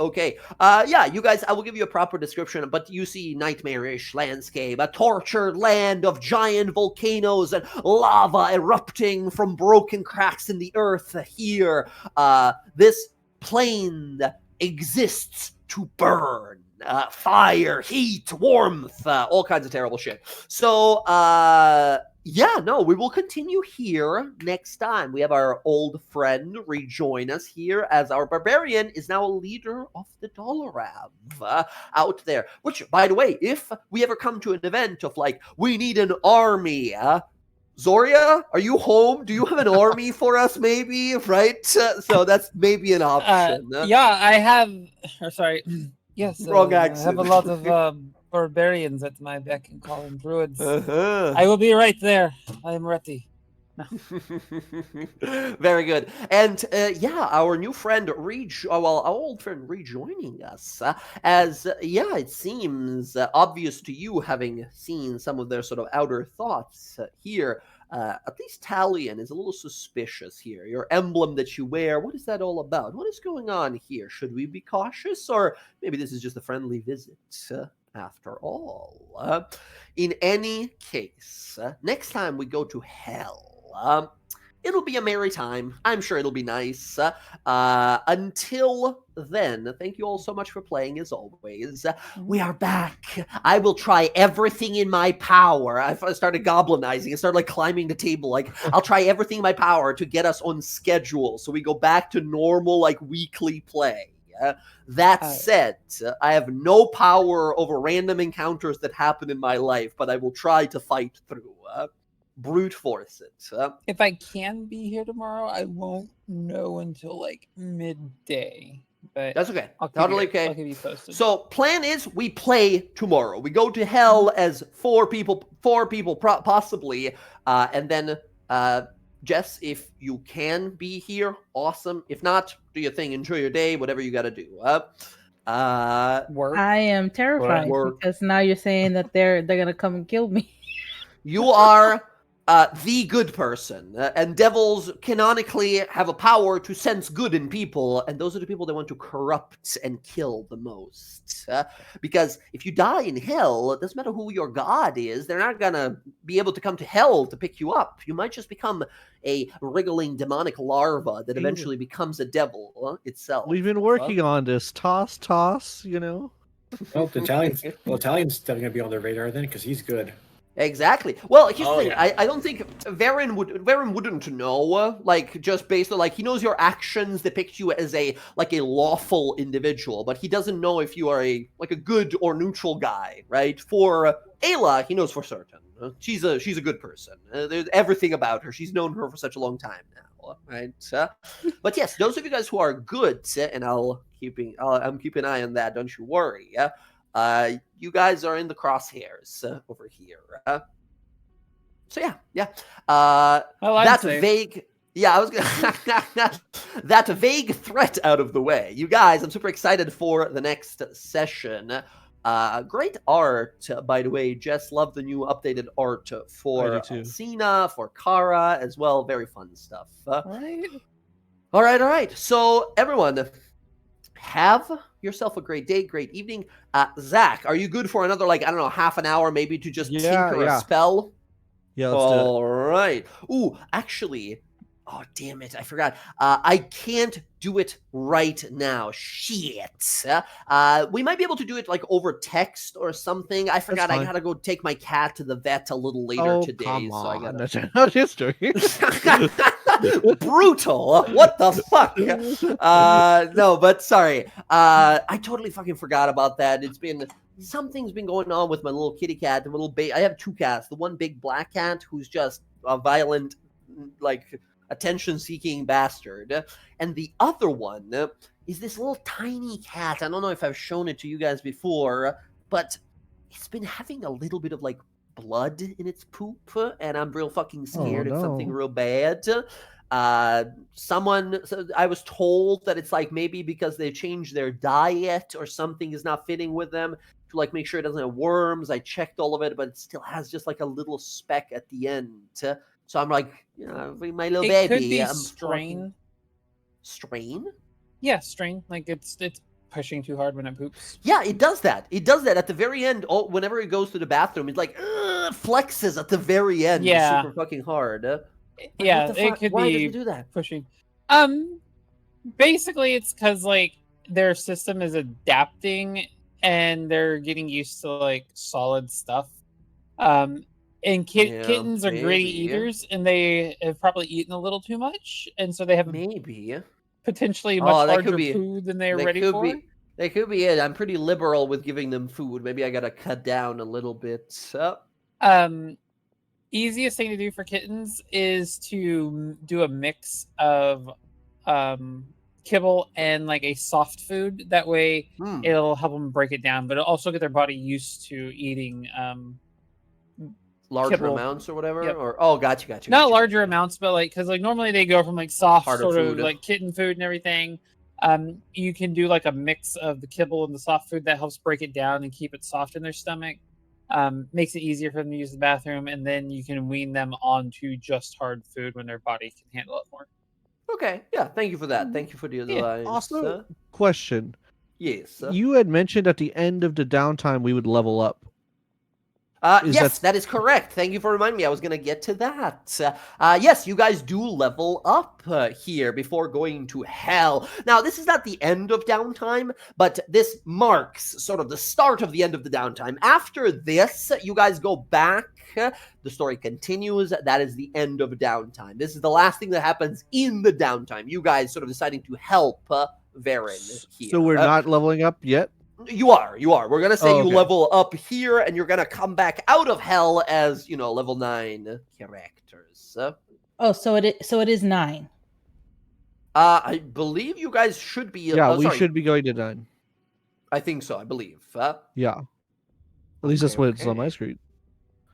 Yeah, you guys, I will give you a proper description, but you see nightmarish landscape, a tortured land of giant volcanoes and lava erupting from broken cracks in the earth here. This plane exists to burn. Fire, heat, warmth, all kinds of terrible shit. So, yeah, no, we will continue here next time. We have our old friend rejoin us here as our barbarian is now a leader of the Dolorav out there. Which, by the way, if we ever come to an event of like, we need an army, Zorya, are you home? Do you have an army for us, maybe? Right? So that's maybe an option. Yeah, I have. Or sorry. Yes, Wrong I accent. have a lot of barbarians at my beck and call and druids. Uh-huh. I will be right there. I am ready. No. Very good. And yeah, our new friend, our old friend rejoining us, as, yeah, it seems obvious to you, having seen some of their sort of outer thoughts here. At least Talion is a little suspicious here. Your emblem that you wear, what is that all about? What is going on here? Should we be cautious? Or maybe this is just a friendly visit after all. In any case, next time we go to hell, it'll be a merry time. I'm sure it'll be nice. Until then, thank you all so much for playing, as always. We are back. I will try everything in my power. I started goblinizing. I started like climbing the table. Like, I'll try everything in my power to get us on schedule so we go back to normal, like, weekly play. That said, I have no power over random encounters that happen in my life, but I will try to fight through. Brute force it. If I can be here tomorrow, I won't know until like midday. But That's okay. I'll Totally okay. I'll keep you posted. So plan is we play tomorrow. We go to hell as four people possibly, and then Jess, if you can be here, awesome. If not, do your thing. Enjoy your day. Whatever you got to do. Work. I am terrified because now you're saying that they're gonna come and kill me. You are the good person, and devils canonically have a power to sense good in people, and those are the people they want to corrupt and kill the most. Because if you die in hell, it doesn't matter who your god is, they're not gonna be able to come to hell to pick you up. You might just become a wriggling demonic larva that eventually becomes a devil itself. We've been working on this. Toss, you know? Well, Italian's definitely going to be on their radar then, because he's good. Exactly. Well, here's the thing. Yeah. I don't think Varen wouldn't know, like, just based on, like, he knows your actions depict you as a lawful individual, but he doesn't know if you are a good or neutral guy, right? For Ayla, he knows for certain. She's a good person. There's everything about her. She's known her for such a long time now, right? But yes, those of you guys who are good, and I'm keeping an eye on that. Don't you worry. You guys are in the crosshairs over here. So yeah. That vague. Yeah, I was gonna that vague threat out of the way. You guys, I'm super excited for the next session. Great art, by the way. Jess, love the new updated art for Cena, for Kara as well. Very fun stuff. Right. All right. So everyone, have yourself a great day, great evening. Zach, are you good for another, half an hour maybe to just tinker a spell? Yeah, let's do it. All right. Ooh, actually, oh, damn it, I forgot. I can't do it right now. Shit. We might be able to do it, over text or something. I forgot. I gotta go take my cat to the vet a little later today. Come so I on. gotta... That's not history. Brutal. What the fuck? No, but sorry. I totally fucking forgot about that. Something's been going on with my little kitty cat. I have two cats. The one big black cat who's just a violent, attention-seeking bastard, and the other one is this little tiny cat. I don't know if I've shown it to you guys before, but it's been having a little bit of blood in its poop, and I'm real fucking scared it's something real bad. I was told that it's maybe because they changed their diet or something is not fitting with them, to make sure it doesn't have worms. I checked all of it, but it still has just a little speck at the end. So I'm my little baby. It could be I'm strain. Strain? Yeah, strain. Like it's pushing too hard when it poops. Yeah, it does that. It does that at the very end. Oh, whenever it goes to the bathroom, it like flexes at the very end. Yeah. Super fucking hard. Yeah, What the fuck? it could Why does be it do that? pushing. Basically, it's because like their system is adapting and they're getting used to like solid stuff. And kittens are greedy maybe. eaters, and they have probably eaten a little too much, and so they have Maybe. potentially Oh, much that could larger be- food than they're That ready could for. be. That could be it. I'm pretty liberal with giving them food. Maybe I gotta cut down a little bit. Easiest thing to do for kittens is to do a mix of kibble and like a soft food. That way, it'll help them break it down, but it'll also get their body used to eating larger kibble. amounts or whatever. Yep. Or gotcha. Not larger amounts, but like because like normally they go from like soft Harder sort of food. like kitten food and everything. You can do like a mix of the kibble and the soft food that helps break it down and keep it soft in their stomach. Makes it easier for them to use the bathroom, and then you can wean them onto just hard food when their body can handle it more. Okay. Yeah. Thank you for that. Thank you for the advice. Also, question. Yes. You had mentioned at the end of the downtime we would level up. Yes, that is correct. Thank you for reminding me. I was going to get to that. Yes, you guys do level up here before going to hell. Now, this is not the end of downtime, but this marks sort of the start of the end of the downtime. After this, you guys go back. The story continues. That is the end of downtime. This is the last thing that happens in the downtime. You guys sort of deciding to help Varen here. So we're not leveling up yet? You are. We're gonna say you okay. level up here, and you're gonna come back out of hell as level 9 characters. So it is 9. I believe you guys should be. Yeah, we sorry. should be going to 9. I think so. I believe. Yeah. At least that's what it's on my screen.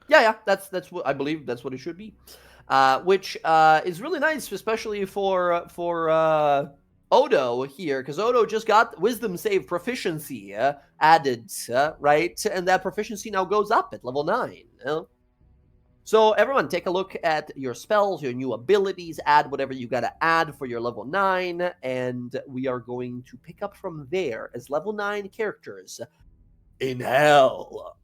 Yeah. That's what I believe. That's what it should be. Which is really nice, especially for Odo here, because Odo just got Wisdom Save proficiency added, right? And that proficiency now goes up at level 9. So everyone, take a look at your spells, your new abilities, add whatever you got to add for your level 9, and we are going to pick up from there as level 9 characters in hell.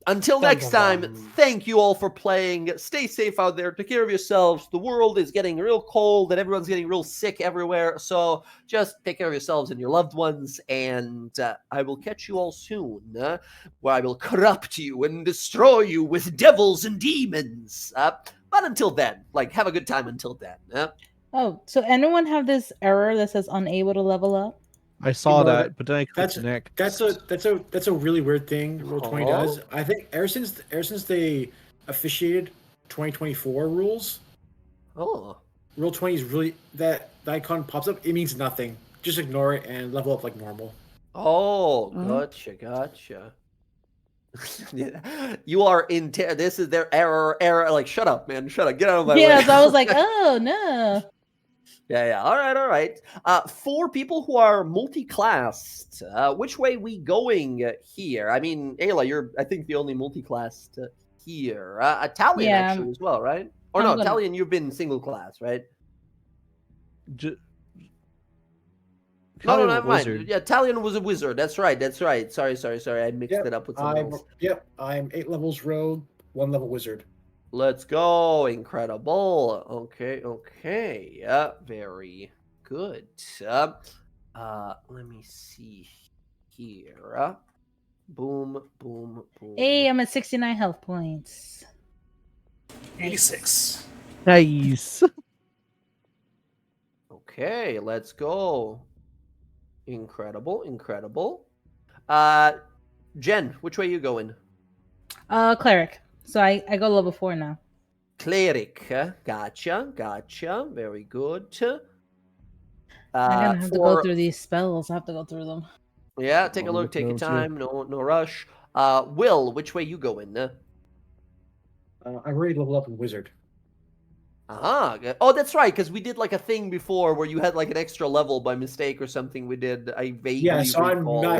Until next time, thank you all for playing. Stay safe out there. Take care of yourselves. The world is getting real cold and everyone's getting real sick everywhere. So just take care of yourselves and your loved ones. And I will catch you all soon, where I will corrupt you and destroy you with devils and demons. But until then, have a good time until then. Oh, so anyone have this error that says unable to level up? I saw that, but then I clicked next. That's a really weird thing Roll20 does. I think ever since they officiated 2024 rules, Roll20 is really that icon pops up. It means nothing. Just ignore it and level up like normal. Oh, gotcha. You are in. This is their error. Shut up, man. Shut up. Get out of my way. Yeah, so I was like, oh no. Yeah. All right. For people who are multi-classed, which way we going here? I mean, Ayla, you're, I think, the only multi-classed here. Talion actually as well, right? Or no, Talion, you've been single class, right? No, never mind. Yeah, Talion was a wizard. That's right. Sorry. I mixed it up with someone else. Yep, I'm 8 levels rogue, 1 level wizard. Let's go. Incredible. Okay. Very good. Let me see here. Boom. Hey, I'm at 69 health points. 86. Nice. Okay, let's go. Incredible. Jen, which way you going? Cleric. So I go level 4 now. Cleric. Gotcha. Very good. I'm gonna have to go through these spells. I have to go through them. Yeah, take a look. Take your time. No rush. Will, which way you going? I already leveled up in wizard. Oh, that's right, because we did a thing before where you had an extra level by mistake or something. We did. I vaguely so recall. I'm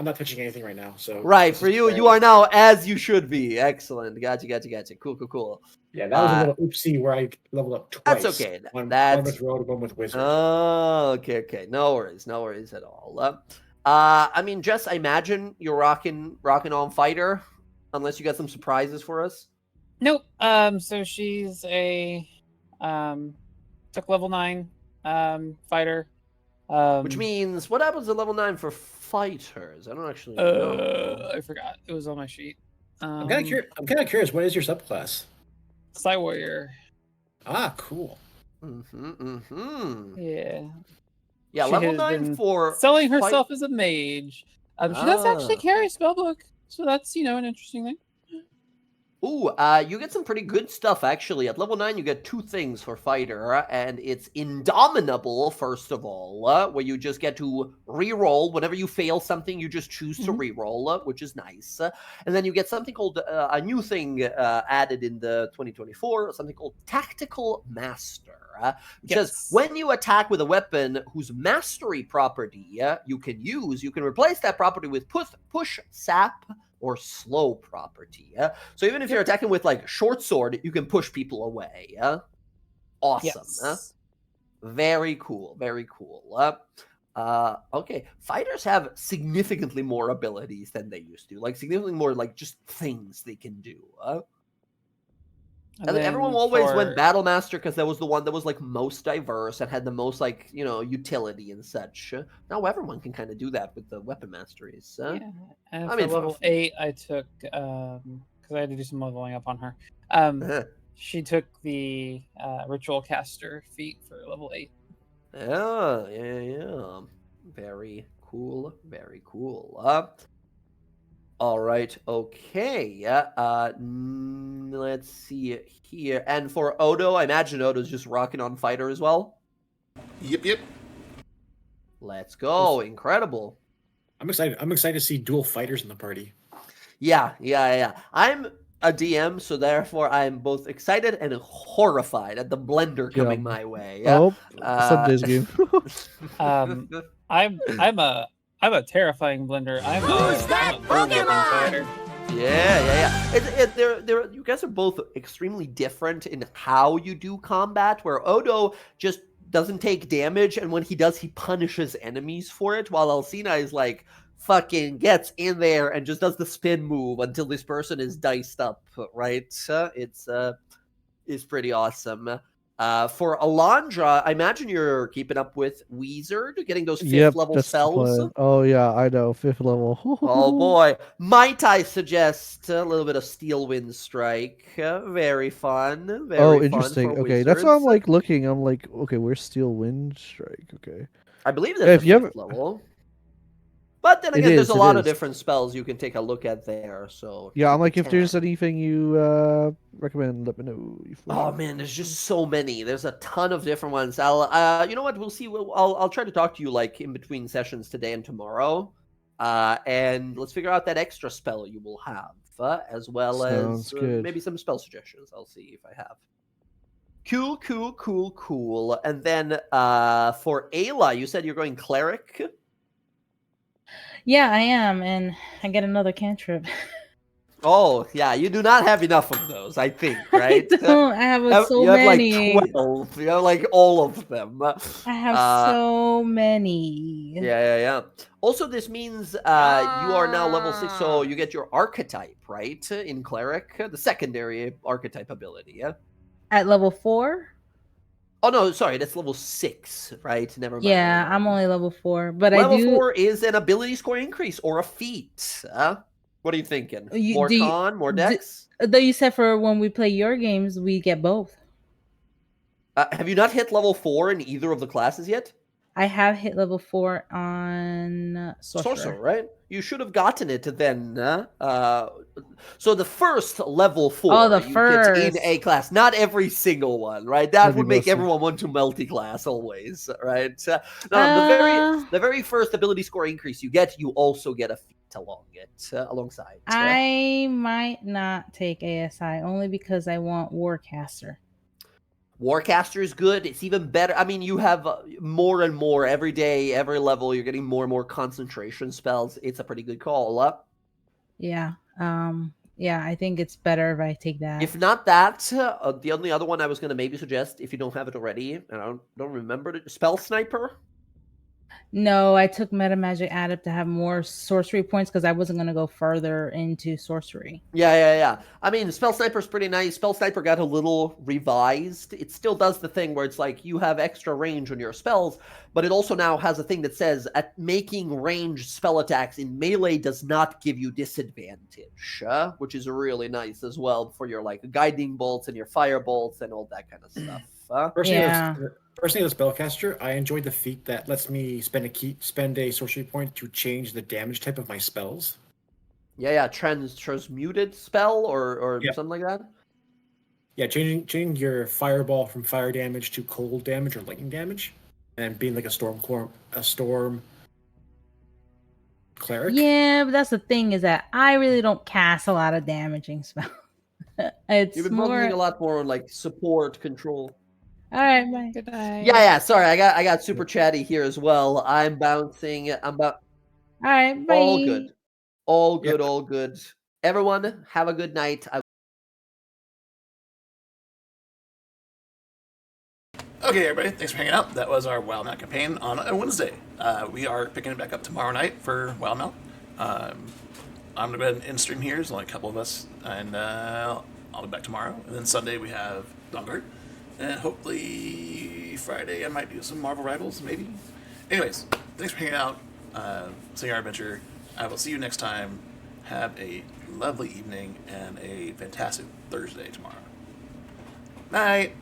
not touching anything right now. So right for you, you are now as you should be. Excellent. Gotcha. Cool. Yeah, that was a little oopsie where I leveled up twice. That's okay. One That's with road, one with wizard. oh, okay. No worries at all. I mean, Jess, I imagine you're rocking on fighter, unless you got some surprises for us. Nope. So she's a took level 9 fighter. Which means, what happens at level 9 for fighters? I don't actually know. I forgot. It was on my sheet. I'm kind of curious. What is your subclass? Sly Warrior. Ah, cool. Yeah. Yeah, She level has 9 been for selling herself as a mage. She does actually Ah. carry a spellbook, so that's an interesting thing. Ooh, you get some pretty good stuff, actually. At level 9, you get 2 things for fighter, and it's Indomitable, first of all, where you just get to re-roll. Whenever you fail something, you just choose to re-roll, which is nice. And then you get something called, a new thing added in the 2024, something called Tactical Master, which says, when you attack with a weapon whose mastery property you can replace that property with push, sap, or slow property. So even if you're attacking with like short sword, you can push people away. Awesome. Yes. Very cool. Okay, fighters have significantly more abilities than they used to. Like significantly more like just things they can do. And Everyone then always for- went Battle Master because that was the one that was like most diverse and had the most like utility and such. Now everyone can kind of do that with the weapon masteries. Yeah. And I for mean, level 8, I took because I had to do some leveling up on her. She took the ritual caster feat for level 8. Yeah. Very cool. All right. Okay. Let's see here. And for Odo, I imagine Odo's just rocking on fighter as well. Yep. Let's go. Incredible. I'm excited to see dual fighters in the party. Yeah. I'm a DM, so therefore I'm both excited and horrified at the blender coming my way. Sunday's game. I'm a terrifying blender. Who's that Pokemon? Yeah. You guys are both extremely different in how you do combat, where Odo just doesn't take damage, and when he does, he punishes enemies for it, while Alcina is like, fucking gets in there and just does the spin move until this person is diced up, right? It's pretty awesome. For Alondra, I imagine you're keeping up with Wizard, getting those 5th level that's the spells. plan. Oh yeah, I know, 5th level. Oh boy, might I suggest a little bit of Steel Wind Strike? Very fun. Very interesting. Fun for Okay, that's why I'm wizards. like looking. I'm like, okay, where's Steel Wind Strike? Okay, I believe Yeah, that's if you 5th level. But then again, there's a lot of different spells you can take a look at there. So yeah, I'm keep like, a if there's tab. anything you recommend, let me know. Oh man, there's just so many. There's a ton of different ones. I'll, you know what? We'll see. I'll try to talk to you like in between sessions today and tomorrow, and let's figure out that extra spell you will have, as well Sounds as good. maybe some spell suggestions. I'll see if I have. Cool. And then for Ayla, you said you're going cleric. Yeah, I am, and I get another cantrip. Oh, yeah, you do not have enough of those, I think, right? I don't. I have so you have many. like 12. You have like all of them. I have so many. Yeah. Also, this means you are now level 6, so you get your archetype, right? In cleric, the secondary archetype ability, yeah? At level 4? Oh, no, sorry, that's level 6, right? Never mind. Yeah, I'm only level 4, but level I do. 4 is an ability score increase or a feat. What are you thinking? More con, more dex? Though you said for when we play your games, we get both. Have you not hit level 4 in either of the classes yet? I have hit level 4 on Sorcerer, right? You should have gotten it then. So the first level 4 the you first. get in a class, not every single one, right? That Maybe would make mostly. everyone want to multi-class always, right? No, the very first ability score increase you get, you also get a feat alongside. I might not take ASI only because I want Warcaster. Warcaster is good. It's even better. I mean, you have more and more every day, every level. You're getting more and more concentration spells. It's a pretty good call. Yeah. Yeah, I think it's better if I take that. If not that, the only other one I was going to maybe suggest, if you don't have it already, and I don't remember it, Spell Sniper. No, I took Meta Magic Adept to have more sorcery points because I wasn't going to go further into sorcery. Yeah. I mean, Spell Sniper's pretty nice. Spell Sniper got a little revised. It still does the thing where it's like you have extra range on your spells, but it also now has a thing that says at making ranged spell attacks in melee does not give you disadvantage, which is really nice as well for your like guiding bolts and your fire bolts and all that kind of stuff. Personally, as a spellcaster, I enjoyed the feat that lets me spend a sorcery point to change the damage type of my spells. Yeah, transmuted spell or Yeah. something like that. Yeah, changing your fireball from fire damage to cold damage or lightning damage, and being like a storm cleric. Yeah, but that's the thing is that I really don't cast a lot of damaging spells. It's You've been more. focusing a lot more on like support control. All right, bye. Good night. Yeah. Sorry, I got super chatty here as well. I'm bouncing. All right, bye. All good. All good. Yep. All good. Everyone, have a good night. Okay, everybody, thanks for hanging out. That was our Wildemount campaign on a Wednesday. We are picking it back up tomorrow night for Wildemount. I'm going to go ahead and end stream here. There's only a couple of us, and I'll be back tomorrow. And then Sunday we have Dawnguard. And hopefully Friday I might do some Marvel Rivals, maybe. Anyways, thanks for hanging out. Seeing our adventure. I will see you next time. Have a lovely evening and a fantastic Thursday tomorrow. Night.